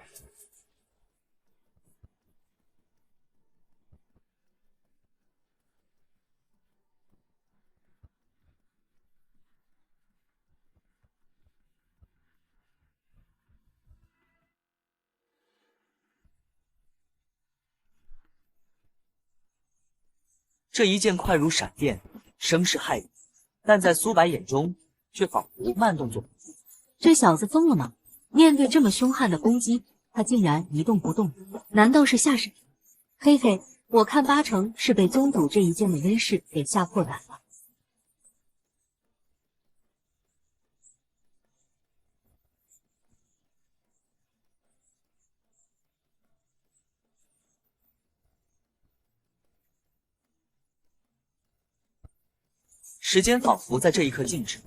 这一剑快如闪电，声势骇人，但在苏白眼中却仿佛慢动作。这小子疯了吗？面对这么凶悍的攻击，他竟然一动不动，难道是下神？嘿嘿，我看八成是被宗主这一剑的威势给吓破胆了。时间仿佛在这一刻静止。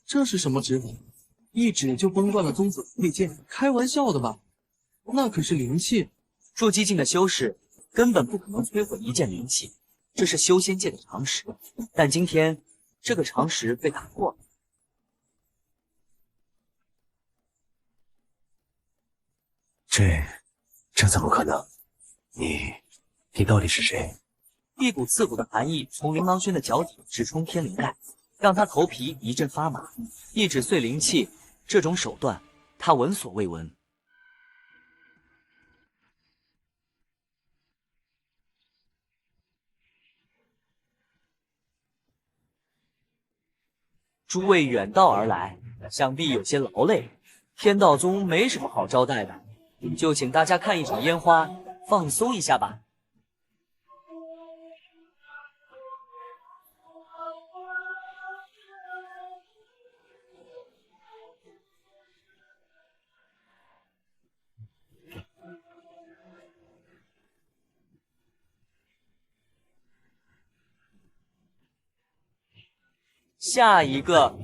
这是什么指法？一指就崩断了宗主的佩剑？开玩笑的吧？那可是灵气，筑基境的修士根本不可能摧毁一件灵气，这是修仙界的常识。但今天这个常识被打破了。这怎么可能？你到底是谁？一股刺骨的寒意从琳琅轩的脚底直冲天灵盖，让他头皮一阵发麻。一指碎灵气，这种手段他闻所未闻。诸位远道而来，想必有些劳累。天道宗没什么好招待的，就请大家看一场烟花，放松一下吧。下一个。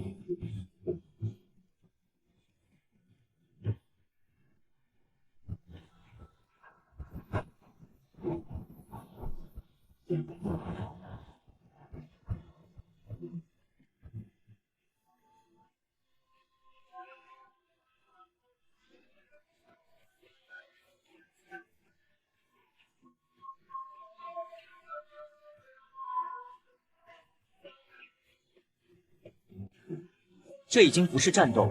这已经不是战斗，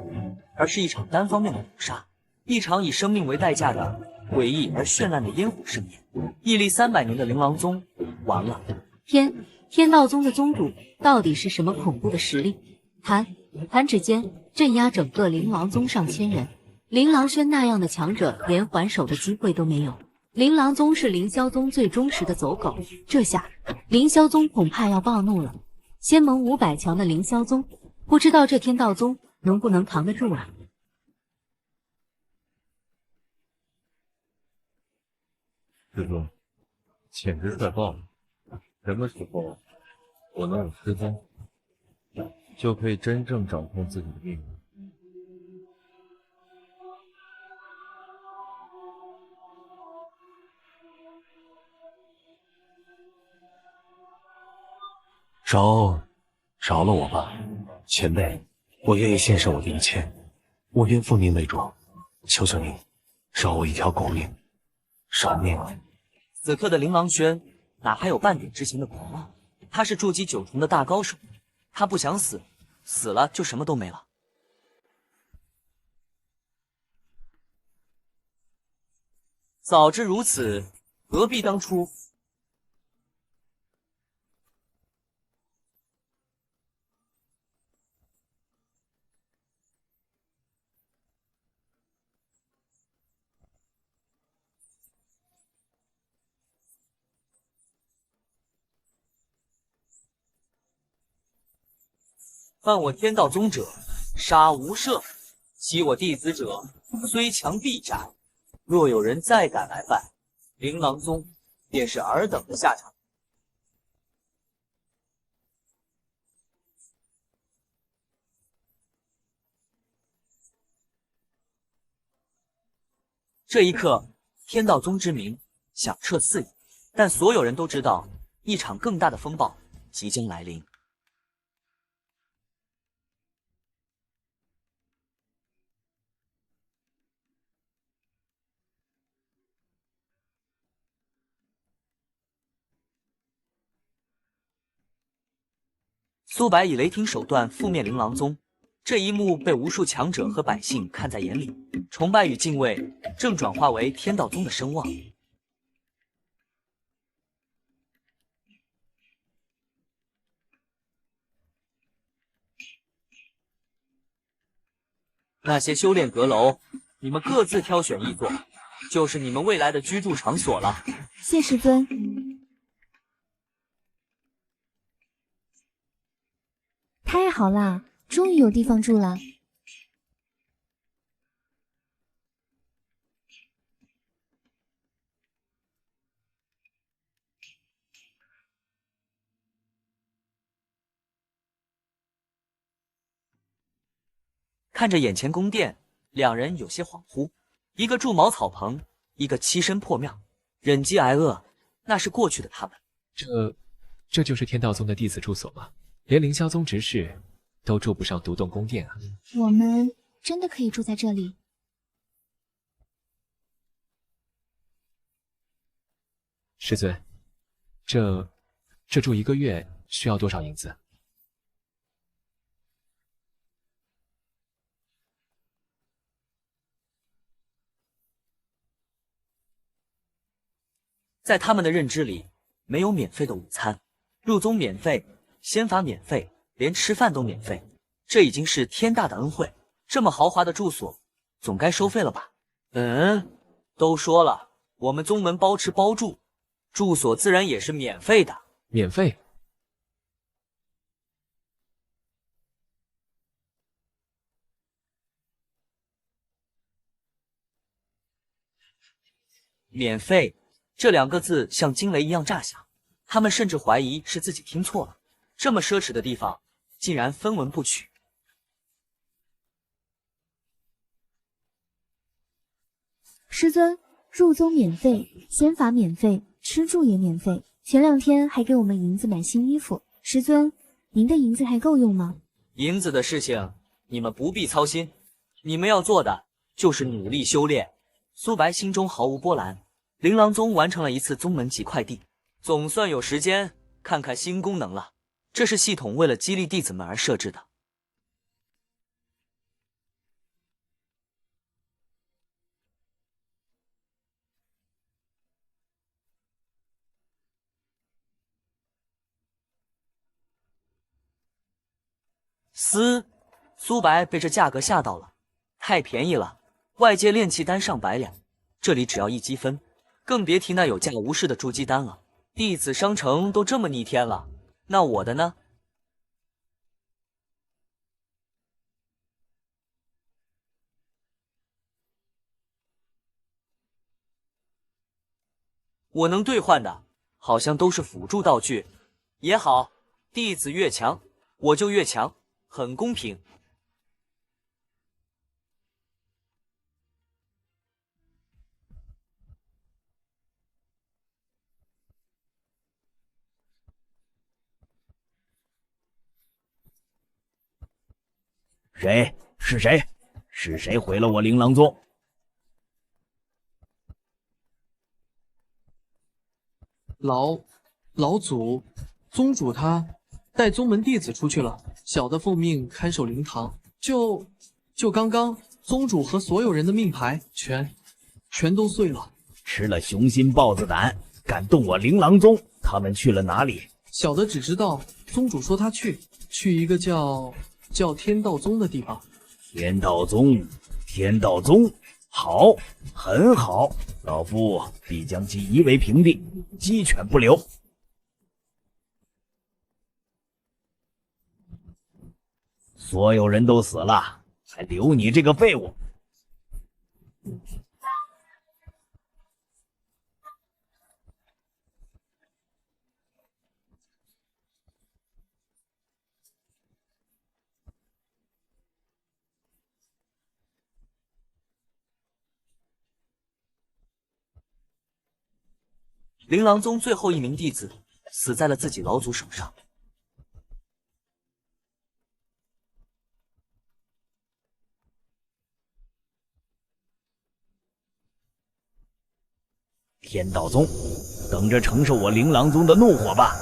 而是一场单方面的屠杀，一场以生命为代价的诡异而绚烂的烟火盛宴。屹立300年的琳琅宗完了。天道宗的宗主到底是什么恐怖的实力？弹指间镇压整个琳琅宗上千人，琳琅轩那样的强者连还手的机会都没有。琳琅宗是凌霄宗最忠实的走狗，这下凌霄宗恐怕要暴怒了。仙盟500强的凌霄宗，不知道这天道宗能不能扛得住啊？师兄，简直帅爆了！什么时候我能有师宗，就可以真正掌控自己的命运。饶了我吧，前辈，我愿意献上我的一切，我愿奉您为主，求求您，饶我一条狗命，饶命啊！此刻的琳琅轩哪还有半点之前的狂傲？他是筑基9重的大高手，他不想死，死了就什么都没了。早知如此，何必当初？犯我天道宗者，杀无赦；欺我弟子者，虽强必斩。若有人再敢来犯，琳琅宗便是尔等的下场。这一刻，天道宗之名响彻四野，但所有人都知道，一场更大的风暴即将来临。苏白以雷霆手段覆灭琳琅宗，这一幕被无数强者和百姓看在眼里，崇拜与敬畏正转化为天道宗的声望。那些修炼阁楼，你们各自挑选一座，就是你们未来的居住场所了。谢师尊。太好啦，终于有地方住了。看着眼前宫殿，两人有些恍惚。一个住茅草棚，一个栖身破庙，忍饥挨饿，那是过去的他们。这就是天道宗的弟子住所吗？连凌霄宗执事都住不上独栋宫殿啊！我们真的可以住在这里？师尊，这住1个月需要多少银子？在他们的认知里，没有免费的午餐，入宗免费，仙法免费，连吃饭都免费，这已经是天大的恩惠。这么豪华的住所，总该收费了吧？都说了，我们宗门包吃包住，住所自然也是免费的。免费？免费这2个字像惊雷一样炸响，他们甚至怀疑是自己听错了。这么奢侈的地方，竟然分文不取。师尊，入宗免费，仙法免费，吃住也免费。前2天还给我们银子买新衣服。师尊，您的银子还够用吗？银子的事情你们不必操心，你们要做的就是努力修炼。苏白心中毫无波澜。琳琅宗完成了一次宗门级快递，总算有时间看看新功能了。这是系统为了激励弟子们而设置的。苏白被这价格吓到了，太便宜了，外界炼气丹上百两，这里只要1积分，更别提那有价无市的筑基丹了。弟子商城都这么逆天了，那我的呢？我能兑换的，好像都是辅助道具。也好，弟子越强，我就越强，很公平。谁？是谁？是谁毁了我琳琅宗？老祖，宗主他带宗门弟子出去了，小的奉命看守灵堂。就刚刚，宗主和所有人的命牌全都碎了。吃了雄心豹子胆，敢动我琳琅宗，他们去了哪里？小的只知道宗主说他去一个叫天道宗的地方。天道宗，天道宗，好，很好，老夫必将其夷为平地，鸡犬不留。所有人都死了，还留你这个废物！琳琅宗最后1名弟子死在了自己老祖手上。天道宗，等着承受我琳琅宗的怒火吧！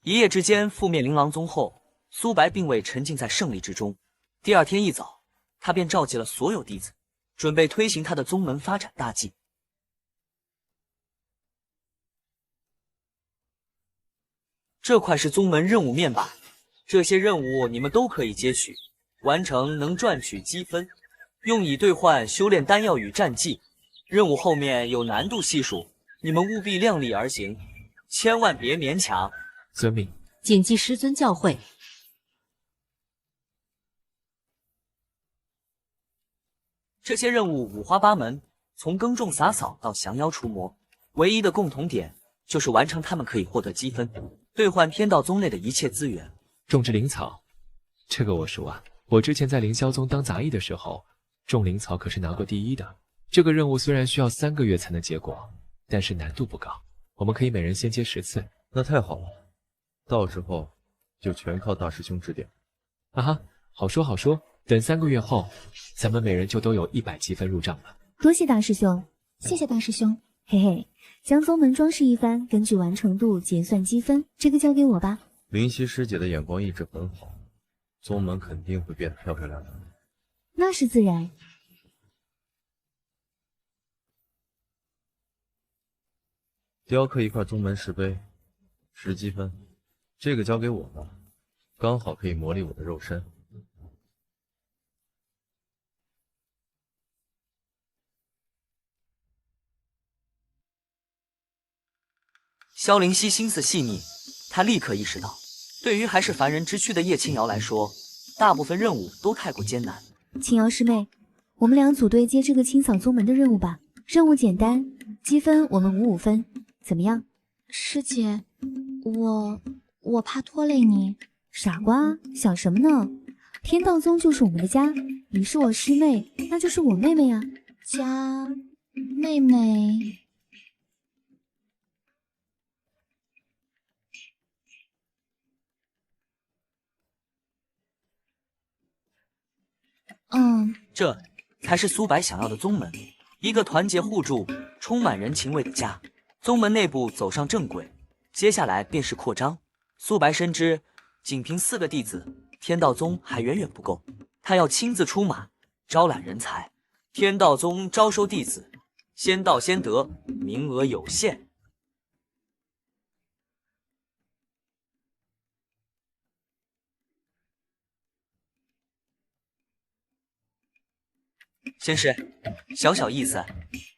一夜之间覆灭琳琅宗后，苏白并未沉浸在胜利之中。第二天一早，他便召集了所有弟子，准备推行他的宗门发展大计。这块是宗门任务面板，这些任务你们都可以接取，完成能赚取积分，用以兑换修炼丹药与战技。任务后面有难度系数，你们务必量力而行，千万别勉强。遵命。谨记师尊教诲。这些任务五花八门，从耕种洒扫到降妖除魔，唯一的共同点就是完成它们可以获得积分，兑换天道宗内的一切资源。种植灵草，这个我熟啊。我之前在凌霄宗当杂役的时候，种灵草可是拿过第一的。这个任务虽然需要3个月才能结果，但是难度不高，我们可以每人先接10次。那太好了，到时候就全靠大师兄指点。啊哈，好说好说，等3个月后，咱们每人就都有100积分入账了。多谢大师兄。谢谢大师兄。嘿嘿，将宗门装饰一番，根据完成度结算积分，这个交给我吧。灵犀师姐的眼光一直很好，宗门肯定会变得漂漂亮亮的。那是自然。雕刻一块宗门石碑，10积分，这个交给我吧，刚好可以磨砺我的肉身。萧灵溪心思细腻，他立刻意识到，对于还是凡人之躯的叶青瑶来说，大部分任务都太过艰难。青瑶师妹，我们俩组队接这个清扫宗门的任务吧。任务简单，积分我们55分，怎么样？师姐，我怕拖累你。傻瓜，想什么呢？天道宗就是我们的家，你是我师妹，那就是我妹妹呀。家，妹妹。这才是苏白想要的宗门，一个团结互助、充满人情味的家。宗门内部走上正轨，接下来便是扩张。苏白深知，仅凭4个弟子，天道宗还远远不够，他要亲自出马，招揽人才。天道宗招收弟子，先到先得，名额有限。仙师，小小意思，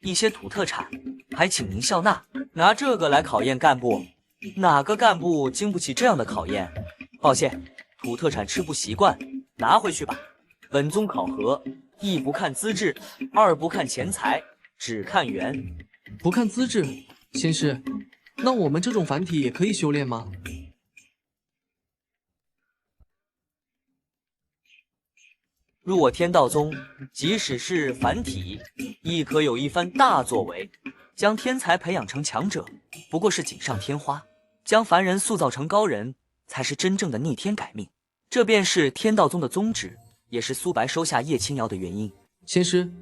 一些土特产，还请您笑纳。拿这个来考验干部，哪个干部经不起这样的考验？抱歉，土特产吃不习惯，拿回去吧。本宗考核，一不看资质，二不看钱财，只看缘。不看资质，仙师，那我们这种凡体也可以修炼吗？入我天道宗，即使是凡体，亦可有一番大作为。将天才培养成强者，不过是锦上添花；将凡人塑造成高人，才是真正的逆天改命。这便是天道宗的宗旨，也是苏白收下叶青瑶的原因。仙师，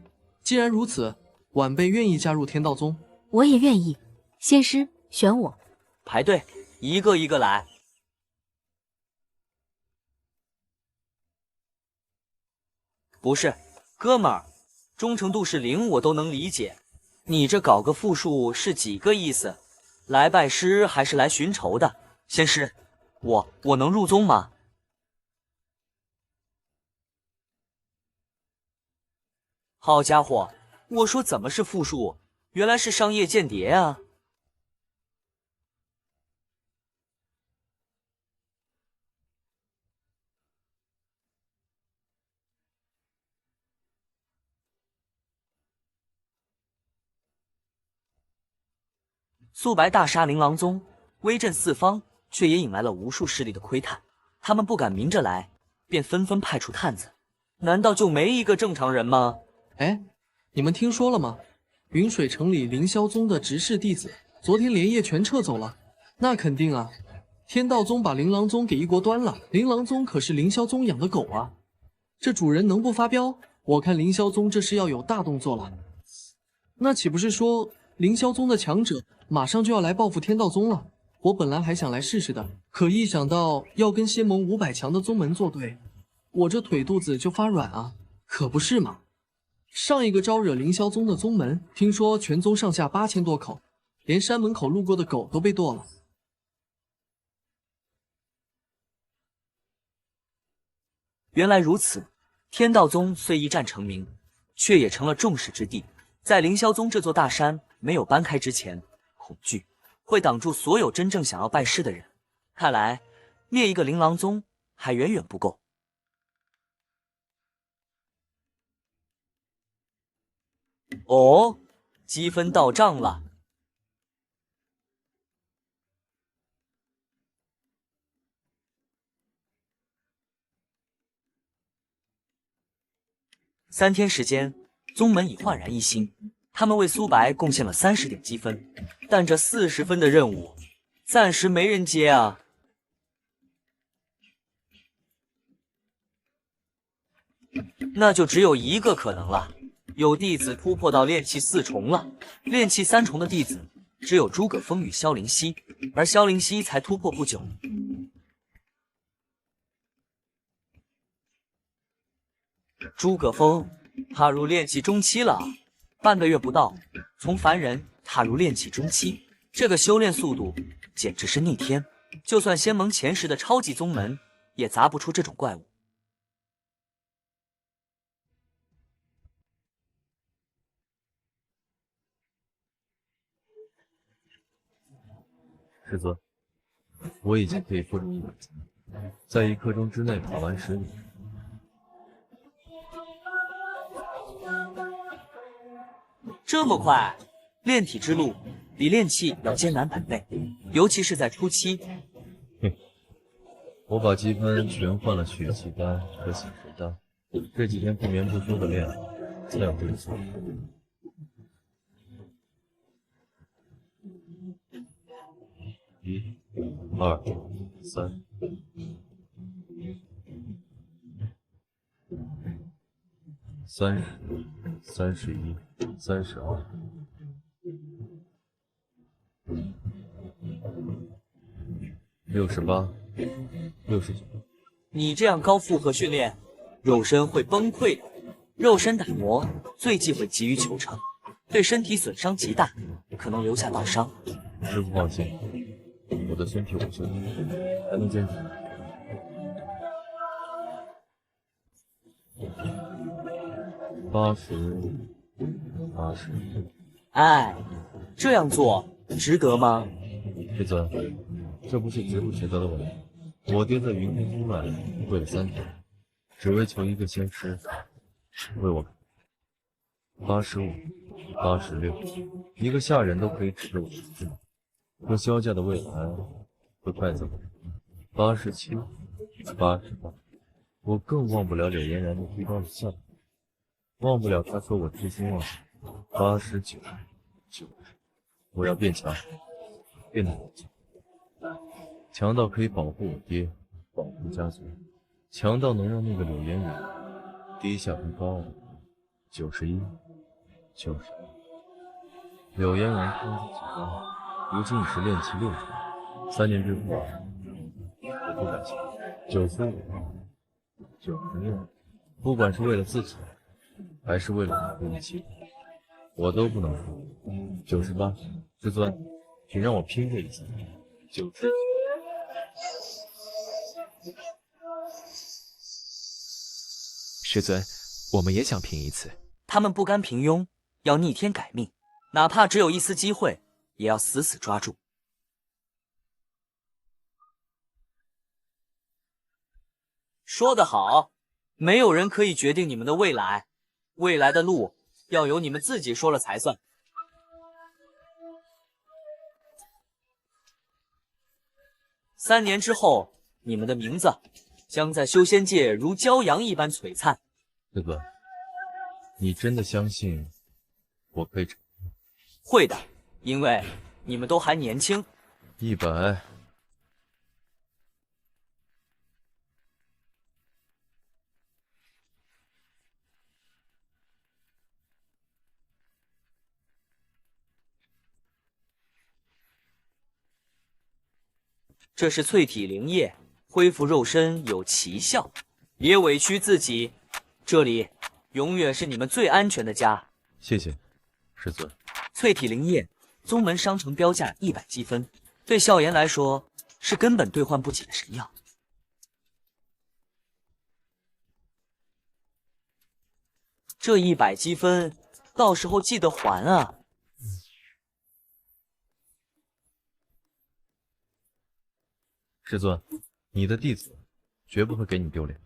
既然如此，晚辈愿意加入天道宗。我也愿意。仙师，选我。排队，一个一个来。不是，哥们儿，忠诚度是0我都能理解，你这搞个复数是几个意思？来拜师还是来寻仇的？仙师，我能入宗吗？好家伙，我说怎么是复数？原来是商业间谍啊！素白大杀琳琅宗，威震四方，却也引来了无数势力的窥探。他们不敢明着来，便纷纷派出探子。难道就没一个正常人吗？哎，你们听说了吗？云水城里凌霄宗的执事弟子昨天连夜全撤走了。那肯定啊，天道宗把琳琅宗给一锅端了。琳琅宗可是凌霄宗养的狗啊，这主人能不发飙？我看凌霄宗这是要有大动作了。那岂不是说凌霄宗的强者马上就要来报复天道宗了？我本来还想来试试的，可一想到要跟仙盟500强的宗门作对，我这腿肚子就发软啊！可不是嘛，上一个招惹凌霄宗的宗门，听说全宗上下8000多口，连山门口路过的狗都被剁了。原来如此，天道宗虽一战成名，却也成了众矢之的。在凌霄宗这座大山没有搬开之前，恐惧会挡住所有真正想要拜师的人。看来灭一个琳琅宗还远远不够。哦，积分到账了。3天时间，宗门已焕然一新。他们为苏白贡献了30点积分，但这40分的任务暂时没人接啊。那就只有一个可能了，有弟子突破到炼气4重了。炼气3重的弟子只有诸葛峰与萧灵溪，而萧灵溪才突破不久。诸葛峰踏入炼气中期了，半个月不到，从凡人踏入炼气中期，这个修炼速度简直是逆天。就算仙盟前10的超级宗门，也砸不出这种怪物。师尊，我已经可以复制100级，在1刻钟之内跑完10里。这么快？炼体之路比炼气要艰难100倍，尤其是在初期。我把积分全换了血气丹和醒神丹，这几天不眠不休的练，才有这个速度。1、2、3。30、31、32。68、69。你这样高负荷训练，肉身会崩溃的。肉身打磨最忌讳急于求成，对身体损伤极大，可能留下道伤。师傅放心，我的身体我修，还能坚持。80。哎，这样做值得吗？师尊，这不是值不值得的问题。我爹在云天宗外跪了3天，只为求一个仙师为我85、86，一个下人都可以指着我的字，可萧家的未来会败在我。87、88，我更忘不了柳嫣然那低高的笑，忘不了他说我痴心妄想。89、90，我要变强，变得更强。强到可以保护我爹，保护家族，强到能让那个柳嫣然低下不高傲。91、92，柳嫣然天资极高，如今已是炼气6重，3年之后，我不敢想。95、96，不管是为了自己，还是为了你的一切，我都不能输。98，师尊，请让我拼这一次。90。师尊，我们也想拼一次。他们不甘平庸，要逆天改命，哪怕只有一丝机会，也要死死抓住。说得好，没有人可以决定你们的未来，未来的路要由你们自己说了才算。3年之后，你们的名字将在修仙界如骄阳一般璀璨。师尊，你真的相信我可以成？会的，因为你们都还年轻。100。这是淬体灵液，恢复肉身有奇效。别委屈自己，这里永远是你们最安全的家。谢谢，师尊。淬体灵液，宗门商城标价100积分，对萧炎来说是根本兑换不起的神药。这100积分，到时候记得还啊！师尊，你的弟子绝不会给你丢脸。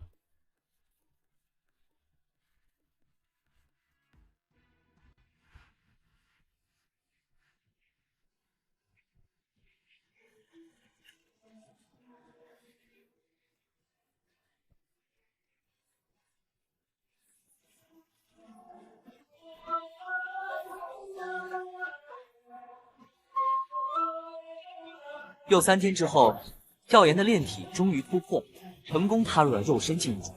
又3天之后，萧炎的炼体终于突破，成功踏入了肉身境界。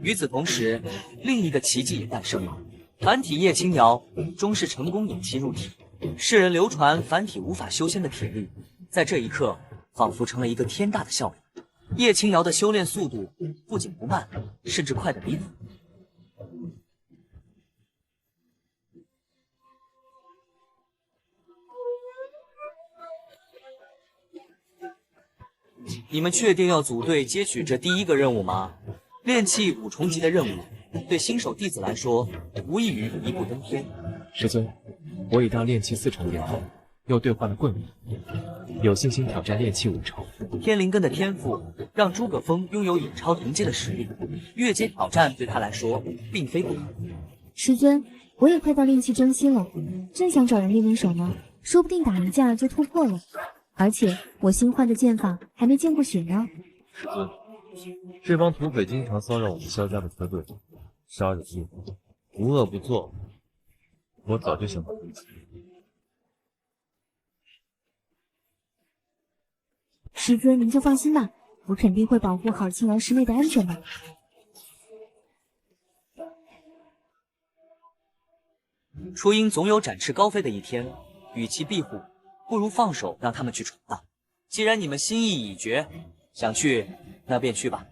与此同时，另一个奇迹也诞生了。凡体叶青苗终是成功引其入体，世人流传凡体无法修仙的铁律，在这一刻仿佛成了一个天大的笑话。叶青瑶的修炼速度不仅不慢，甚至快得离谱。你们确定要组队接取这第1个任务吗？炼器5重级的任务，对新手弟子来说，无异于一步登天。师尊，我已到炼器4重巅后，又兑换了棍物，有信心挑战炼器5重。天灵根的天赋让诸葛峰拥有引超同阶的实力，越阶挑战对他来说并非不可。师尊，我也快到炼器中期了，正想找人练练手呢，说不定打一架就突破了。而且我新换的剑法还没见过血呢。师尊，这帮土匪经常骚扰我们萧家的车队，杀人灭口，无恶不作，我早就想到这次。师尊，您就放心吧，我肯定会保护好青瑶师妹的安全的。初音总有展翅高飞的一天，与其庇护，不如放手让他们去闯荡。既然你们心意已决，想去那便去吧。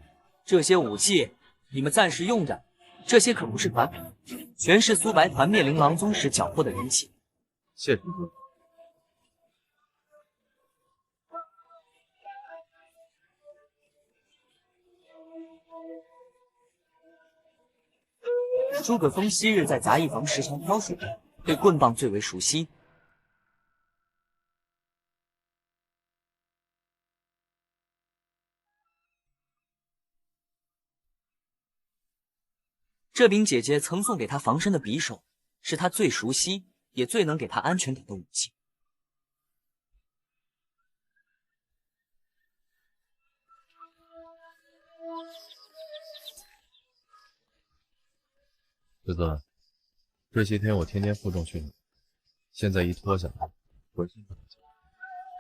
这些武器你们暂时用着，这些可不是团品，全是苏白团灭灵狼宗时缴获的人气。谢师尊。诸葛峰昔日在杂役房时常挑水，对棍棒最为熟悉。这柄姐姐曾送给他防身的匕首，是他最熟悉也最能给他安全感的武器。师尊，这些天我天天负重训练，现在一脱下来，浑身都是劲。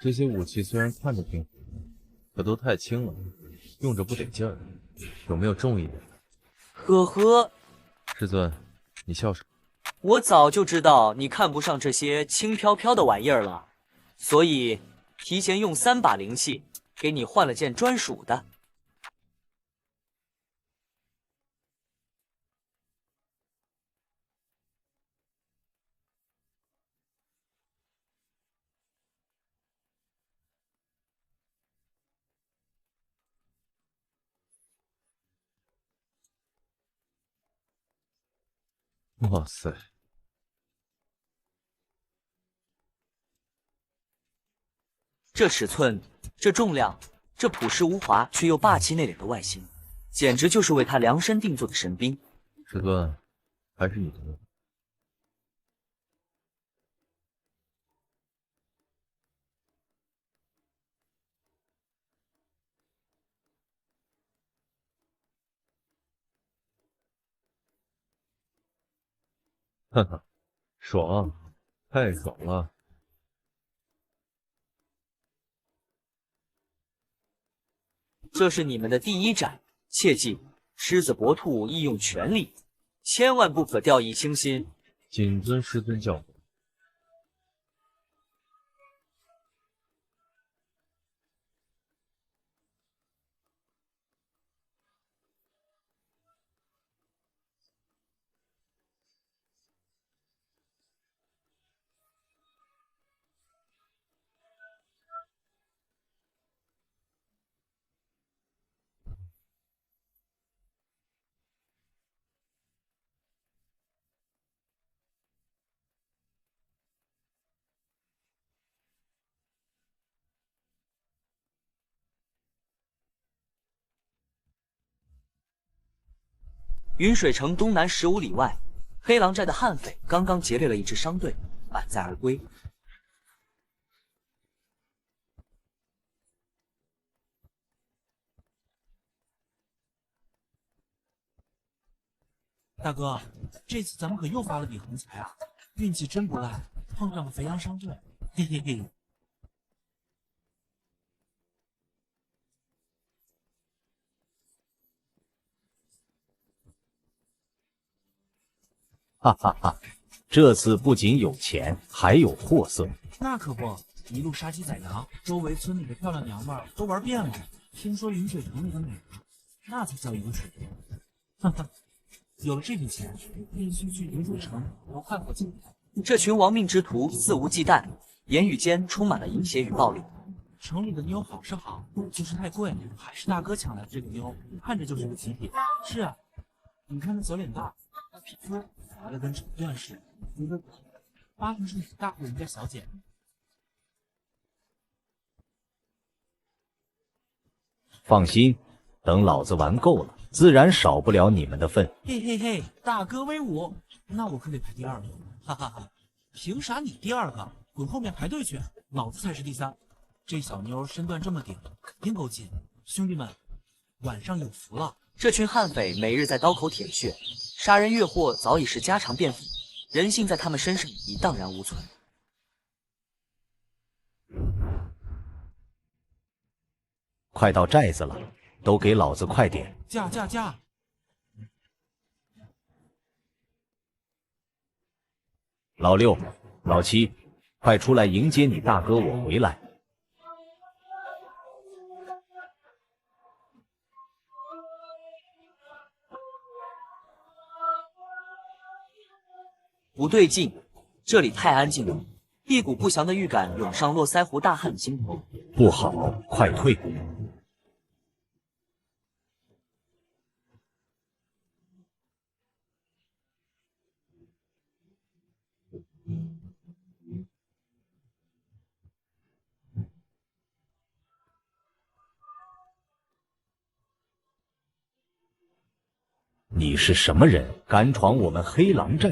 这些武器虽然看着平衡，可都太轻了，用着不得劲儿。有没有重一点的？呵呵，师尊，你笑什么？我早就知道你看不上这些轻飘飘的玩意儿了，所以提前用3把灵器给你换了件专属的。哇塞！这尺寸，这重量，这朴实无华却又霸气内敛的外形，简直就是为他量身定做的神兵。师尊，还是你的问题。哈哈，爽，太爽了！这是你们的第1斩，切记狮子搏兔亦用全力，千万不可掉以轻心。谨遵师尊教诲。云水城东南15里外，黑狼寨的悍匪刚刚劫掠了一支商队，满载而归。大哥，这次咱们可又发了笔横财啊，运气真不赖，碰上了肥羊商队，嘿嘿嘿。哈哈哈！这次不仅有钱，还有货色。那可不，一路杀鸡宰羊，周围村里的漂亮娘们儿都玩遍了。听说云水城里的女人，那才叫一个水多。哈哈，有了这笔钱，必须去云水城多看看景。这群亡命之徒肆无忌惮，言语间充满了淫邪与暴力。城里的妞好是好，就是太贵，还是大哥抢来的这个妞，看着就是个极品。是啊，你看那小脸蛋，那皮肤白的跟绸缎似的，觉得八成是你大户人家小姐。放心，等老子玩够了，自然少不了你们的份。嘿嘿嘿，大哥威武，那我可得排第二个，哈哈哈！凭啥你第二个？滚后面排队去，老子才是第三。这小妞身段这么顶，肯定够劲。兄弟们，晚上有福了。这群悍匪每日在刀口舔血，杀人越货早已是家常便饭，人性在他们身上已荡然无存。快到寨子了，都给老子快点！驾！老六、老七，快出来迎接你大哥我回来！不对劲，这里太安静了，一股不祥的预感涌上络腮胡大汉的心头。不好，快退！你是什么人？敢闯我们黑狼寨？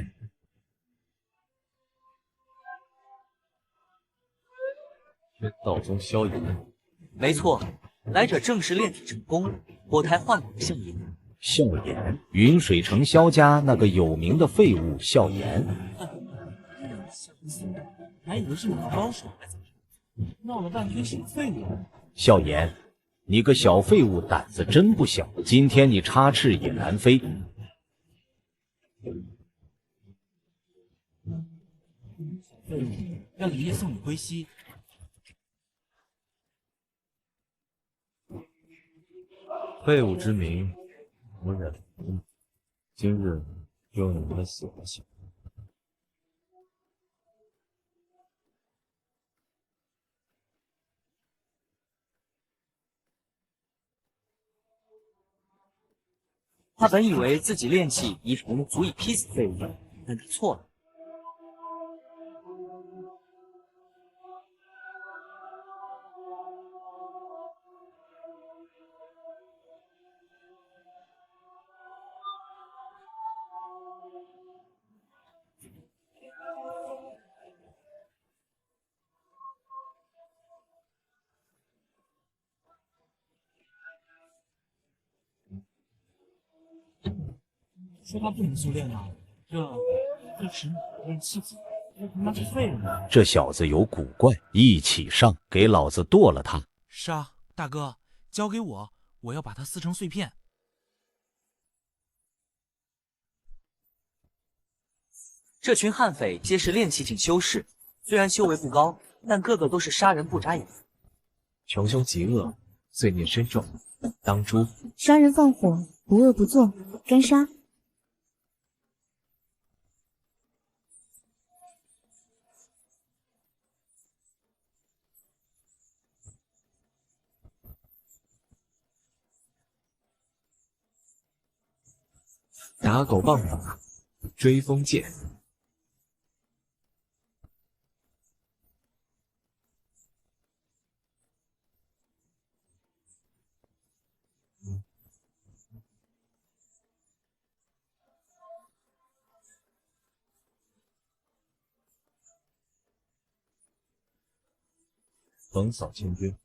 天道宗萧炎，没错，来者正是炼体成功、脱胎换骨的萧炎。萧炎，云水城萧家那个有名的废物萧炎。还以为是你的高手，闹了半天是个废物。萧炎，你个小废物，胆子真不小！今天你插翅也难飞。废物，让爷爷送你归西。废物之名，我忍了。今日用你们的死来想。他本以为自己炼气已成足以劈死废物，但他错了。说他不能修炼啊，这使你练气子，这他妈是废物！这小子有古怪，一起上，给老子剁了他！是啊，大哥，交给我，我要把它撕成碎片。这群悍匪皆是炼气境修士，虽然修为不高，但个个都是杀人不眨眼。穷凶极恶，罪孽深重，当诛。杀人放火，不恶不作，该杀。打狗棒法，追风剑。横扫千军。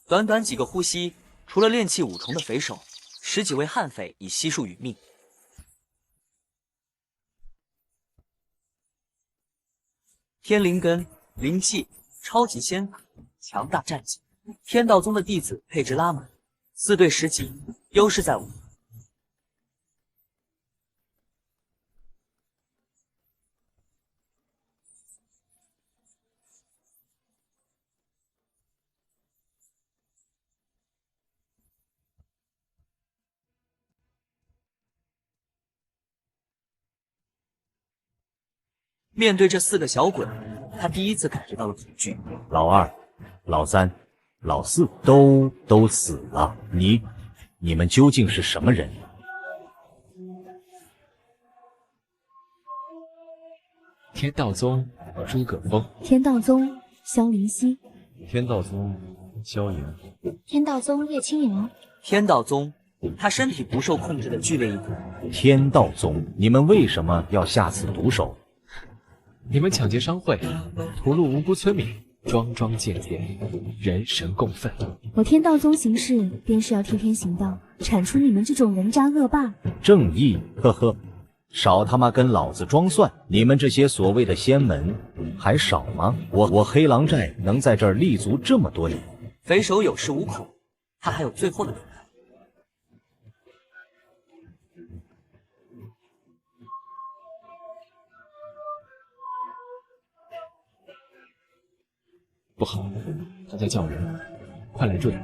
短短几个呼吸，除了炼气五重的匪首，10几位悍匪已悉数殒命。天灵根、灵气、超级仙法、强大战绩，天道宗的弟子配置拉满，4对10几，优势在我。面对这4个小鬼，他第一次感觉到了恐惧。老二、老三、老四都死了，你们究竟是什么人？天道宗诸葛峰，天道宗萧灵溪，天道宗萧炎，天道宗叶青瑶，天道宗，他身体不受控制的剧烈一股。天道宗，你们为什么要下此毒手？你们抢劫商会，屠戮无辜村民，桩桩件件，人神共愤。我天道宗行事便是要替天行道，铲除你们这种人渣恶霸。正义，呵呵，少他妈跟老子装蒜！你们这些所谓的仙门还少吗？我黑狼寨能在这儿立足这么多年，匪首有恃无恐，他还有最后的等待。不好，他在叫人，快来追！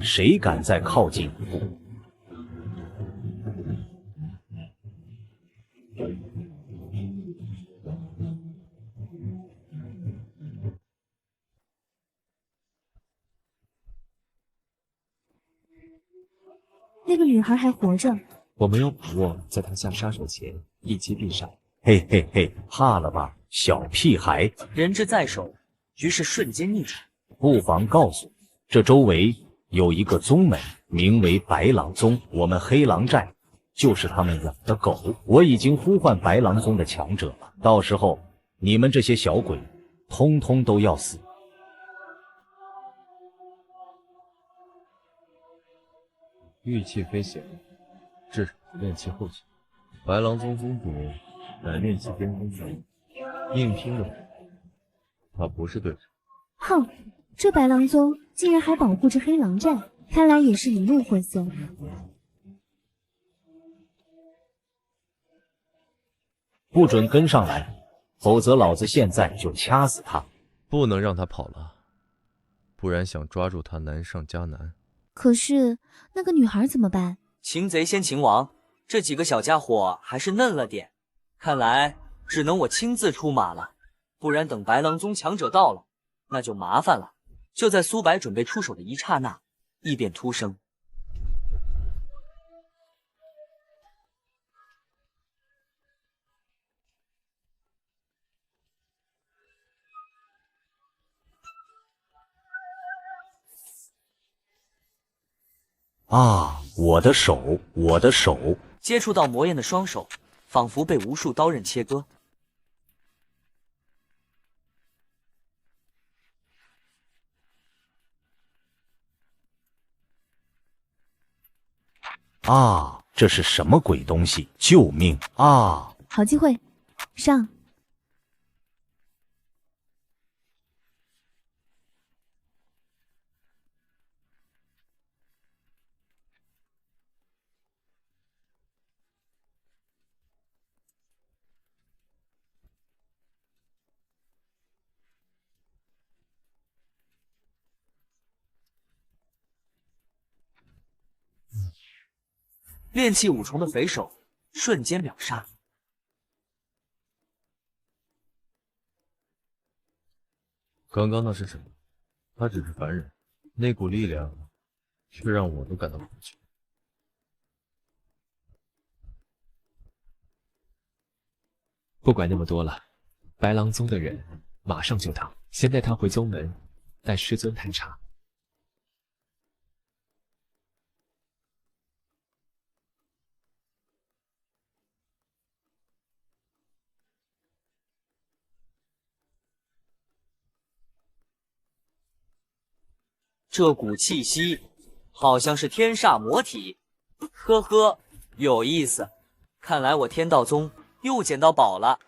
谁敢再靠近一步？那个女孩还活着，我没有把握在她下杀手前一击必杀。嘿嘿嘿，怕了吧，小屁孩！人质在手，局势瞬间逆转。不妨告诉你，这周围有一个宗门，名为白狼宗，我们黑狼寨就是他们养的狗。我已经呼唤白狼宗的强者了，到时候你们这些小鬼，通通都要死。玉器飞行，至少炼气后期。白狼宗宗主乃炼气巅峰者，硬拼的他不是对手。哼，这白狼宗竟然还保护着黑狼寨，看来也是一路混色。不准跟上来，否则老子现在就掐死他！不能让他跑了，不然想抓住他难上加难。可是那个女孩怎么办？擒贼先擒王，这几个小家伙还是嫩了点，看来只能我亲自出马了，不然等白狼宗强者到了，那就麻烦了。就在苏白准备出手的一刹那，异变突生。啊，我的手，我的手！接触到魔焰的双手，仿佛被无数刀刃切割。啊，这是什么鬼东西？救命啊！好机会，上！炼气五重的匪首，瞬间秒杀。刚刚那是什么？他只是凡人，那股力量却让我都感到恐惧。不管那么多了，白狼宗的人马上就到，先带他回宗门，带师尊探查。这股气息，好像是天煞魔体。呵呵，有意思。看来我天道宗又捡到宝了。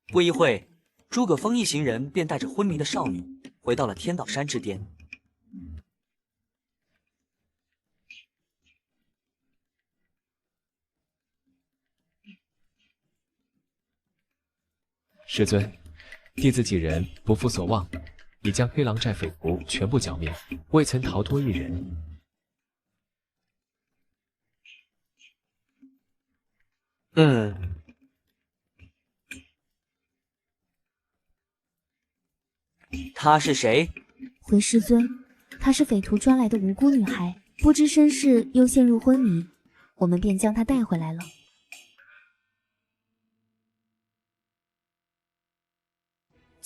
不一会，诸葛峰一行人便带着昏迷的少女回到了天道山之巅。师尊，弟子几人不负所望，已将黑狼寨匪徒全部剿灭，未曾逃脱一人。她是谁？回师尊，她是匪徒抓来的无辜女孩，不知身世，又陷入昏迷，我们便将她带回来了。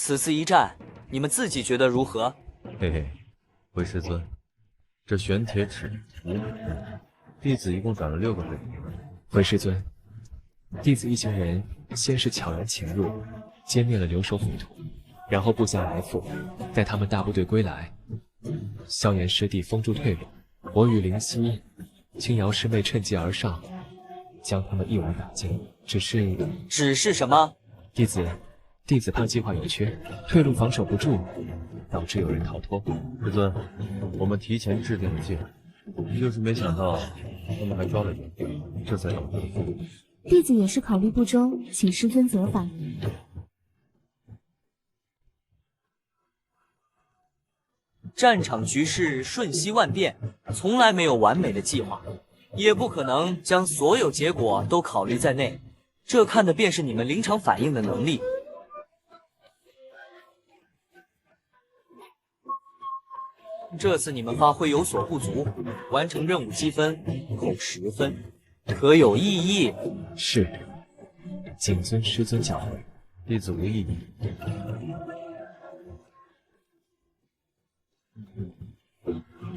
此次一战，你们自己觉得如何？嘿嘿，回师尊，这玄铁齿无弟子一共斩了6个匪徒。回师尊，弟子一行人先是悄然潜入，歼灭了留守匪徒，然后布下埋伏，待他们大部队归来，萧炎师弟封住退路，我与灵犀、青瑶师妹趁机而上，将他们一网打尽。只是什么？弟子怕计划有缺，退路防守不住，导致有人逃脱。师尊，我们提前制定了计划，就是没想到他们还抓了人，这才导致。弟子也是考虑不周，请师尊责罚。战场局势瞬息万变，从来没有完美的计划，也不可能将所有结果都考虑在内。这看的便是你们临场反应的能力。这次你们发挥有所不足，完成任务积分扣10分，可有异议？是，谨遵师尊教诲，弟子无异议。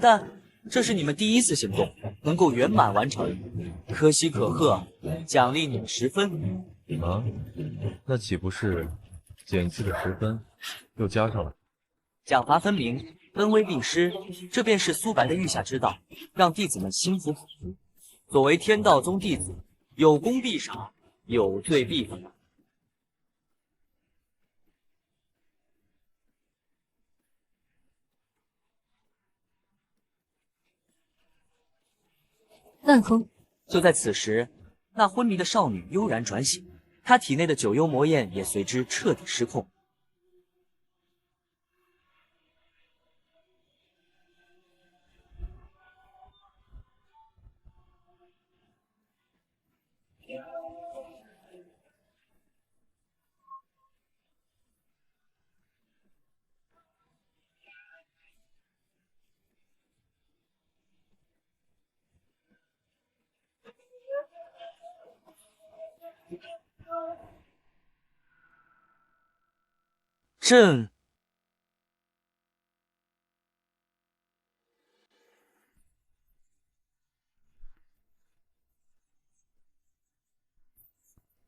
但这是你们第一次行动，能够圆满完成，可喜可贺，奖励你们10分。啊，那岂不是减去了10分，又加上了？奖罚分明，恩威并施，这便是苏白的御下之道，让弟子们心服口服。作为天道宗弟子，有功必赏，有罪必罚。万峰，就在此时，那昏迷的少女悠然转醒，她体内的九幽魔焰也随之彻底失控。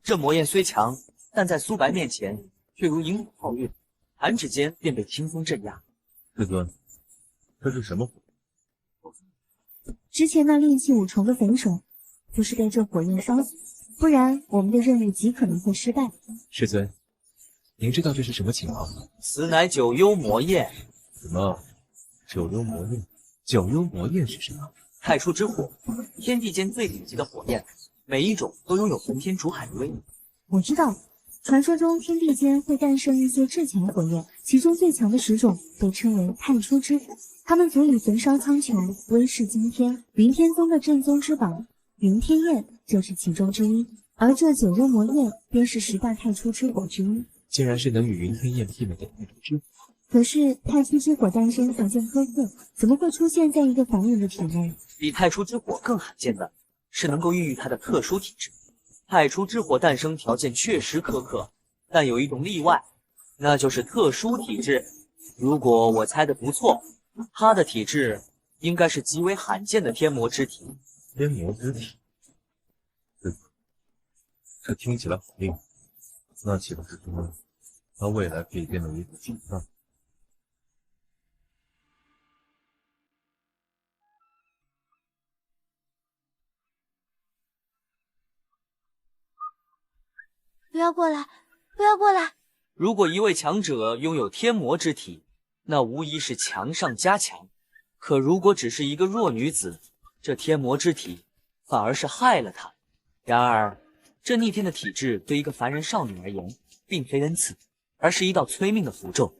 这魔焰虽强，但在苏白面前却如萤火皓月，弹指间便被轻松镇压。师尊，这是什么火？之前那炼气五重的匪首，就是被这火焰烧死，不然我们的任务极可能会失败。师尊，您知道这是什么情况吗？此乃九幽魔焰。什么？九幽魔焰？九幽魔焰是什么？太初之火，天地间最顶级的火焰，每一种都拥有焚天逐海的威力。我知道，传说中天地间会诞生一些至强火焰，其中最强的10种被称为太初之火，它们足以焚烧苍穹，威势惊天。云天宗的正宗之宝云天焰就是其中之一，而这九幽魔焰便是10大太初之火之一。竟然是能与云天焰媲美的太初之火。可是太初之火诞生条件苛刻，怎么会出现在一个凡人的体内？比太初之火更罕见的是能够孕育它的特殊体质。太初之火诞生条件确实苛刻，但有一种例外，那就是特殊体质。如果我猜的不错，他的体质应该是极为罕见的天魔之体。天魔之体，这听起来好厉害。那岂不是说，他未来可以变成一个主上？不要过来！不要过来！如果一位强者拥有天魔之体，那无疑是强上加强。可如果只是一个弱女子，这天魔之体反而是害了她。然而，这逆天的体质对一个凡人少女而言，并非恩赐，而是一道催命的符咒。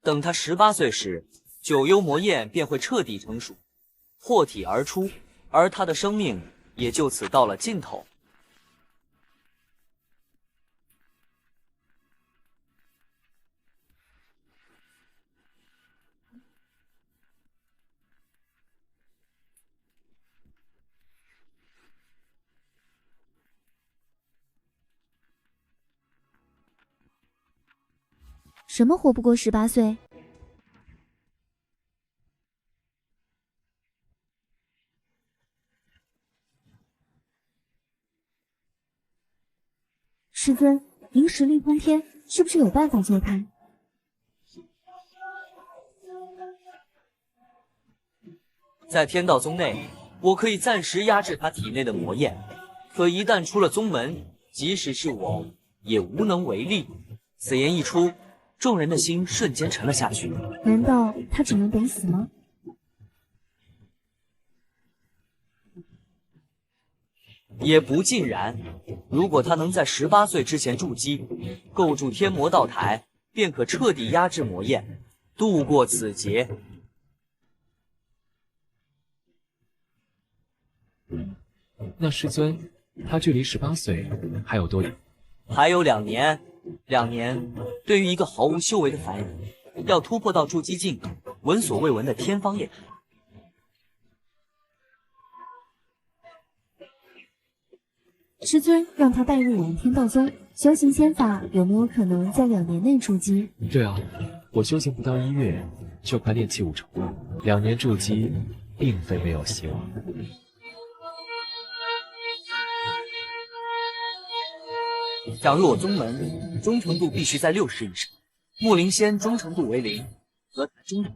等她18岁时，九幽魔焰便会彻底成熟，破体而出，而她的生命也就此到了尽头。什么活不过18岁？师尊，您实力通天，是不是有办法救他？在天道宗内，我可以暂时压制他体内的魔焰，可一旦出了宗门，即使是我，也无能为力。此言一出，众人的心瞬间沉了下去。难道他只能等死吗？也不尽然。如果他能在18岁之前筑基，构筑天魔道台，便可彻底压制魔焰，度过此劫。那师尊，他距离18岁还有多远？还有2年。2年对于一个毫无修为的凡人，要突破到筑基境，闻所未闻的天方夜谭。师尊让他拜入我们天道宗，修行仙法有没有可能在2年内筑基？对啊，我修行不到1月就快炼气5重了，2年筑基并非没有希望。想入我宗门，忠诚度必须在60以上。木灵仙忠诚度为0，何谈忠诚？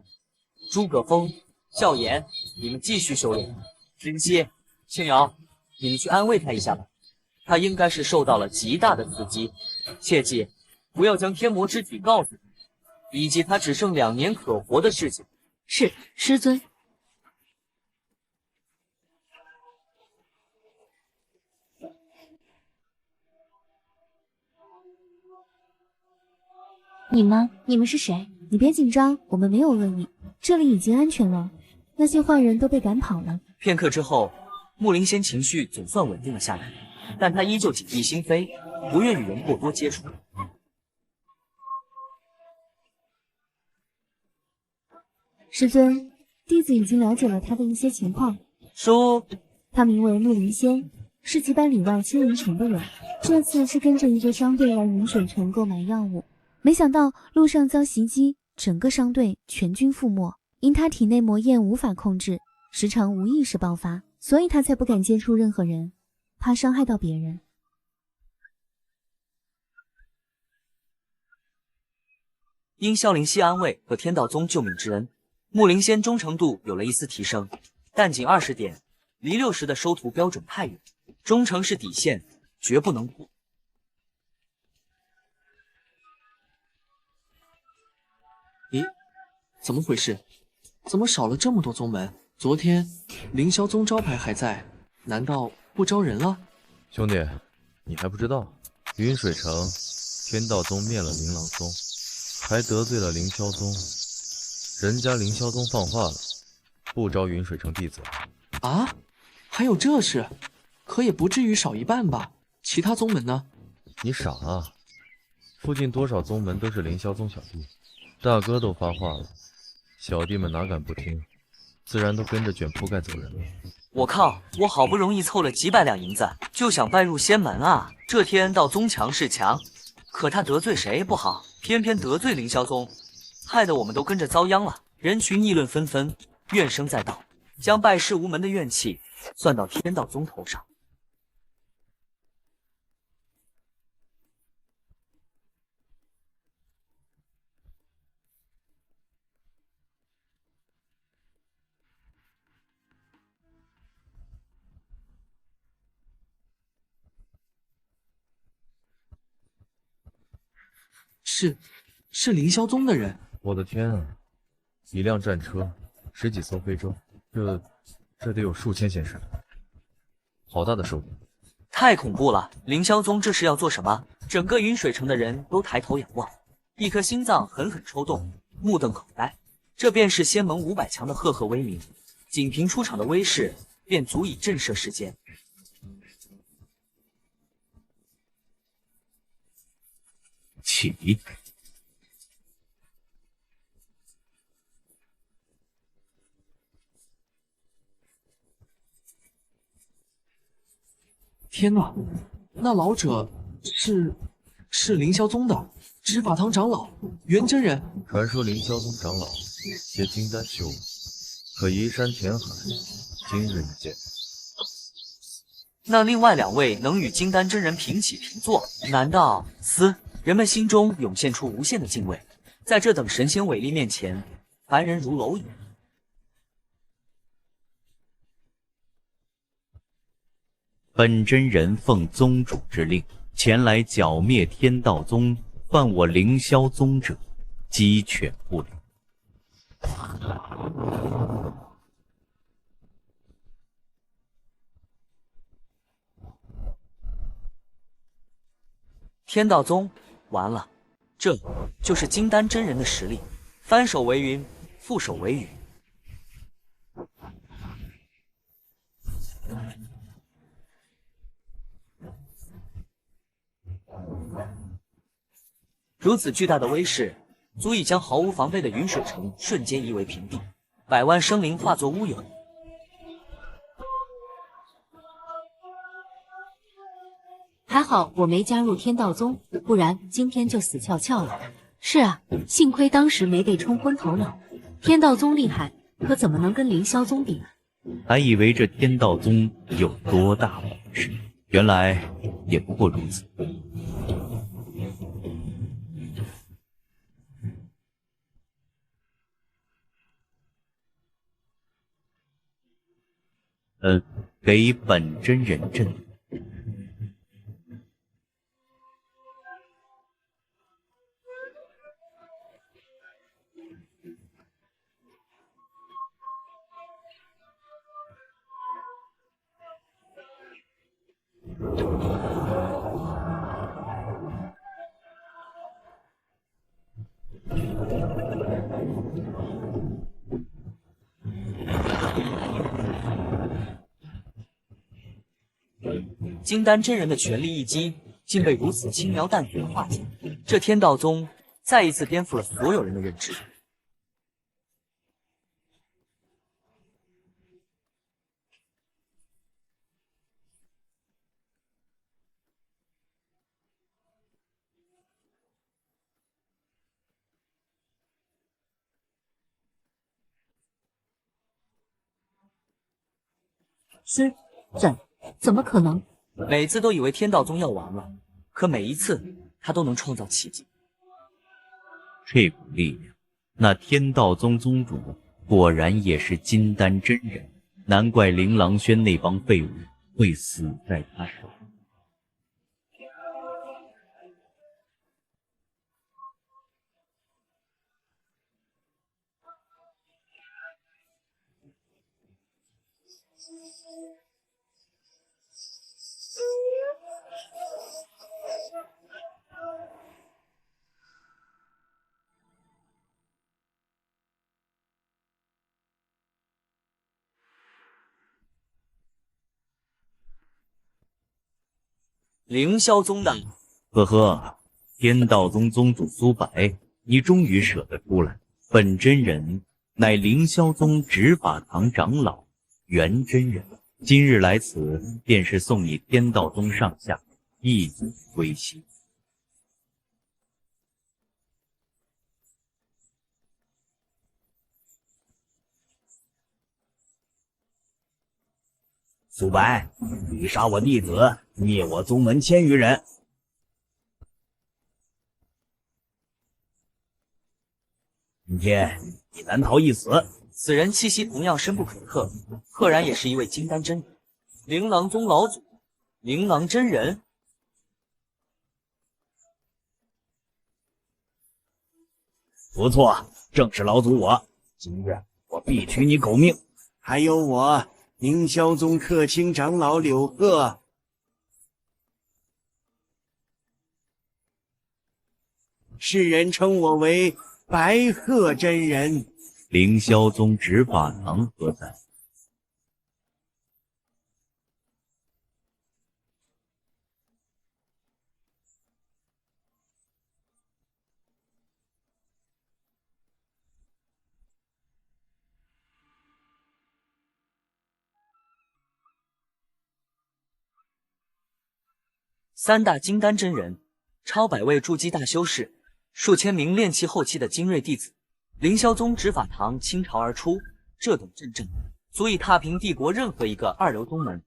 诸葛峰、笑颜，你们继续修炼。林夕、青瑶，你们去安慰他一下吧。他应该是受到了极大的刺激，切记不要将天魔之体告诉他，以及他只剩2年可活的事情。是，师尊。你们是谁？你别紧张，我们没有恶意，这里已经安全了，那些坏人都被赶跑了。片刻之后，木灵仙情绪总算稳定了下来，但他依旧谨记心扉，不愿与人过多接触。师尊，弟子已经了解了他的一些情况。说，他名为木灵仙，是几百里外千余城的人，这次是跟着一个商队来云水城购买药物，没想到路上遭袭击，整个商队全军覆没。因他体内魔焰无法控制，时常无意识爆发，所以他才不敢接触任何人，怕伤害到别人。因萧灵溪安慰和天道宗救命之恩，木灵仙忠诚度有了一丝提升，但仅20点，离60的收徒标准太远，忠诚是底线，绝不能破。咦，怎么回事？怎么少了这么多宗门？昨天凌霄宗招牌还在，难道不招人了？兄弟，你还不知道，云水城天道宗灭了琳琅宗，还得罪了凌霄宗，人家凌霄宗放话了，不招云水城弟子。啊，还有这事？可也不至于少一半吧？其他宗门呢？你傻啊？附近多少宗门都是凌霄宗小弟，大哥都发话了，小弟们哪敢不听，自然都跟着卷铺盖走人了。我靠，我好不容易凑了几百两银子，就想拜入仙门啊！这天道宗强是强，可他得罪谁不好，偏偏得罪凌霄宗，害得我们都跟着遭殃了。人群议论纷纷，怨声载道，将拜师无门的怨气算到天道宗头上。是凌霄宗的人。我的天啊！一辆战车，10几艘非洲，这得有数千仙士，好大的数目！太恐怖了！凌霄宗这是要做什么？整个云水城的人都抬头仰望，一颗心脏狠狠抽动，目瞪口呆。这便是仙盟500强的赫赫威名，仅凭出场的威势，便足以震慑世间。起！天哪，那老者是凌霄宗的执法堂长老元真人。传说凌霄宗长老携金丹修，可移山填海，今日一见。那另外2位能与金丹真人平起平坐，难道人们心中涌现出无限的敬畏。在这等神仙伟力面前，凡人如蝼蚁。本真人奉宗主之令，前来剿灭天道宗，犯我凌霄宗者，鸡犬不留。天道宗完了，这就是金丹真人的实力，翻手为云，覆手为雨。如此巨大的威势，足以将毫无防备的云水城瞬间夷为平地，百万生灵化作乌有。还好我没加入天道宗，不然今天就死翘翘了。是啊，幸亏当时没被冲昏头脑。天道宗厉害，可怎么能跟凌霄宗比？还以为这天道宗有多大本事，原来也不过如此。给本真人镇。金丹真人的全力一击，竟被如此轻描淡写的化解。这天道宗再一次颠覆了所有人的认知。是，这怎么可能？每次都以为天道宗要完了，可每一次他都能创造奇迹。这股力量，那天道宗宗主果然也是金丹真人，难怪琳琅轩那帮废物会死在他手。凌霄宗的，呵呵，天道宗宗主苏白，你终于舍得出来。本真人乃凌霄宗执法堂长老元真人，今日来此，便是送你天道宗上下一起归西。苏白，你杀我弟子，灭我宗门1000余人。今天你难逃一死。此人气息同样深不可测，赫然也是一位金丹真人，琳琅宗老祖，琳琅真人。不错，正是老祖我。今日我必取你狗命。还有我。凌霄宗客卿长老柳鹤，世人称我为白鹤真人。凌霄宗执法堂何在？3大金丹真人，超百位筑基大修士，数千名炼气后期的精锐弟子，凌霄宗执法堂倾巢而出，这等阵阵，足以踏平帝国任何一个二流宗门。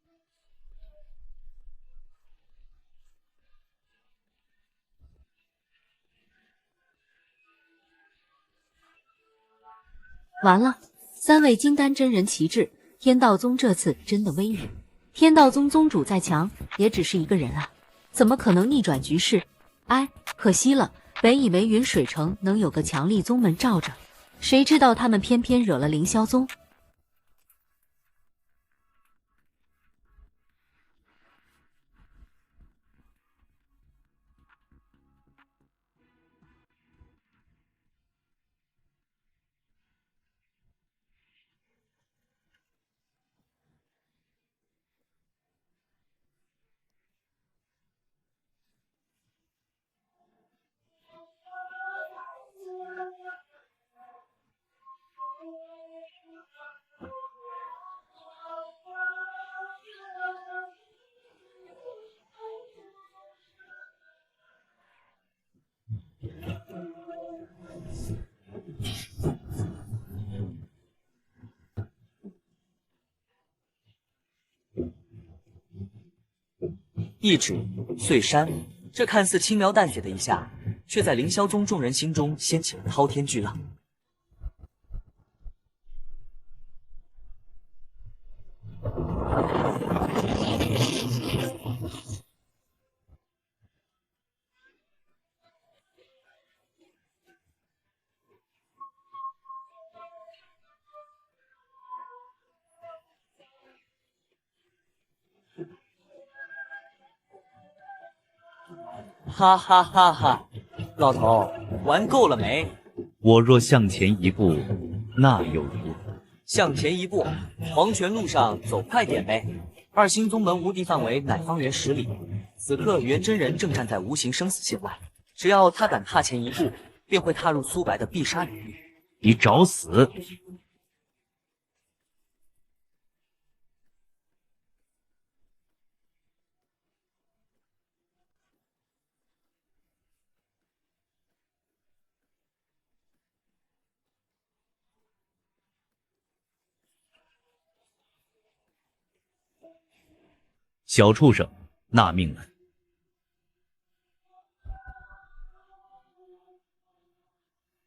完了，3位金丹真人齐至，天道宗这次真的威武。天道宗宗主再强，也只是一个人啊。怎么可能逆转局势？哎，可惜了，本以为云水城能有个强力宗门罩着，谁知道他们偏偏惹了凌霄宗。一指碎山，这看似轻描淡写的一下，却在凌霄宗众人心中掀起了滔天巨浪。哈哈哈哈！老头，玩够了没？我若向前一步，那又如何？向前一步，黄泉路上走快点呗。2星宗门无敌范围乃方圆10里，此刻元真人正站在无形生死线外，只要他敢踏前一步，便会踏入苏白的必杀领域。你找死！小畜生，纳命了！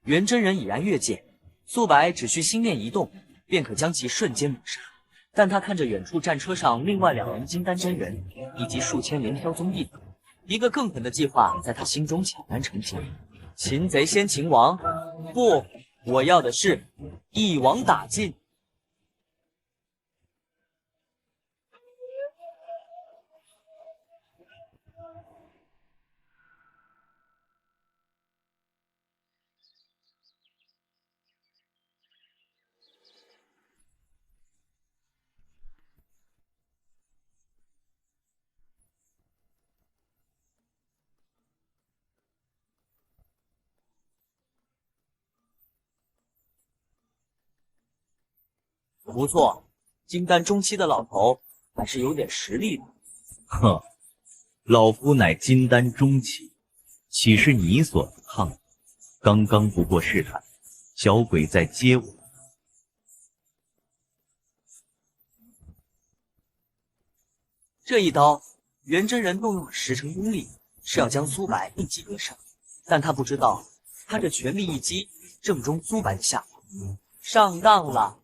元真人已然越界，苏白只需心念一动，便可将其瞬间抹杀。但他看着远处战车上另外2人金丹真人以及数千凌霄宗弟子，一个更狠的计划在他心中悄然成型。擒贼先擒王，不，我要的是一网打尽。不错，金丹中期的老头还是有点实力的。哼，老夫乃金丹中期，岂是你所能抗？刚刚不过试探，小鬼在接我。这一刀，元真人动用了10成功力，是要将苏白一击格杀。但他不知道，他这全力一击正中苏白的下方。上当了！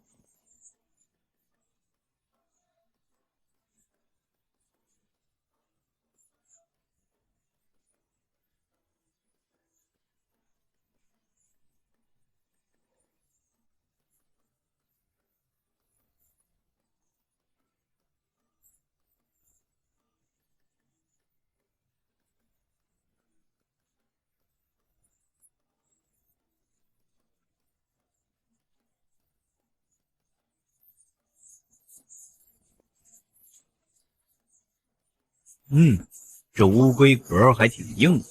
这乌龟壳还挺硬的。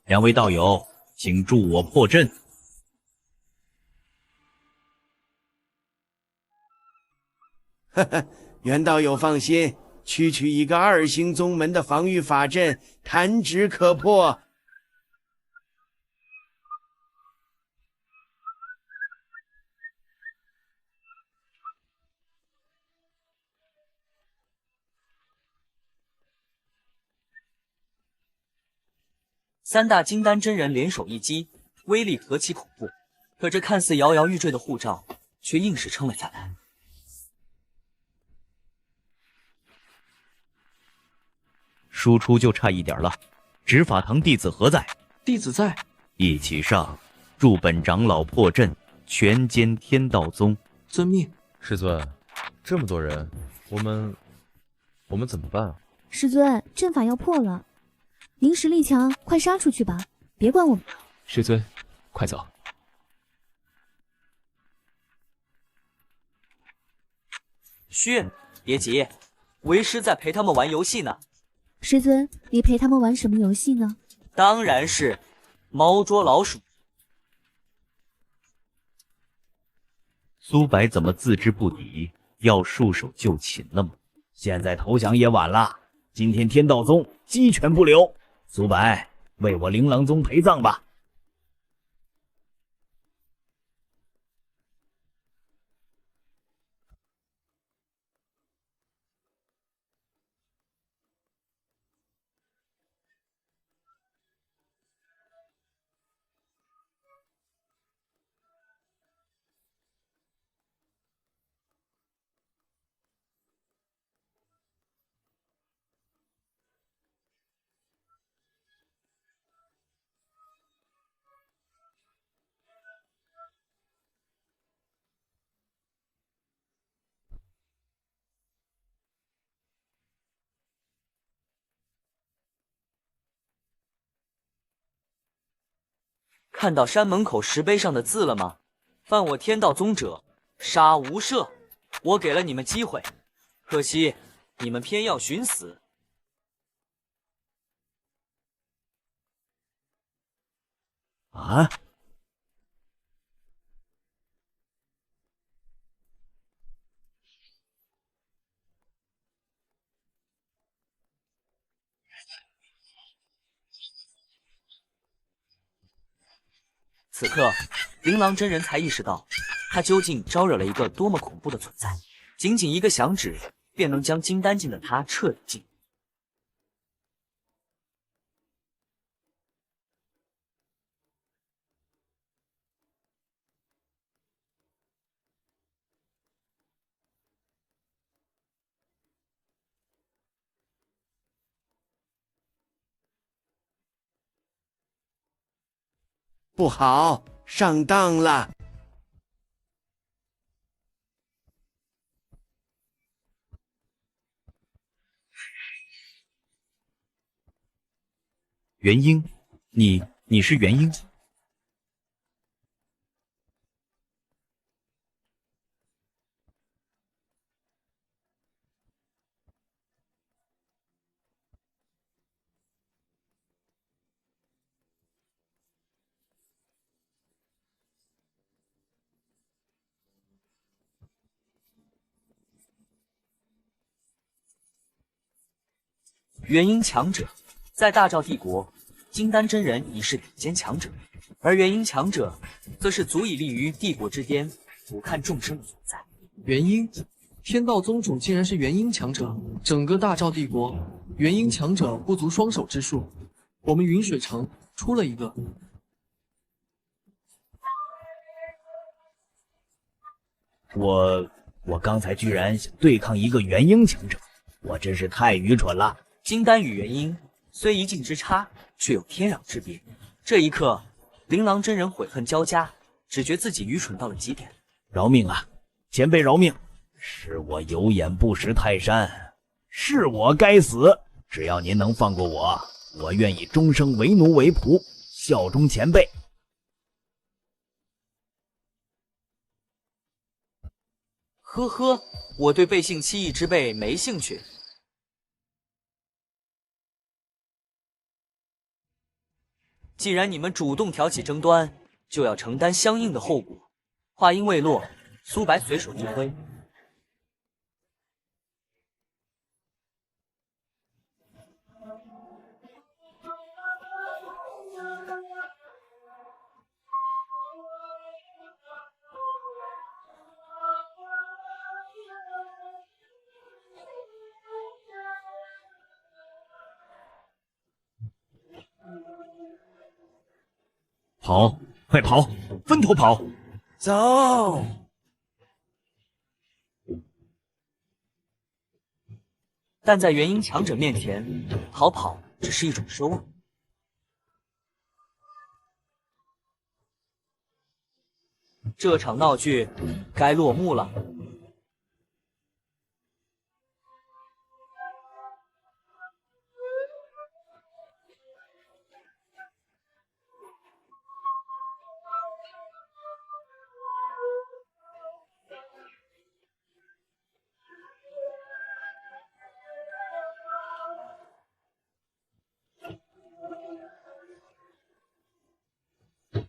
2位道友，请助我破阵。哈哈，袁道友放心，区区一个2星宗门的防御法阵，弹指可破。3大金丹真人联手一击，威力何其恐怖！可这看似摇摇欲坠的护罩，却硬是撑了下来。输出就差一点了，执法堂弟子何在？弟子在。一起上，助本长老破阵，全歼天道宗。遵命。师尊，这么多人，我们怎么办啊？师尊，阵法要破了。您实力强，快杀出去吧，别管我们。师尊，快走。嘘，别急，为师在陪他们玩游戏呢。师尊，你陪他们玩什么游戏呢？当然是猫捉老鼠。苏白怎么自知不敌，要束手就擒了吗？现在投降也晚了，今天天道宗鸡犬不留。苏白，为我琳琅宗陪葬吧。看到山门口石碑上的字了吗？犯我天道宗者，杀无赦。我给了你们机会，可惜你们偏要寻死。啊！此刻，琳琅真人才意识到，他究竟招惹了一个多么恐怖的存在。仅仅一个响指，便能将金丹境的他彻底禁。不好，上当了！元婴，你是元婴？元婴强者，在大赵帝国，金丹真人已是顶尖强者，而元婴强者，则是足以立于帝国之巅，俯瞰众生的存在。元婴，天道宗主竟然是元婴强者，整个大赵帝国，元婴强者不足双手之数。我们云水城出了一个。我刚才居然想对抗一个元婴强者，我真是太愚蠢了。金丹与元婴虽一境之差，却有天壤之别。这一刻，琳琅真人悔恨交加，只觉自己愚蠢到了极点。饶命啊，前辈饶命！是我有眼不识泰山，是我该死。只要您能放过我，我愿意终生为奴为仆，效忠前辈。呵呵，我对背信弃义之辈没兴趣。既然你们主动挑起争端，就要承担相应的后果。话音未落，苏白随手一挥，跑，快跑，分头跑！走！但在元婴强者面前，逃跑只是一种奢望。这场闹剧该落幕了。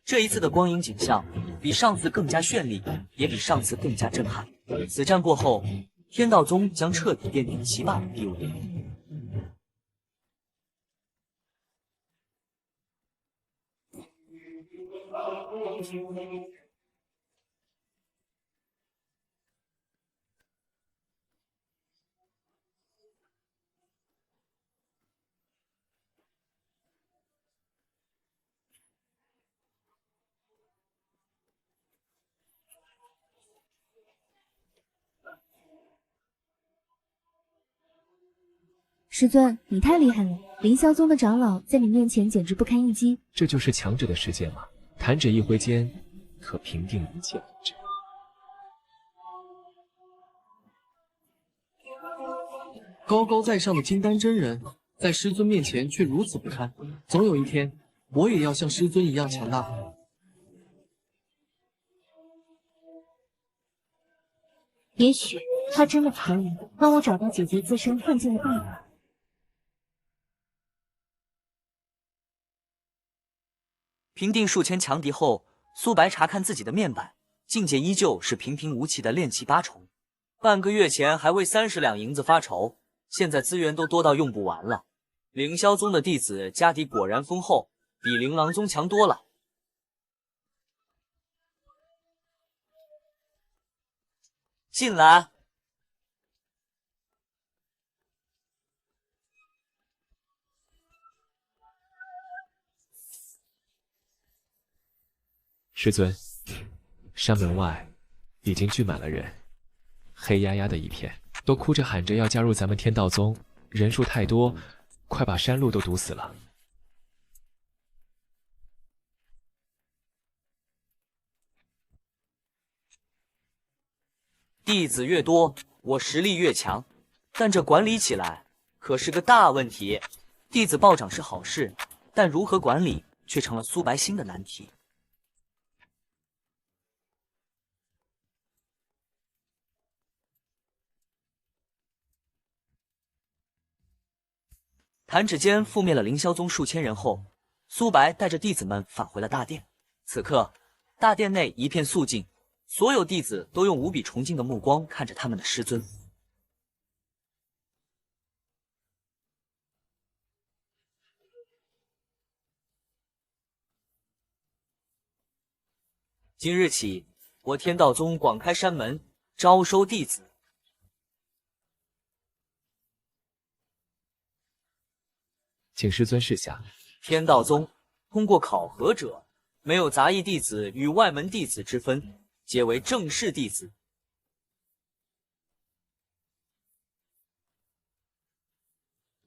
这一次的光影景象比上次更加绚丽，也比上次更加震撼。此战过后，天道宗将彻底奠定其霸的地位。师尊，你太厉害了！凌霄宗的长老在你面前简直不堪一击。这就是强者的世界吗？弹指一挥间，可平定一切纷争。高高在上的金丹真人，在师尊面前却如此不堪。总有一天，我也要像师尊一样强大。也许他真的可以帮我找到解决自身困境的办法。平定数千强敌后，苏白查看自己的面板，境界依旧是平平无奇的炼气8重。半个月前还为30两银子发愁，现在资源都多到用不完了。凌霄宗的弟子家底果然丰厚，比琳琅宗强多了。进来。师尊，山门外已经聚满了人，黑压压的一片，都哭着喊着要加入咱们天道宗，人数太多，快把山路都堵死了。弟子越多，我实力越强，但这管理起来可是个大问题。弟子暴涨是好事，但如何管理却成了苏白新的难题。弹指间覆灭了凌霄宗数千人后，苏白带着弟子们返回了大殿。此刻，大殿内一片肃静，所有弟子都用无比崇敬的目光看着他们的师尊。今日起，我天道宗广开山门，招收弟子。请师尊示下。天道宗通过考核者，没有杂役弟子与外门弟子之分，皆为正式弟子。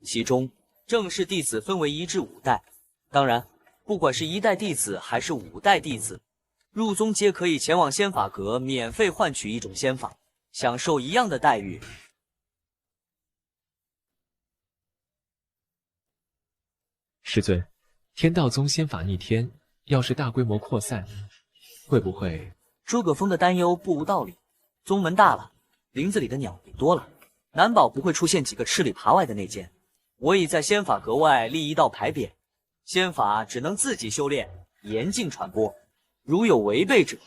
其中，正式弟子分为1至5代，当然，不管是1代弟子还是5代弟子，入宗皆可以前往仙法阁免费换取一种仙法，享受一样的待遇。师尊，天道宗仙法逆天，要是大规模扩散，会不会？诸葛峰的担忧不无道理。宗门大了，林子里的鸟也多了，难保不会出现几个吃里扒外的内奸。我已在仙法阁外立一道牌匾，仙法只能自己修炼，严禁传播。如有违背者，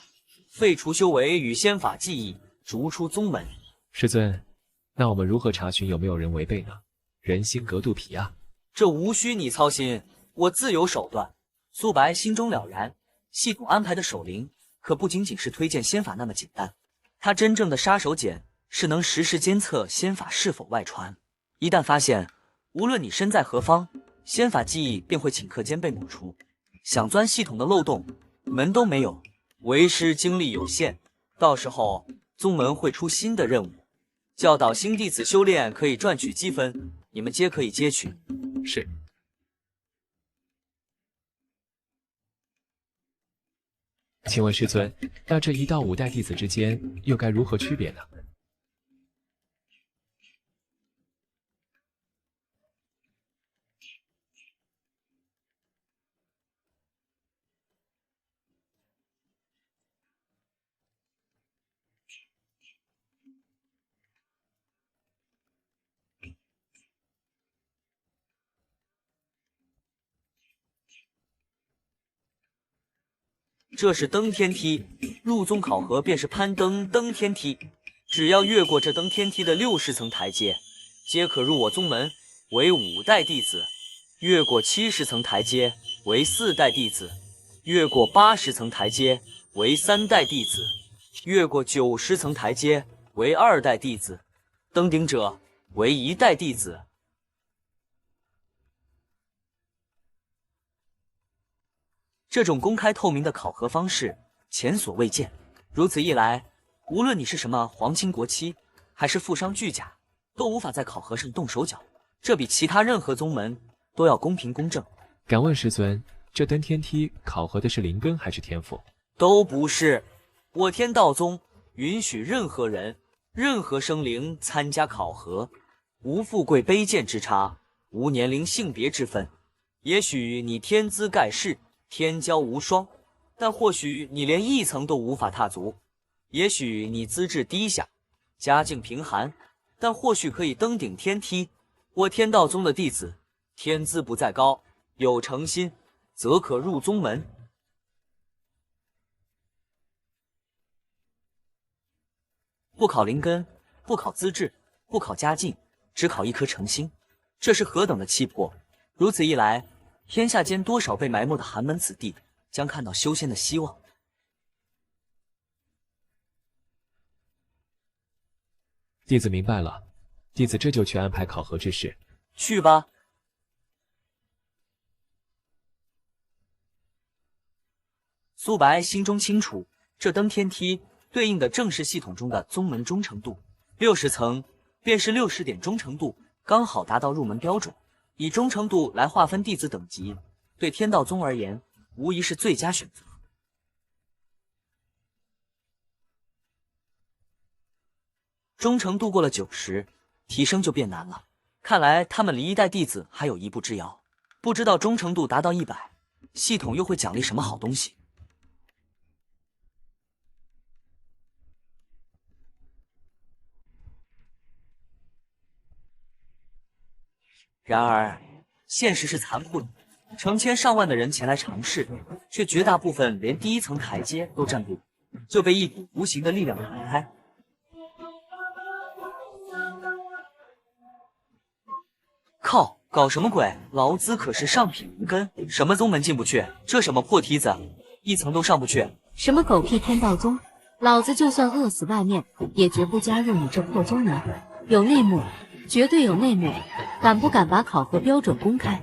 废除修为与仙法技艺，逐出宗门。师尊，那我们如何查询有没有人违背呢？人心隔肚皮啊！这无需你操心，我自有手段。苏白心中了然，系统安排的守灵可不仅仅是推荐仙法那么简单，他真正的杀手锏是能实时监测仙法是否外传。一旦发现，无论你身在何方，仙法技艺便会顷刻间被抹除。想钻系统的漏洞，门都没有。为师精力有限，到时候宗门会出新的任务，教导新弟子修炼可以赚取积分，你们皆可以接取。是。请问师尊，那这1到5代弟子之间又该如何区别呢？这是登天梯，入宗考核便是攀登登天梯，只要越过这登天梯的60层台阶，皆可入我宗门为5代弟子；越过70层台阶为4代弟子；越过80层台阶为3代弟子；越过90层台阶为2代弟子；登顶者为1代弟子。这种公开透明的考核方式前所未见，如此一来，无论你是什么皇亲国戚，还是富商巨贾，都无法在考核上动手脚。这比其他任何宗门都要公平公正。敢问师尊，这登天梯考核的是灵根还是天赋？都不是。我天道宗允许任何人、任何生灵参加考核，无富贵卑贱之差，无年龄性别之分。也许你天资盖世，天骄无双，但或许你连1层都无法踏足；也许你资质低下，家境贫寒，但或许可以登顶天梯。我天道宗的弟子，天资不在高，有诚心，则可入宗门。不考灵根，不考资质，不考家境，只考一颗诚心，这是何等的气魄！如此一来，天下间多少被埋没的寒门子弟将看到修仙的希望。弟子明白了，弟子这就去安排考核之事。去吧。苏白心中清楚，这登天梯对应的正是系统中的宗门忠诚度，60层便是60点忠诚度，刚好达到入门标准。以忠诚度来划分弟子等级，对天道宗而言，无疑是最佳选择。忠诚度过了90，提升就变难了。看来他们离一代弟子还有一步之遥。不知道忠诚度达到100，系统又会奖励什么好东西？然而，现实是残酷的，成千上万的人前来尝试，却绝大部分连第一层台阶都站不稳，就被一股无形的力量弹开。靠，搞什么鬼？劳资可是上品灵根，什么宗门进不去？这什么破梯子，一层都上不去。什么狗屁天道宗，老子就算饿死外面，也绝不加入你这破宗门。有内幕，绝对有内幕，敢不敢把考核标准公开？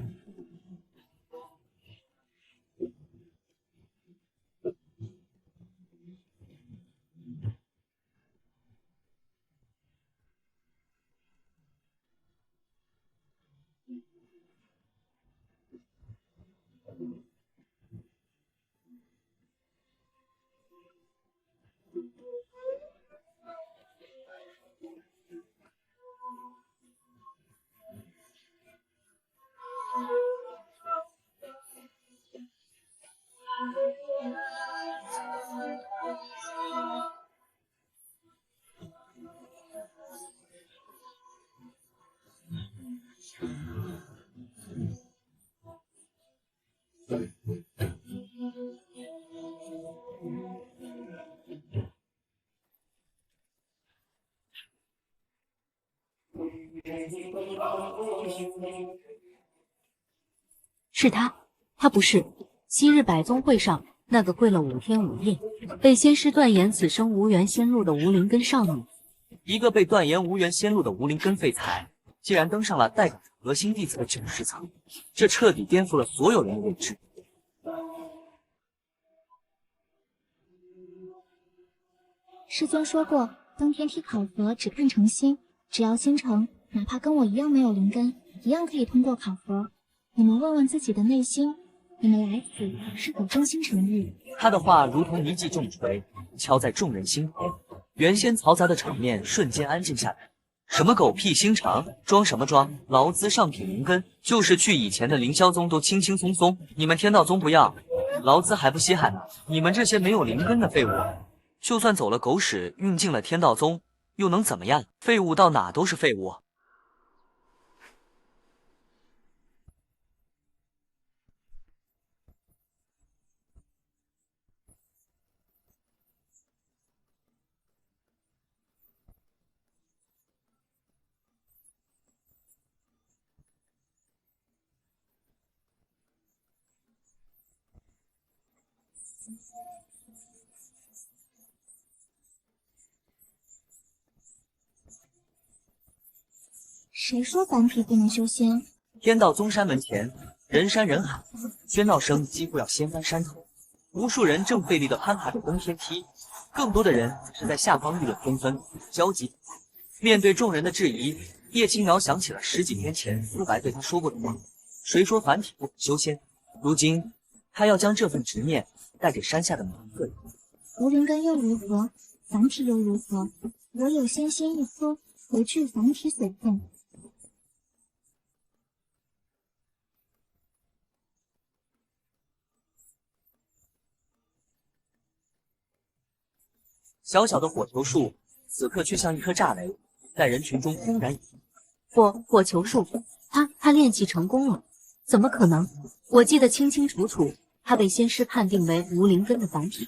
是他，他不是昔日百宗会上那个跪了5天5夜，被仙师断言此生无缘仙路的无灵根少女。一个被断言无缘仙路的无灵根废材，竟然登上了代表核心弟子的90层，这彻底颠覆了所有人的认知。师尊说过，登天梯考核只看诚心，只要心诚，哪怕跟我一样没有灵根，一样可以通过考核。你们问问自己的内心，你们来此是否真心诚意？他的话如同一记重锤，敲在众人心头。原先嘈杂的场面瞬间安静下来。什么狗屁心肠，装什么装？劳资上品灵根，就是去以前的凌霄宗都轻轻松松，你们天道宗不要，劳资还不稀罕呢？你们这些没有灵根的废物，就算走了狗屎运进了天道宗，又能怎么样？废物到哪都是废物。谁说凡体不能修仙？天道宗山门前，人山人海，喧闹声几乎要掀翻山头。无数人正费力地攀爬着登天梯，更多的人是在下方议论纷纷，焦急。面对众人的质疑，叶青苗想起了10几天前苏白对他说过的话：谁说凡体不可修仙？如今他要将这份执念带给山下的每一个人。无灵根又如何？凡体又如何？我有仙心一颗，回去凡体所赠。小小的火球树，此刻却像一颗炸雷，在人群中轰然一火球树，他练气成功了？怎么可能？我记得清清楚楚，他被仙师判定为无灵根的凡体。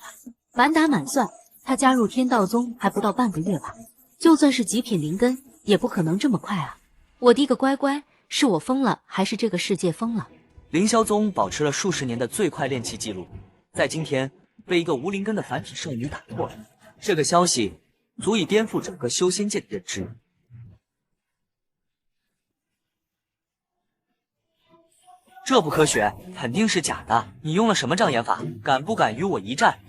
满打满算，他加入天道宗还不到半个月吧？就算是极品灵根，也不可能这么快啊！我的个乖乖，是我疯了，还是这个世界疯了？凌霄宗保持了数十年的最快炼气记录，在今天被一个无灵根的凡体圣女打破了。这个消息足以颠覆整个修仙界的认知。这不科学，肯定是假的！你用了什么障眼法？敢不敢与我一战？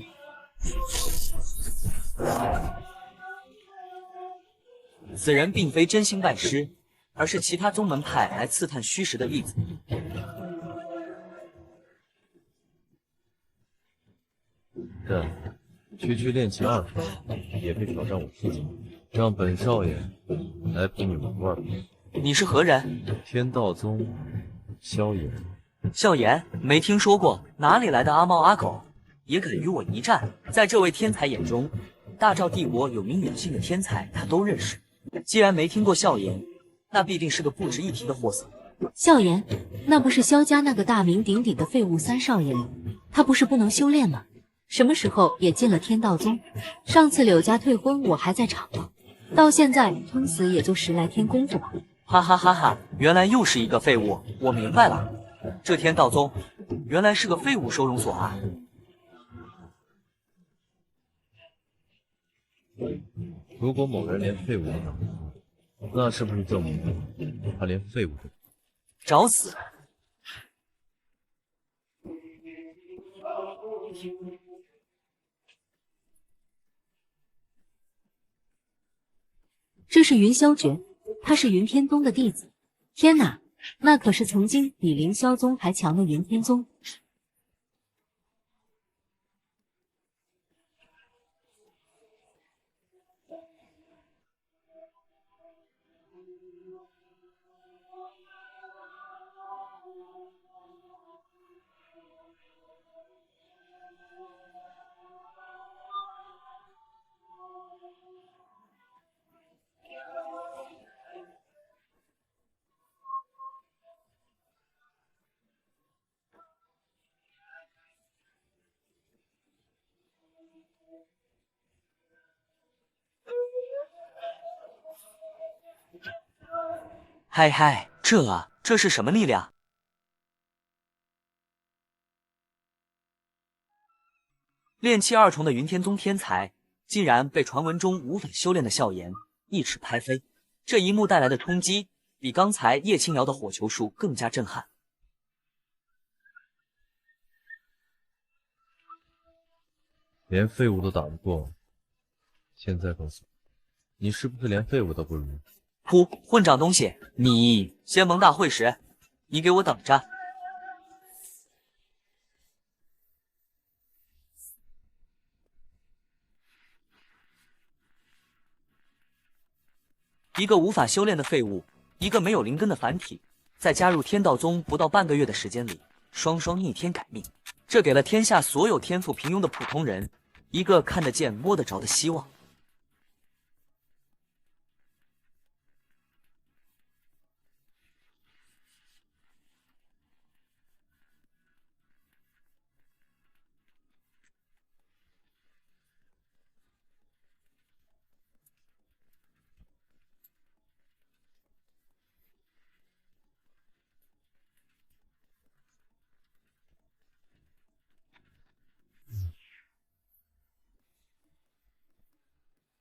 此人并非真心拜师，而是其他宗门派来刺探虚实的例子。这区区练气20年，也配挑战我师姐？让本少爷来陪你玩玩吧。你是何人？天道宗萧炎。萧炎没听说过，哪里来的阿猫阿狗，也敢与我一战？在这位天才眼中，大赵帝国有名有姓的天才他都认识。既然没听过萧炎，那必定是个不值一提的货色。萧炎，那不是萧家那个大名鼎鼎的废物三少爷吗？他不是不能修炼吗？什么时候也进了天道宗？上次柳家退婚我还在场呢，到现在撑死也就10来天功夫吧。哈哈哈哈！原来又是一个废物，我明白了，这天道宗原来是个废物收容所啊！如果某人连废物都能，那是不是证明他连废物都？找死！这是云霄诀，他是云天宗的弟子。天哪，那可是曾经比凌霄宗还强的云天宗。嗨嗨，这是什么力量？炼气2重的云天宗天才，竟然被传闻中无法修炼的萧炎一尺拍飞。这一幕带来的冲击，比刚才叶青瑶的火球术更加震撼。连废物都打不过，现在告诉我，你是不是连废物都不如？噗！混账东西！你仙盟大会时，你给我等着！一个无法修炼的废物，一个没有灵根的凡体，在加入天道宗不到半个月的时间里，双双逆天改命，这给了天下所有天赋平庸的普通人一个看得见摸得着的希望。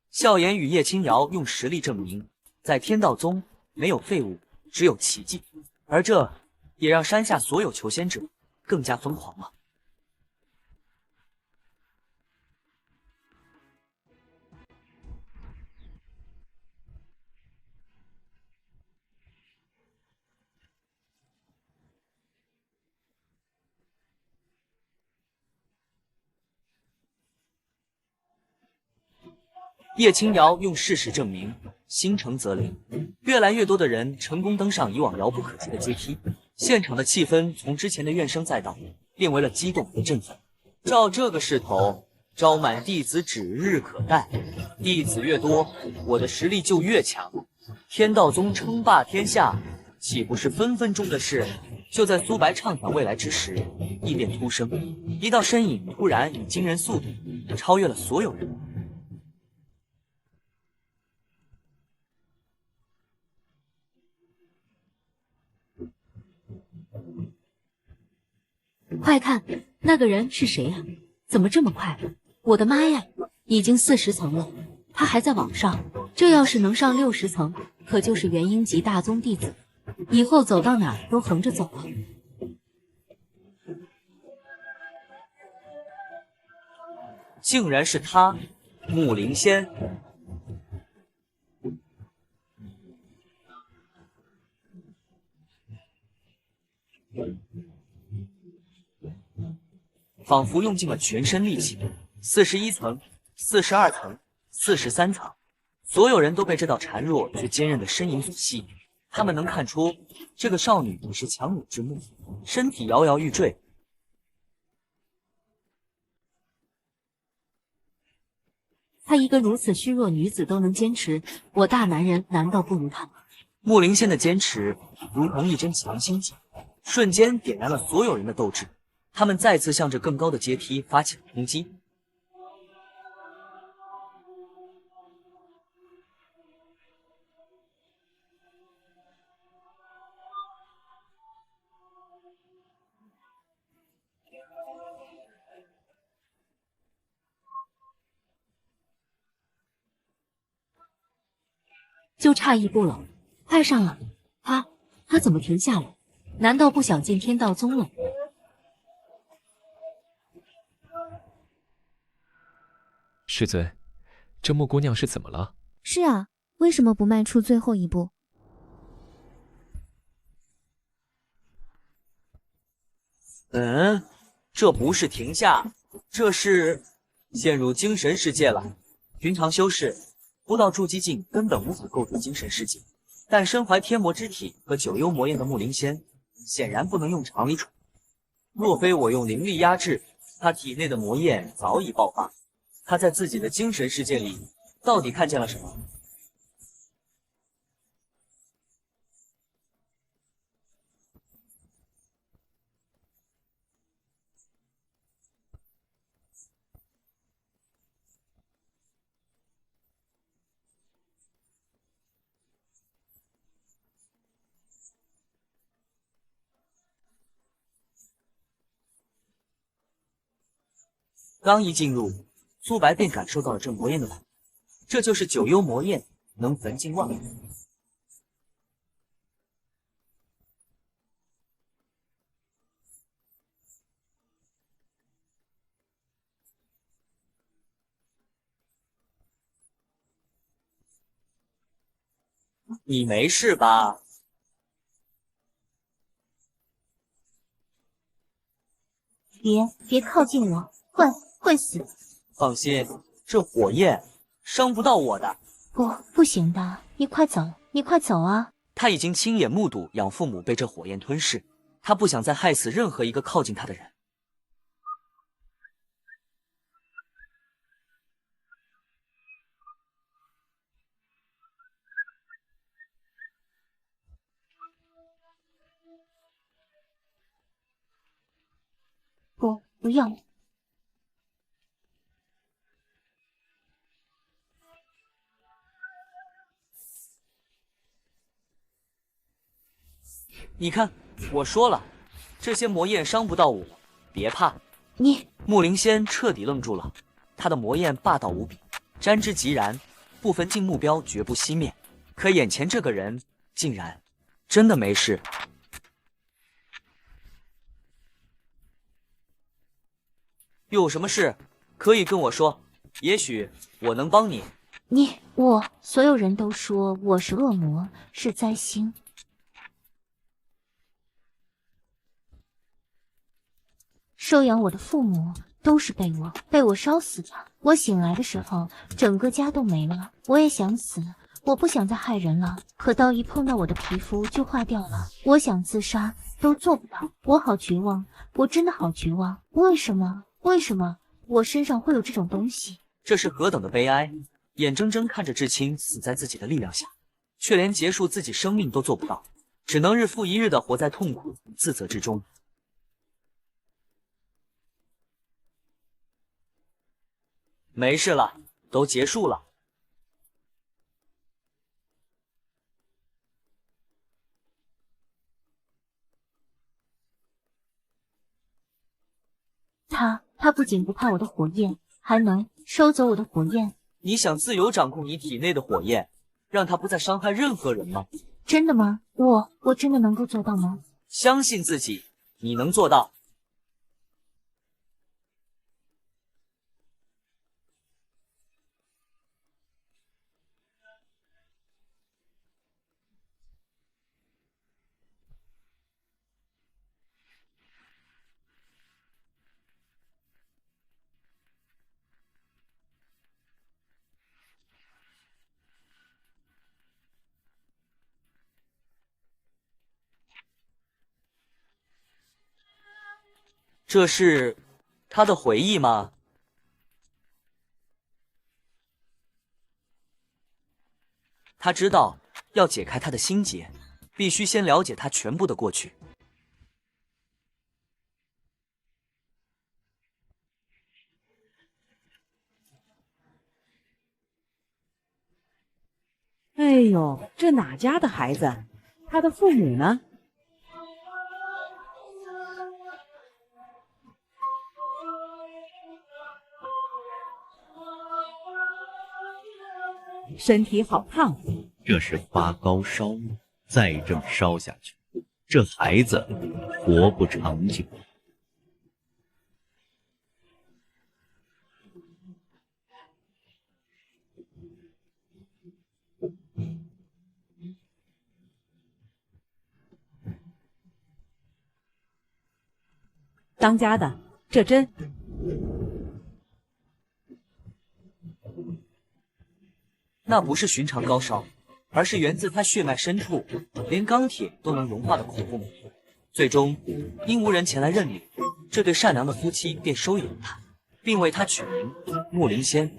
萧炎与叶青瑶用实力证明，在天道宗没有废物，只有奇迹，而这也让山下所有求仙者更加疯狂了。叶青瑶用事实证明，心诚则灵。越来越多的人成功登上以往遥不可及的阶梯，现场的气氛从之前的怨声载道，变为了激动和振奋。照这个势头，招满弟子指日可待。弟子越多，我的实力就越强。天道宗称霸天下，岂不是分分钟的事？就在苏白畅想未来之时，异变突生，一道身影突然以惊人速度超越了所有人。快看，那个人是谁呀？怎么这么快？我的妈呀，已经40层了，他还在往上。这要是能上60层，可就是元婴级大宗弟子，以后走到哪儿都横着走了。竟然是他，木灵仙。仿佛用尽了全身力气，41层、42层、43层，所有人都被这道孱弱却坚韧的身影所吸引，他们能看出这个少女已是强弩之末，身体摇摇欲坠。她一个如此虚弱女子都能坚持，我大男人难道不如她吗？穆灵仙的坚持如同一针强心剂，瞬间点燃了所有人的斗志。他们再次向着更高的阶梯发起了攻击。就差一步了，快上了！他怎么停下了？难道不想进天道宗了？师尊，这穆姑娘是怎么了？是啊，为什么不迈出最后一步？这不是停下，这是陷入精神世界了。寻常修士不到筑基境根本无法构筑精神世界，但身怀天魔之体和九幽魔焰的穆灵仙显然不能用常理处理。若非我用灵力压制，他体内的魔焰早已爆发。他在自己的精神世界里到底看见了什么？刚一进入，苏白便感受到了这魔焰的感觉，这就是九幽魔焰，能焚尽万物。你没事吧？别靠近我，会死。放心，这火焰伤不到我的。不行的，你快走啊！他已经亲眼目睹养父母被这火焰吞噬，他不想再害死任何一个靠近他的人。不要！你看，我说了，这些魔焰伤不到我，别怕。你……穆灵仙彻底愣住了，他的魔焰霸道无比，沾之即燃，不分镜目标绝不熄灭。可眼前这个人竟然真的没事。有什么事可以跟我说，也许我能帮你。所有人都说我是恶魔，是灾星。收养我的父母都是被我烧死的。我醒来的时候，整个家都没了。我也想死，我不想再害人了。可刀一碰到我的皮肤就化掉了。我想自杀都做不到，我好绝望，我真的好绝望。为什么我身上会有这种东西？这是何等的悲哀！眼睁睁看着至亲死在自己的力量下，却连结束自己生命都做不到，只能日复一日的活在痛苦与自责之中。没事了，都结束了。他不仅不怕我的火焰，还能收走我的火焰。你想自由掌控你体内的火焰，让它不再伤害任何人吗？真的吗？我真的能够做到吗？相信自己，你能做到。这是他的回忆吗？他知道要解开他的心结，必须先了解他全部的过去。哎呦，这哪家的孩子？他的父母呢？身体好烫。这是发高烧了，再这么烧下去，这孩子活不长久。当家的，这针。那不是寻常高烧，而是源自他血脉深处连钢铁都能融化的恐怖。最终，因无人前来认领，这对善良的夫妻便收养了他，并为他取名木灵仙。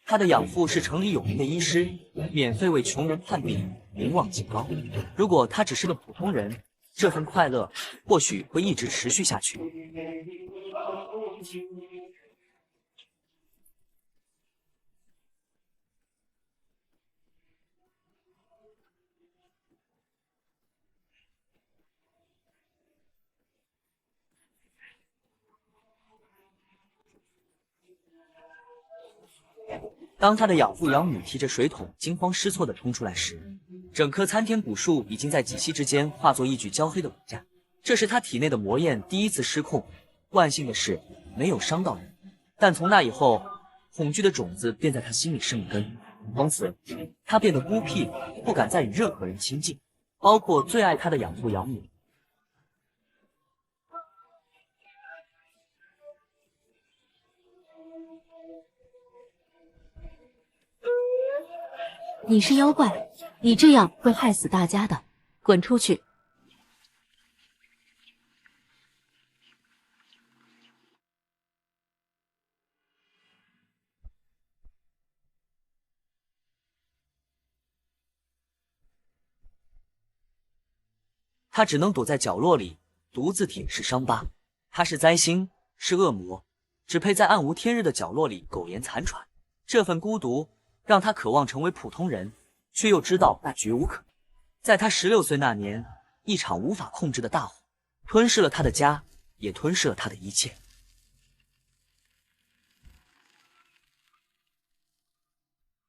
他的养父是城里有名的医师，免费为穷人看病，名望极高。如果他只是个普通人，这份快乐或许会一直持续下去。当他的养父养母提着水桶惊慌失措地冲出来时，整棵参天古树已经在几息之间化作一具焦黑的骨架。这是他体内的魔焰第一次失控，万幸的是没有伤到人。但从那以后，恐惧的种子便在他心里生根，从此他变得孤僻，不敢再与任何人亲近，包括最爱他的养父养母。你是妖怪，你这样会害死大家的，滚出去！他只能躲在角落里，独自舔舐伤疤。他是灾星，是恶魔，只配在暗无天日的角落里苟延残喘。这份孤独让他渴望成为普通人，却又知道那绝无可能。在他16岁那年，一场无法控制的大火吞噬了他的家，也吞噬了他的一切。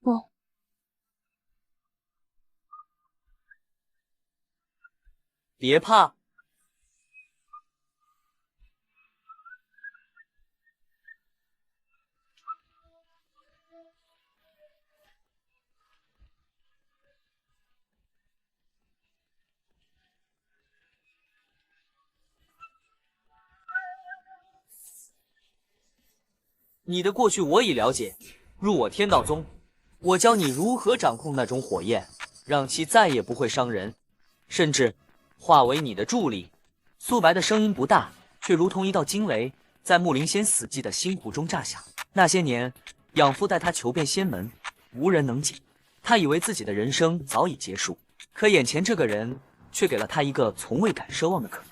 不，别怕。你的过去我已了解，入我天道宗，我教你如何掌控那种火焰，让其再也不会伤人，甚至化为你的助力。素白的声音不大，却如同一道惊雷，在木灵仙死寂的心湖中炸响。那些年，养父带他求遍仙门，无人能解。他以为自己的人生早已结束，可眼前这个人却给了他一个从未敢奢望的可能。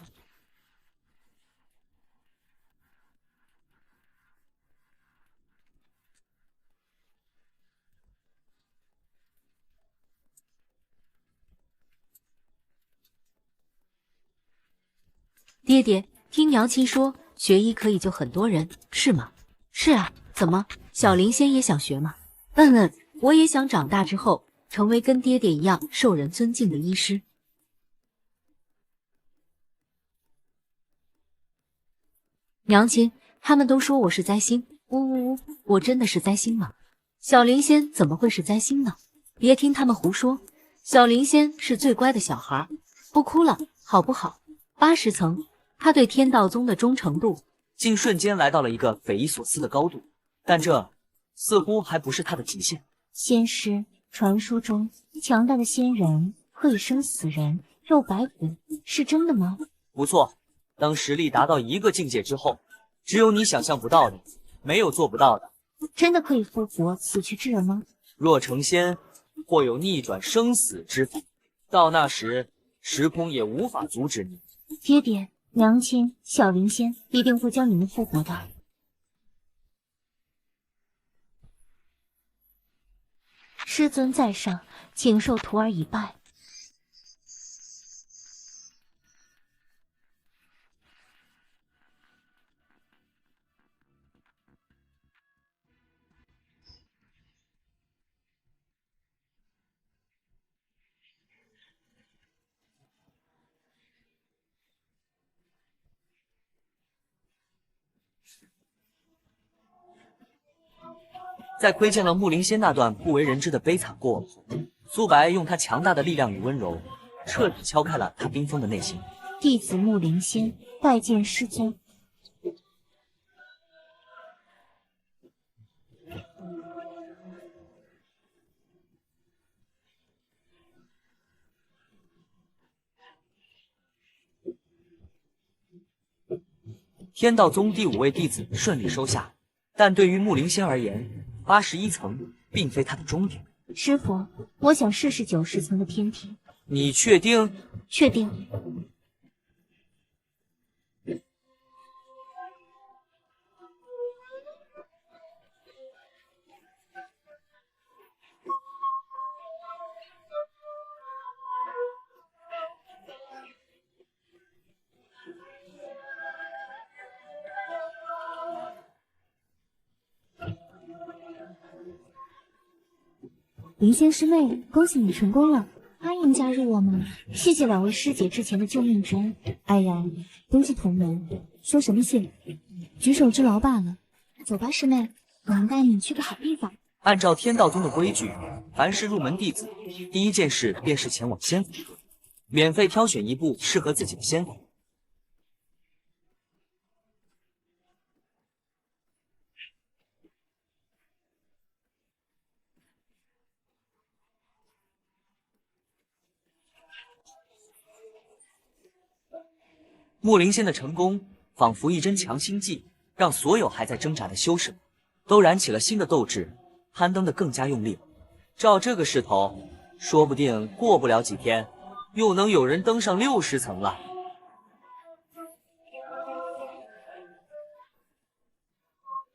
爹爹，听娘亲说学医可以救很多人，是吗？是啊，怎么小灵仙也想学吗？我也想长大之后成为跟爹爹一样受人尊敬的医师。娘亲，他们都说我是灾星，我真的是灾星吗？小灵仙怎么会是灾星呢？别听他们胡说，小灵仙是最乖的小孩，不哭了好不好？80层。他对天道宗的忠诚度竟瞬间来到了一个匪夷所思的高度。但这似乎还不是他的极限。仙师，传说中强大的仙人可以生死人，肉白骨，是真的吗？不错，当实力达到一个境界之后，只有你想象不到的，没有做不到的。真的可以复活死去之人吗？若成仙，或有逆转生死之法，到那时，时空也无法阻止你。爹爹，娘亲，小灵仙一定会将你们复活的。师尊在上，请受徒儿一拜。在窥见了木灵仙那段不为人知的悲惨过往后，苏白用他强大的力量与温柔，彻底敲开了他冰封的内心。弟子木灵仙拜见师尊。天道宗第5位弟子顺利收下，但对于木灵仙而言，81层并非他的终点。师傅，我想试试90层的天梯。你确定？确定。灵仙师妹，恭喜你成功了！欢迎加入我们。谢谢2位师姐之前的救命之恩。哎呀，都是同门，说什么谢？举手之劳罢了。走吧，师妹，我能带你去个好地方。按照天道宗的规矩，凡是入门弟子，第一件事便是前往仙府，免费挑选一部适合自己的仙法。木灵仙的成功仿佛一针强心剂，让所有还在挣扎的修士都燃起了新的斗志，攀登得更加用力了。照这个势头，说不定过不了几天，又能有人登上60层了。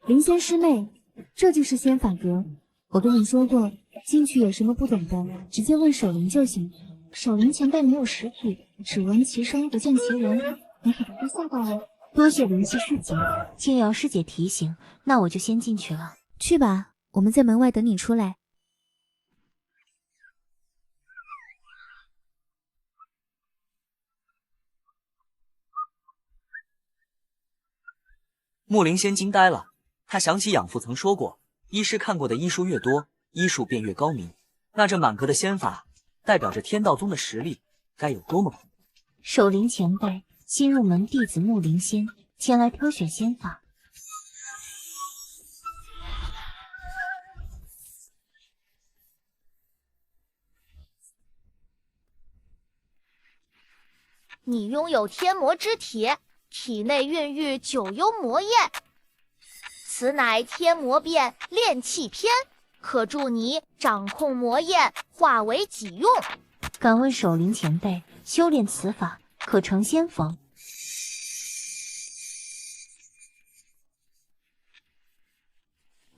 灵仙师妹，这就是仙法阁。我跟你说过，进去有什么不懂的，直接问守灵就行。守灵前辈没有实体，只闻其声不见其人，你可别被吓到了。多谢灵犀师姐，青瑶师姐提醒，那我就先进去了。去吧，我们在门外等你出来。木灵仙惊呆了，他想起养父曾说过，医师看过的医书越多，医术便越高明。那这满格的仙法，代表着天道宗的实力该有多么恐怖。守灵前辈，新入门弟子木灵仙前来挑选仙法。你拥有天魔之体，体内孕育九幽魔焰，此乃天魔变炼气篇，可助你掌控魔焰，化为己用。敢问守灵前辈，修炼此法可成仙否？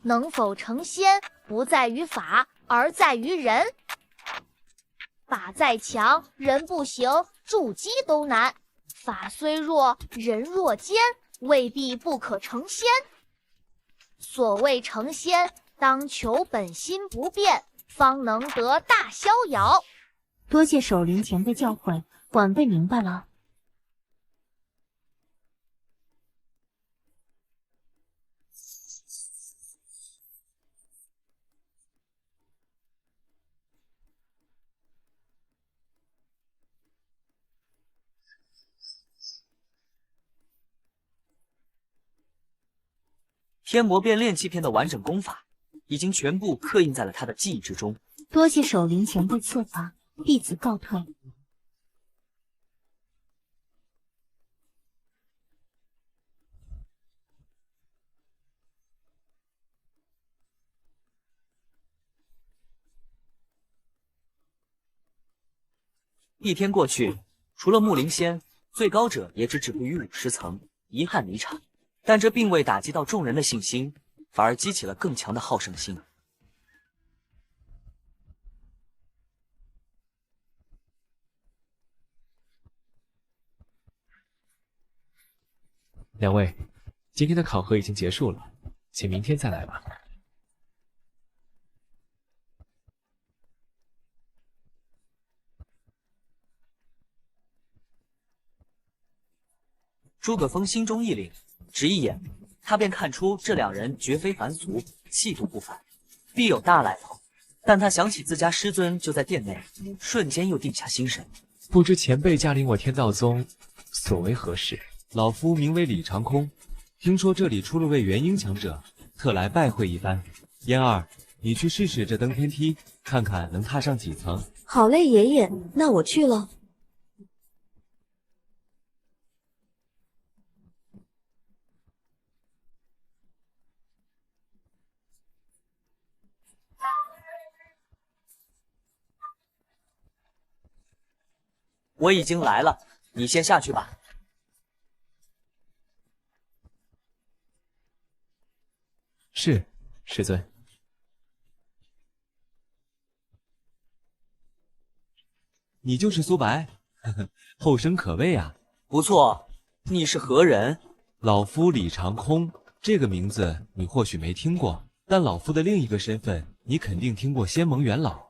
能否成仙，不在于法，而在于人。法再强，人不行，筑基都难。法虽弱，人若坚，未必不可成仙。所谓成仙，当求本心不变，方能得大逍遥。多谢守灵前辈教诲，晚辈明白了。天魔变炼气篇的完整功法已经全部刻印在了他的记忆之中。多谢守灵前辈赐法，弟子告退。一天过去，除了木灵仙，最高者也只止步于50层，遗憾离场。但这并未打击到众人的信心，反而激起了更强的好胜心。两位，今天的考核已经结束了，请明天再来吧。诸葛峰心中一凛，只一眼，他便看出这两人绝非凡俗，气度不凡，必有大来头。但他想起自家师尊就在殿内，瞬间又定下心神。不知前辈驾临我天道宗，所为何事？老夫名为李长空，听说这里出了位元婴强者，特来拜会一番。嫣儿，你去试试这登天梯，看看能踏上几层。好嘞，爷爷，那我去了。我已经来了，你先下去吧。是，师尊。你就是苏白，呵呵，后生可畏啊！不错，你是何人？老夫李长空，这个名字你或许没听过，但老夫的另一个身份，你肯定听过仙盟元老。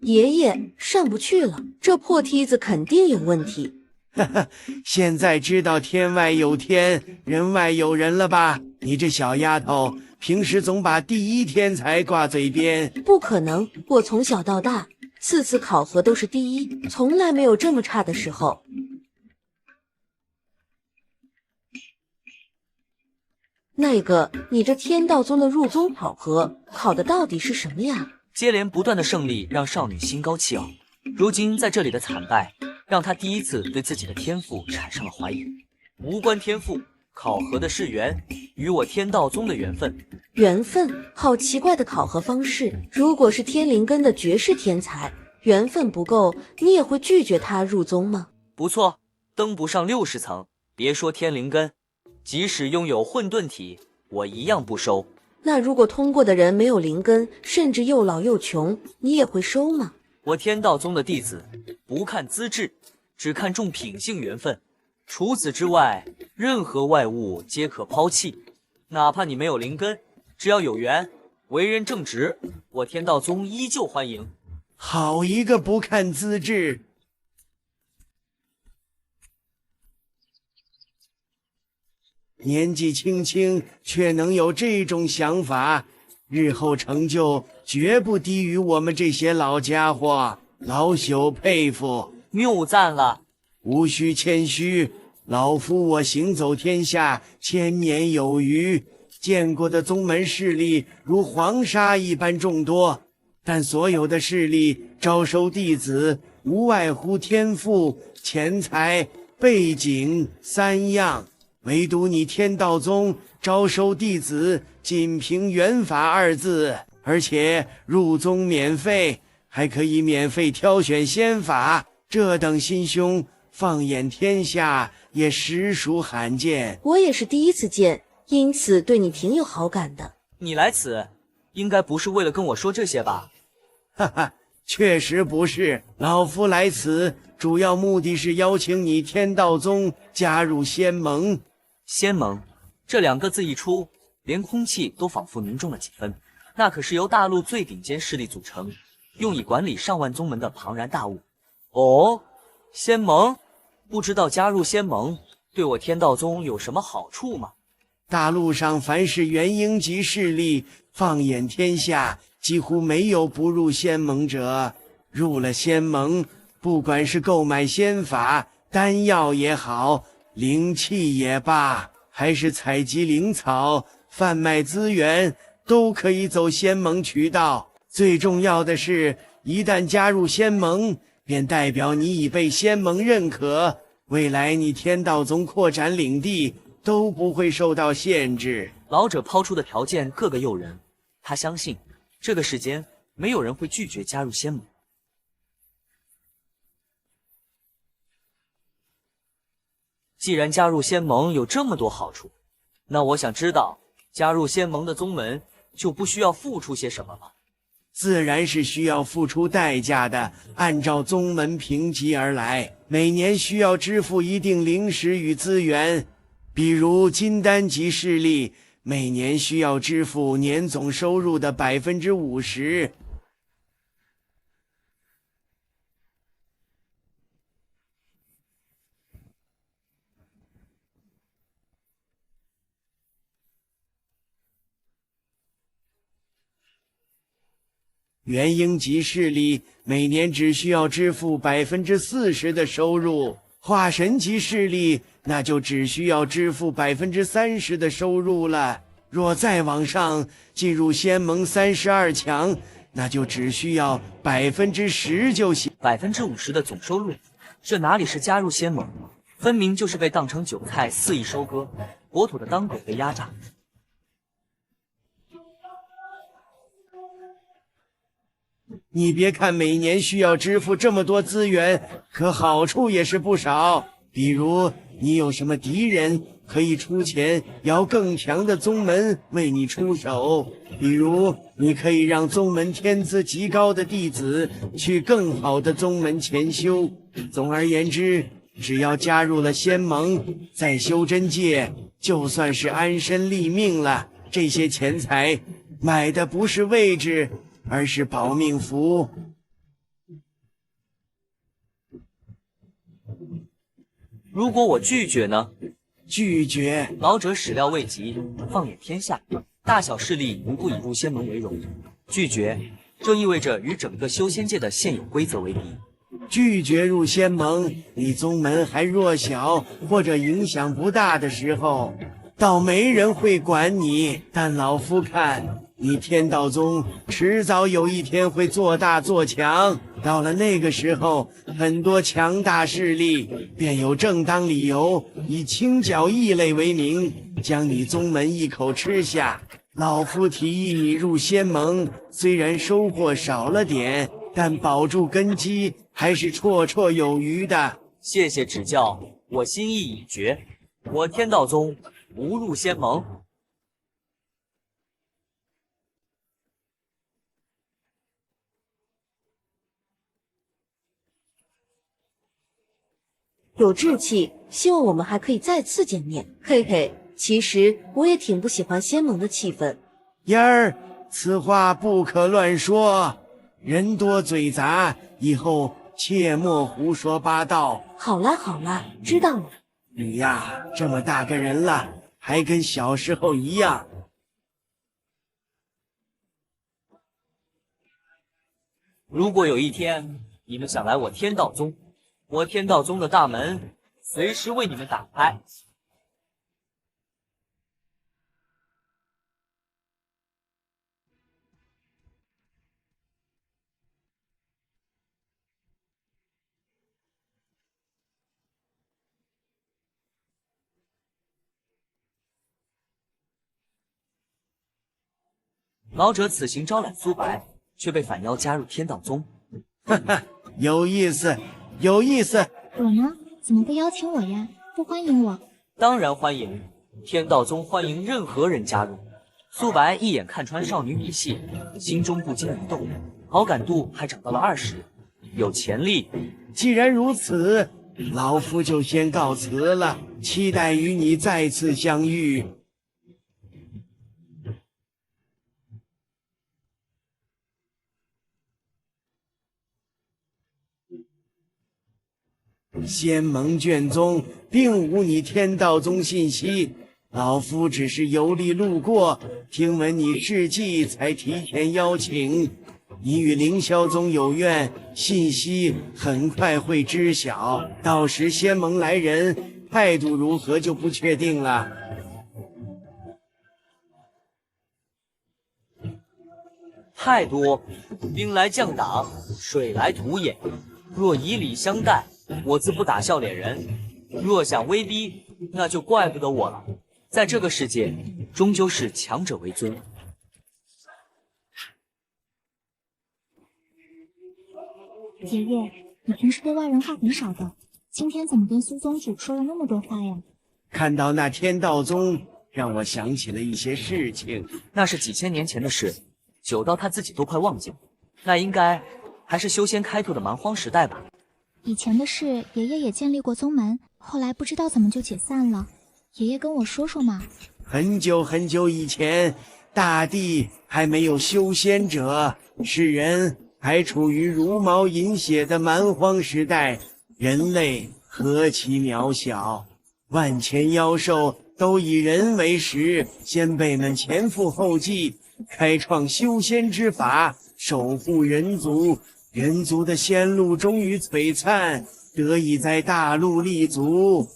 爷爷上不去了，这破梯子肯定有问题。哈哈，现在知道天外有天，人外有人了吧？你这小丫头，平时总把第一天才挂嘴边。不可能，我从小到大，次次考核都是第一，从来没有这么差的时候。那个，你这天道宗的入宗考核考的到底是什么呀？接连不断的胜利让少女心高气傲，如今在这里的惨败，让她第一次对自己的天赋产生了怀疑。无关天赋，考核的是缘，与我天道宗的缘分。缘分，好奇怪的考核方式。如果是天灵根的绝世天才，缘分不够，你也会拒绝他入宗吗？不错，登不上60层，别说天灵根，即使拥有混沌体，我一样不收。那如果通过的人没有灵根，甚至又老又穷，你也会收吗？我天道宗的弟子不看资质，只看重品性缘分，除此之外，任何外物皆可抛弃。哪怕你没有灵根，只要有缘，为人正直，我天道宗依旧欢迎。好一个不看资质！年纪轻轻却能有这种想法，日后成就绝不低于我们这些老家伙，老朽佩服，谬赞了。无需谦虚，老夫我行走天下千年有余，见过的宗门势力如黄沙一般众多，但所有的势力招收弟子无外乎天赋、钱财、背景3样。唯独你天道宗招收弟子仅凭缘法2字，而且入宗免费，还可以免费挑选仙法，这等心胸放眼天下也实属罕见。我也是第一次见，因此对你挺有好感的。你来此应该不是为了跟我说这些吧？哈哈，确实不是，老夫来此主要目的是邀请你天道宗加入仙盟。仙盟这2个字一出，连空气都仿佛凝重了几分。那可是由大陆最顶尖势力组成，用以管理上万宗门的庞然大物。哦，仙盟，不知道加入仙盟对我天道宗有什么好处吗？大陆上凡是元婴级势力，放眼天下，几乎没有不入仙盟者。入了仙盟，不管是购买仙法、丹药也好，灵气也罢，还是采集灵草、贩卖资源，都可以走仙盟渠道。最重要的是，一旦加入仙盟，便代表你已被仙盟认可，未来你天道宗扩展领地都不会受到限制。老者抛出的条件个个诱人，他相信这个世间没有人会拒绝加入仙盟。既然加入仙盟有这么多好处，那我想知道，加入仙盟的宗门就不需要付出些什么吗？自然是需要付出代价的，按照宗门评级而来，每年需要支付一定灵石与资源。比如金丹级势力，每年需要支付年总收入的50%。元婴级势力每年只需要支付40%的收入，化神级势力那就只需要支付30%的收入了。若再往上进入仙盟32强，那就只需要10%就行。50%的总收入，这哪里是加入仙盟，分明就是被当成韭菜肆意收割，国土的当狗被压榨。你别看每年需要支付这么多资源，可好处也是不少。比如你有什么敌人，可以出钱邀更强的宗门为你出手；比如你可以让宗门天资极高的弟子去更好的宗门潜修。总而言之，只要加入了仙盟，在修真界就算是安身立命了。这些钱财买的不是位置，而是保命符。如果我拒绝呢？拒绝。老者始料未及，放眼天下，大小势力无不以入仙盟为荣。拒绝，正意味着与整个修仙界的现有规则为敌。拒绝入仙盟，你宗门还弱小或者影响不大的时候，倒没人会管你。但老夫看，你天道宗迟早有一天会做大做强，到了那个时候，很多强大势力便有正当理由以清剿异类为名，将你宗门一口吃下。老夫提议你入仙盟，虽然收获少了点，但保住根基还是绰绰有余的。谢谢指教，我心意已决，我天道宗不入仙盟。有志气，希望我们还可以再次见面。嘿嘿，其实我也挺不喜欢仙盟的气氛。燕儿，此话不可乱说，人多嘴杂，以后切莫胡说八道。好啦好啦，知道了。你呀，这么大个人了，还跟小时候一样。如果有一天你们想来我天道宗，我天道宗的大门随时为你们打开。老者此行招揽苏白，却被反邀加入天道宗。哈哈，有意思，有意思。我呢？怎么不邀请我呀？不欢迎我？当然欢迎，天道宗欢迎任何人加入。苏白一眼看穿少女语气，心中不禁一动，好感度还涨到了20，有潜力。既然如此，老夫就先告辞了，期待与你再次相遇。仙盟卷宗并无你天道宗信息，老夫只是游历路过，听闻你事迹，才提前邀请。你与凌霄宗有怨，信息很快会知晓，到时仙盟来人态度如何就不确定了。态度，兵来将挡，水来土掩。若以礼相待，我自不打笑脸人；若想威逼，那就怪不得我了。在这个世界，终究是强者为尊。爷爷，你平时对外人话挺少的，今天怎么跟苏宗主说了那么多话呀？看到那天道宗，让我想起了一些事情。那是几千年前的事，久到他自己都快忘记了。那应该还是修仙开拓的蛮荒时代吧。以前的事，爷爷也建立过宗门，后来不知道怎么就解散了。爷爷跟我说说嘛。很久很久以前，大地还没有修仙者，世人还处于茹毛饮血的蛮荒时代，人类何其渺小，万千妖兽都以人为食，先辈们前赴后继，开创修仙之法，守护人族。人族的仙路终于璀璨，得以在大陆立足。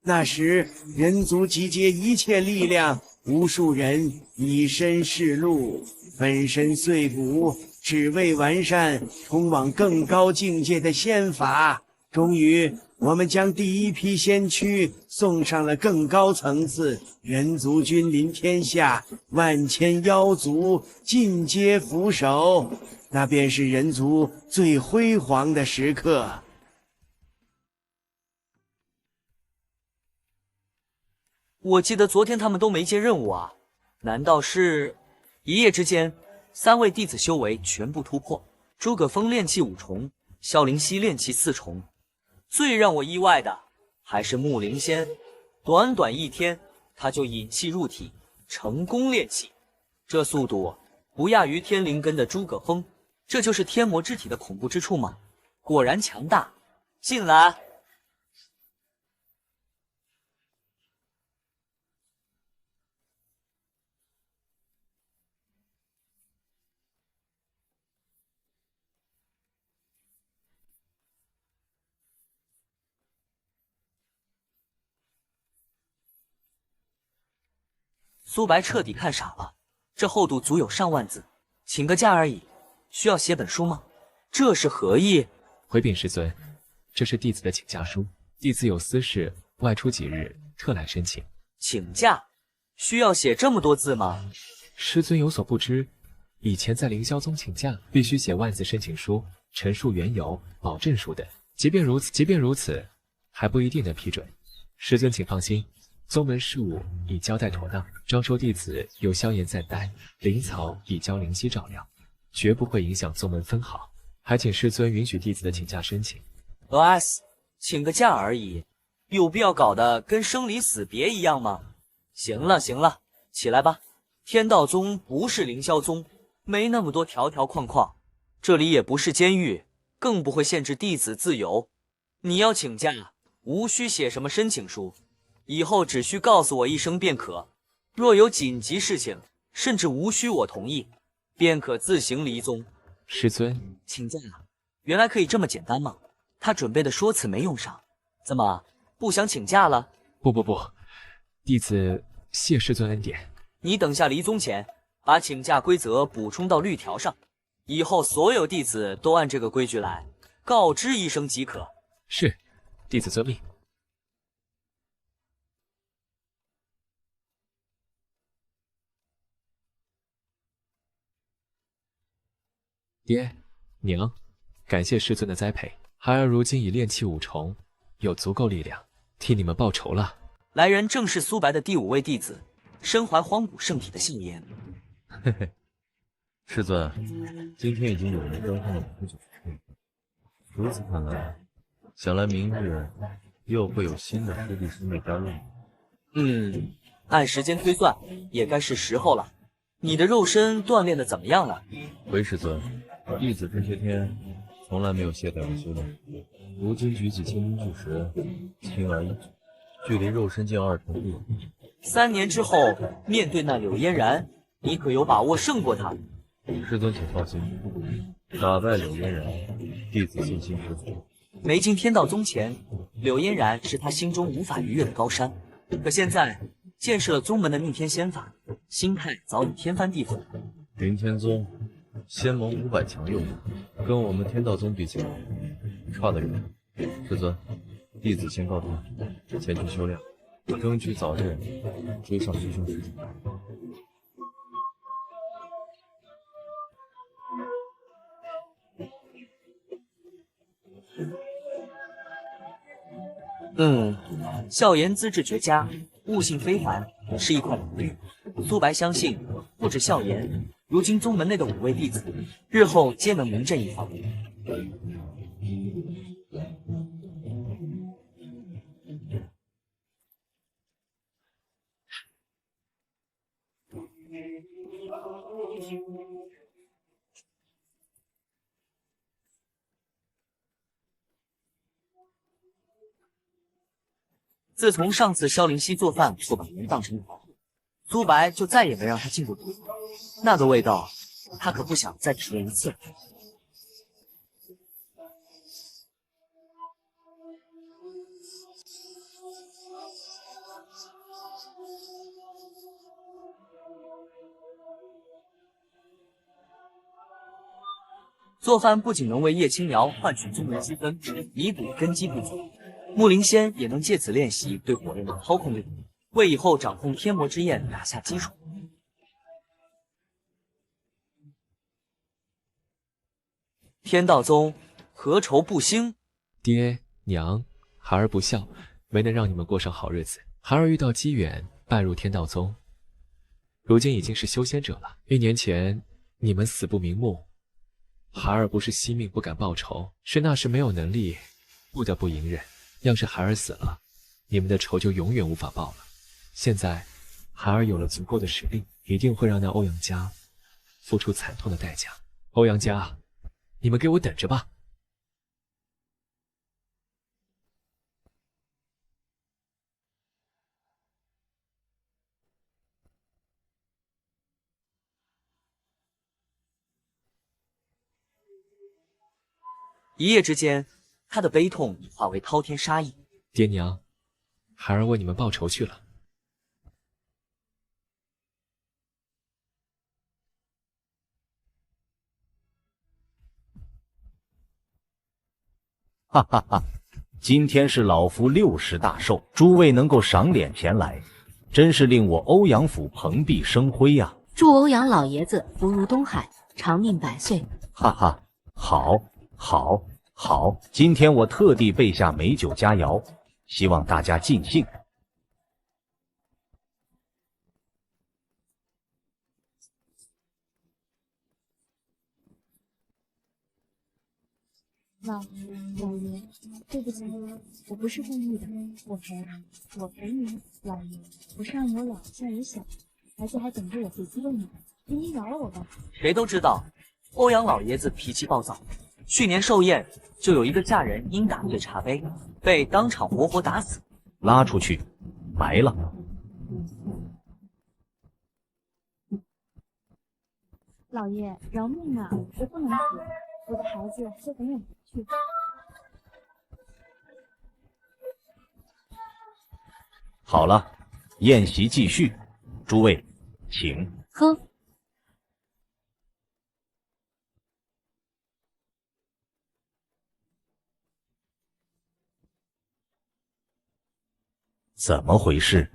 那时，人族集结一切力量，无数人以身试路，粉身碎骨，只为完善通往更高境界的仙法。终于，我们将第一批仙躯送上了更高层次，人族君临天下，万千妖族尽皆俯首，那便是人族最辉煌的时刻。我记得昨天他们都没接任务啊，难道是一夜之间3位弟子修为全部突破？诸葛峰炼气5重，萧灵溪炼气4重。最让我意外的还是木灵仙，短短1天他就引气入体，成功炼气，这速度不亚于天灵根的诸葛峰。这就是天魔之体的恐怖之处吗？果然强大。进来。苏白彻底看傻了，这厚度足有上万字，请个假而已，需要写本书吗？这是何意？回禀师尊，这是弟子的请假书，弟子有私事外出几日，特来申请。请假？需要写这么多字吗？师尊有所不知，以前在凌霄宗请假，必须写万字申请书，陈述缘由、保证书等。即便如此，还不一定能批准。师尊请放心。宗门事务已交代妥当，招收弟子有萧炎在带，灵草已交灵犀照料，绝不会影响宗门分毫。还请师尊允许弟子的请假申请。OS， 请个假而已，有必要搞得跟生离死别一样吗？行了，起来吧。天道宗不是凌霄宗，没那么多条条框框，这里也不是监狱，更不会限制弟子自由。你要请假，无需写什么申请书。以后只需告诉我一声便可，若有紧急事情，甚至无需我同意，便可自行离宗。师尊，请假原来可以这么简单吗？他准备的说辞没用上，怎么不想请假了？不，弟子谢师尊恩典。你等下离宗前，把请假规则补充到律条上，以后所有弟子都按这个规矩来，告知一声即可。是，弟子遵命。爹娘，感谢师尊的栽培，孩儿如今已炼气5重，有足够力量替你们报仇了。来人正是苏白的第5位弟子，身怀荒古圣体的萧炎。嘿嘿，师尊，今天已经有人交换了不久的成果，如此看来，想来明日又会有新的师弟师妹加入。按时间推算，也该是时候了。你的肉身锻炼的怎么样了？回师尊，弟子这些天从来没有懈怠过修炼，如今举起千斤巨石，轻而易举，距离肉身境2重不远。3年之后，面对那柳嫣然，你可有把握胜过他？师尊请放心，打败柳嫣然，弟子信心十足。没进天道宗前，柳嫣然是他心中无法逾越的高山，可现在见识了宗门的逆天仙法，心态早已天翻地覆。凌天宗仙盟500强右，跟我们天道宗比起来，差得远。师尊，弟子先告退，前去修炼，争取早日追上师兄师姐。笑颜资质绝佳，悟性非凡，是一块砾玉。苏白相信，不止笑颜，如今宗门内的5位弟子，日后皆能名震一方。自从上次萧灵溪做饭不把人当成好，苏白就再也没让他进过厨房。那个味道，他可不想再体验一次。做饭不仅能为叶青瑶换取宗门积分，弥补根基不足。木灵仙也能借此练习对火焰的操控力，为以后掌控天魔之焰打下基础。天道宗何愁不兴？爹娘，孩儿不孝，没能让你们过上好日子。孩儿遇到机缘，拜入天道宗，如今已经是修仙者了。1年前你们死不瞑目，孩儿不是惜命不敢报仇，是那时没有能力，不得不隐忍。要是孩儿死了，你们的仇就永远无法报了。现在，孩儿有了足够的实力，一定会让那欧阳家付出惨痛的代价。欧阳家，你们给我等着吧！一夜之间，他的悲痛已化为滔天杀意。爹娘，孩儿为你们报仇去了。哈哈哈！今天是老夫60大寿，诸位能够赏脸前来，真是令我欧阳府蓬荜生辉呀！祝欧阳老爷子福如东海，长命100岁！哈哈，好，今天我特地备下美酒佳肴，希望大家尽兴。老爷，对不起，我不是故意的，我陪您，老爷，我上有老下有小，孩子还等着我回去喂奶，您饶了我吧。谁都知道，欧阳老爷子脾气暴躁，去年寿宴就有一个下人因打碎茶杯，被当场活活打死，拉出去，埋了。老爷，饶命啊！我不能死，我的孩子在等我回去。好了，宴席继续，诸位，请喝。怎么回事？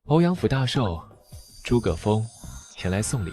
欧阳府大寿，诸葛峰前来送礼。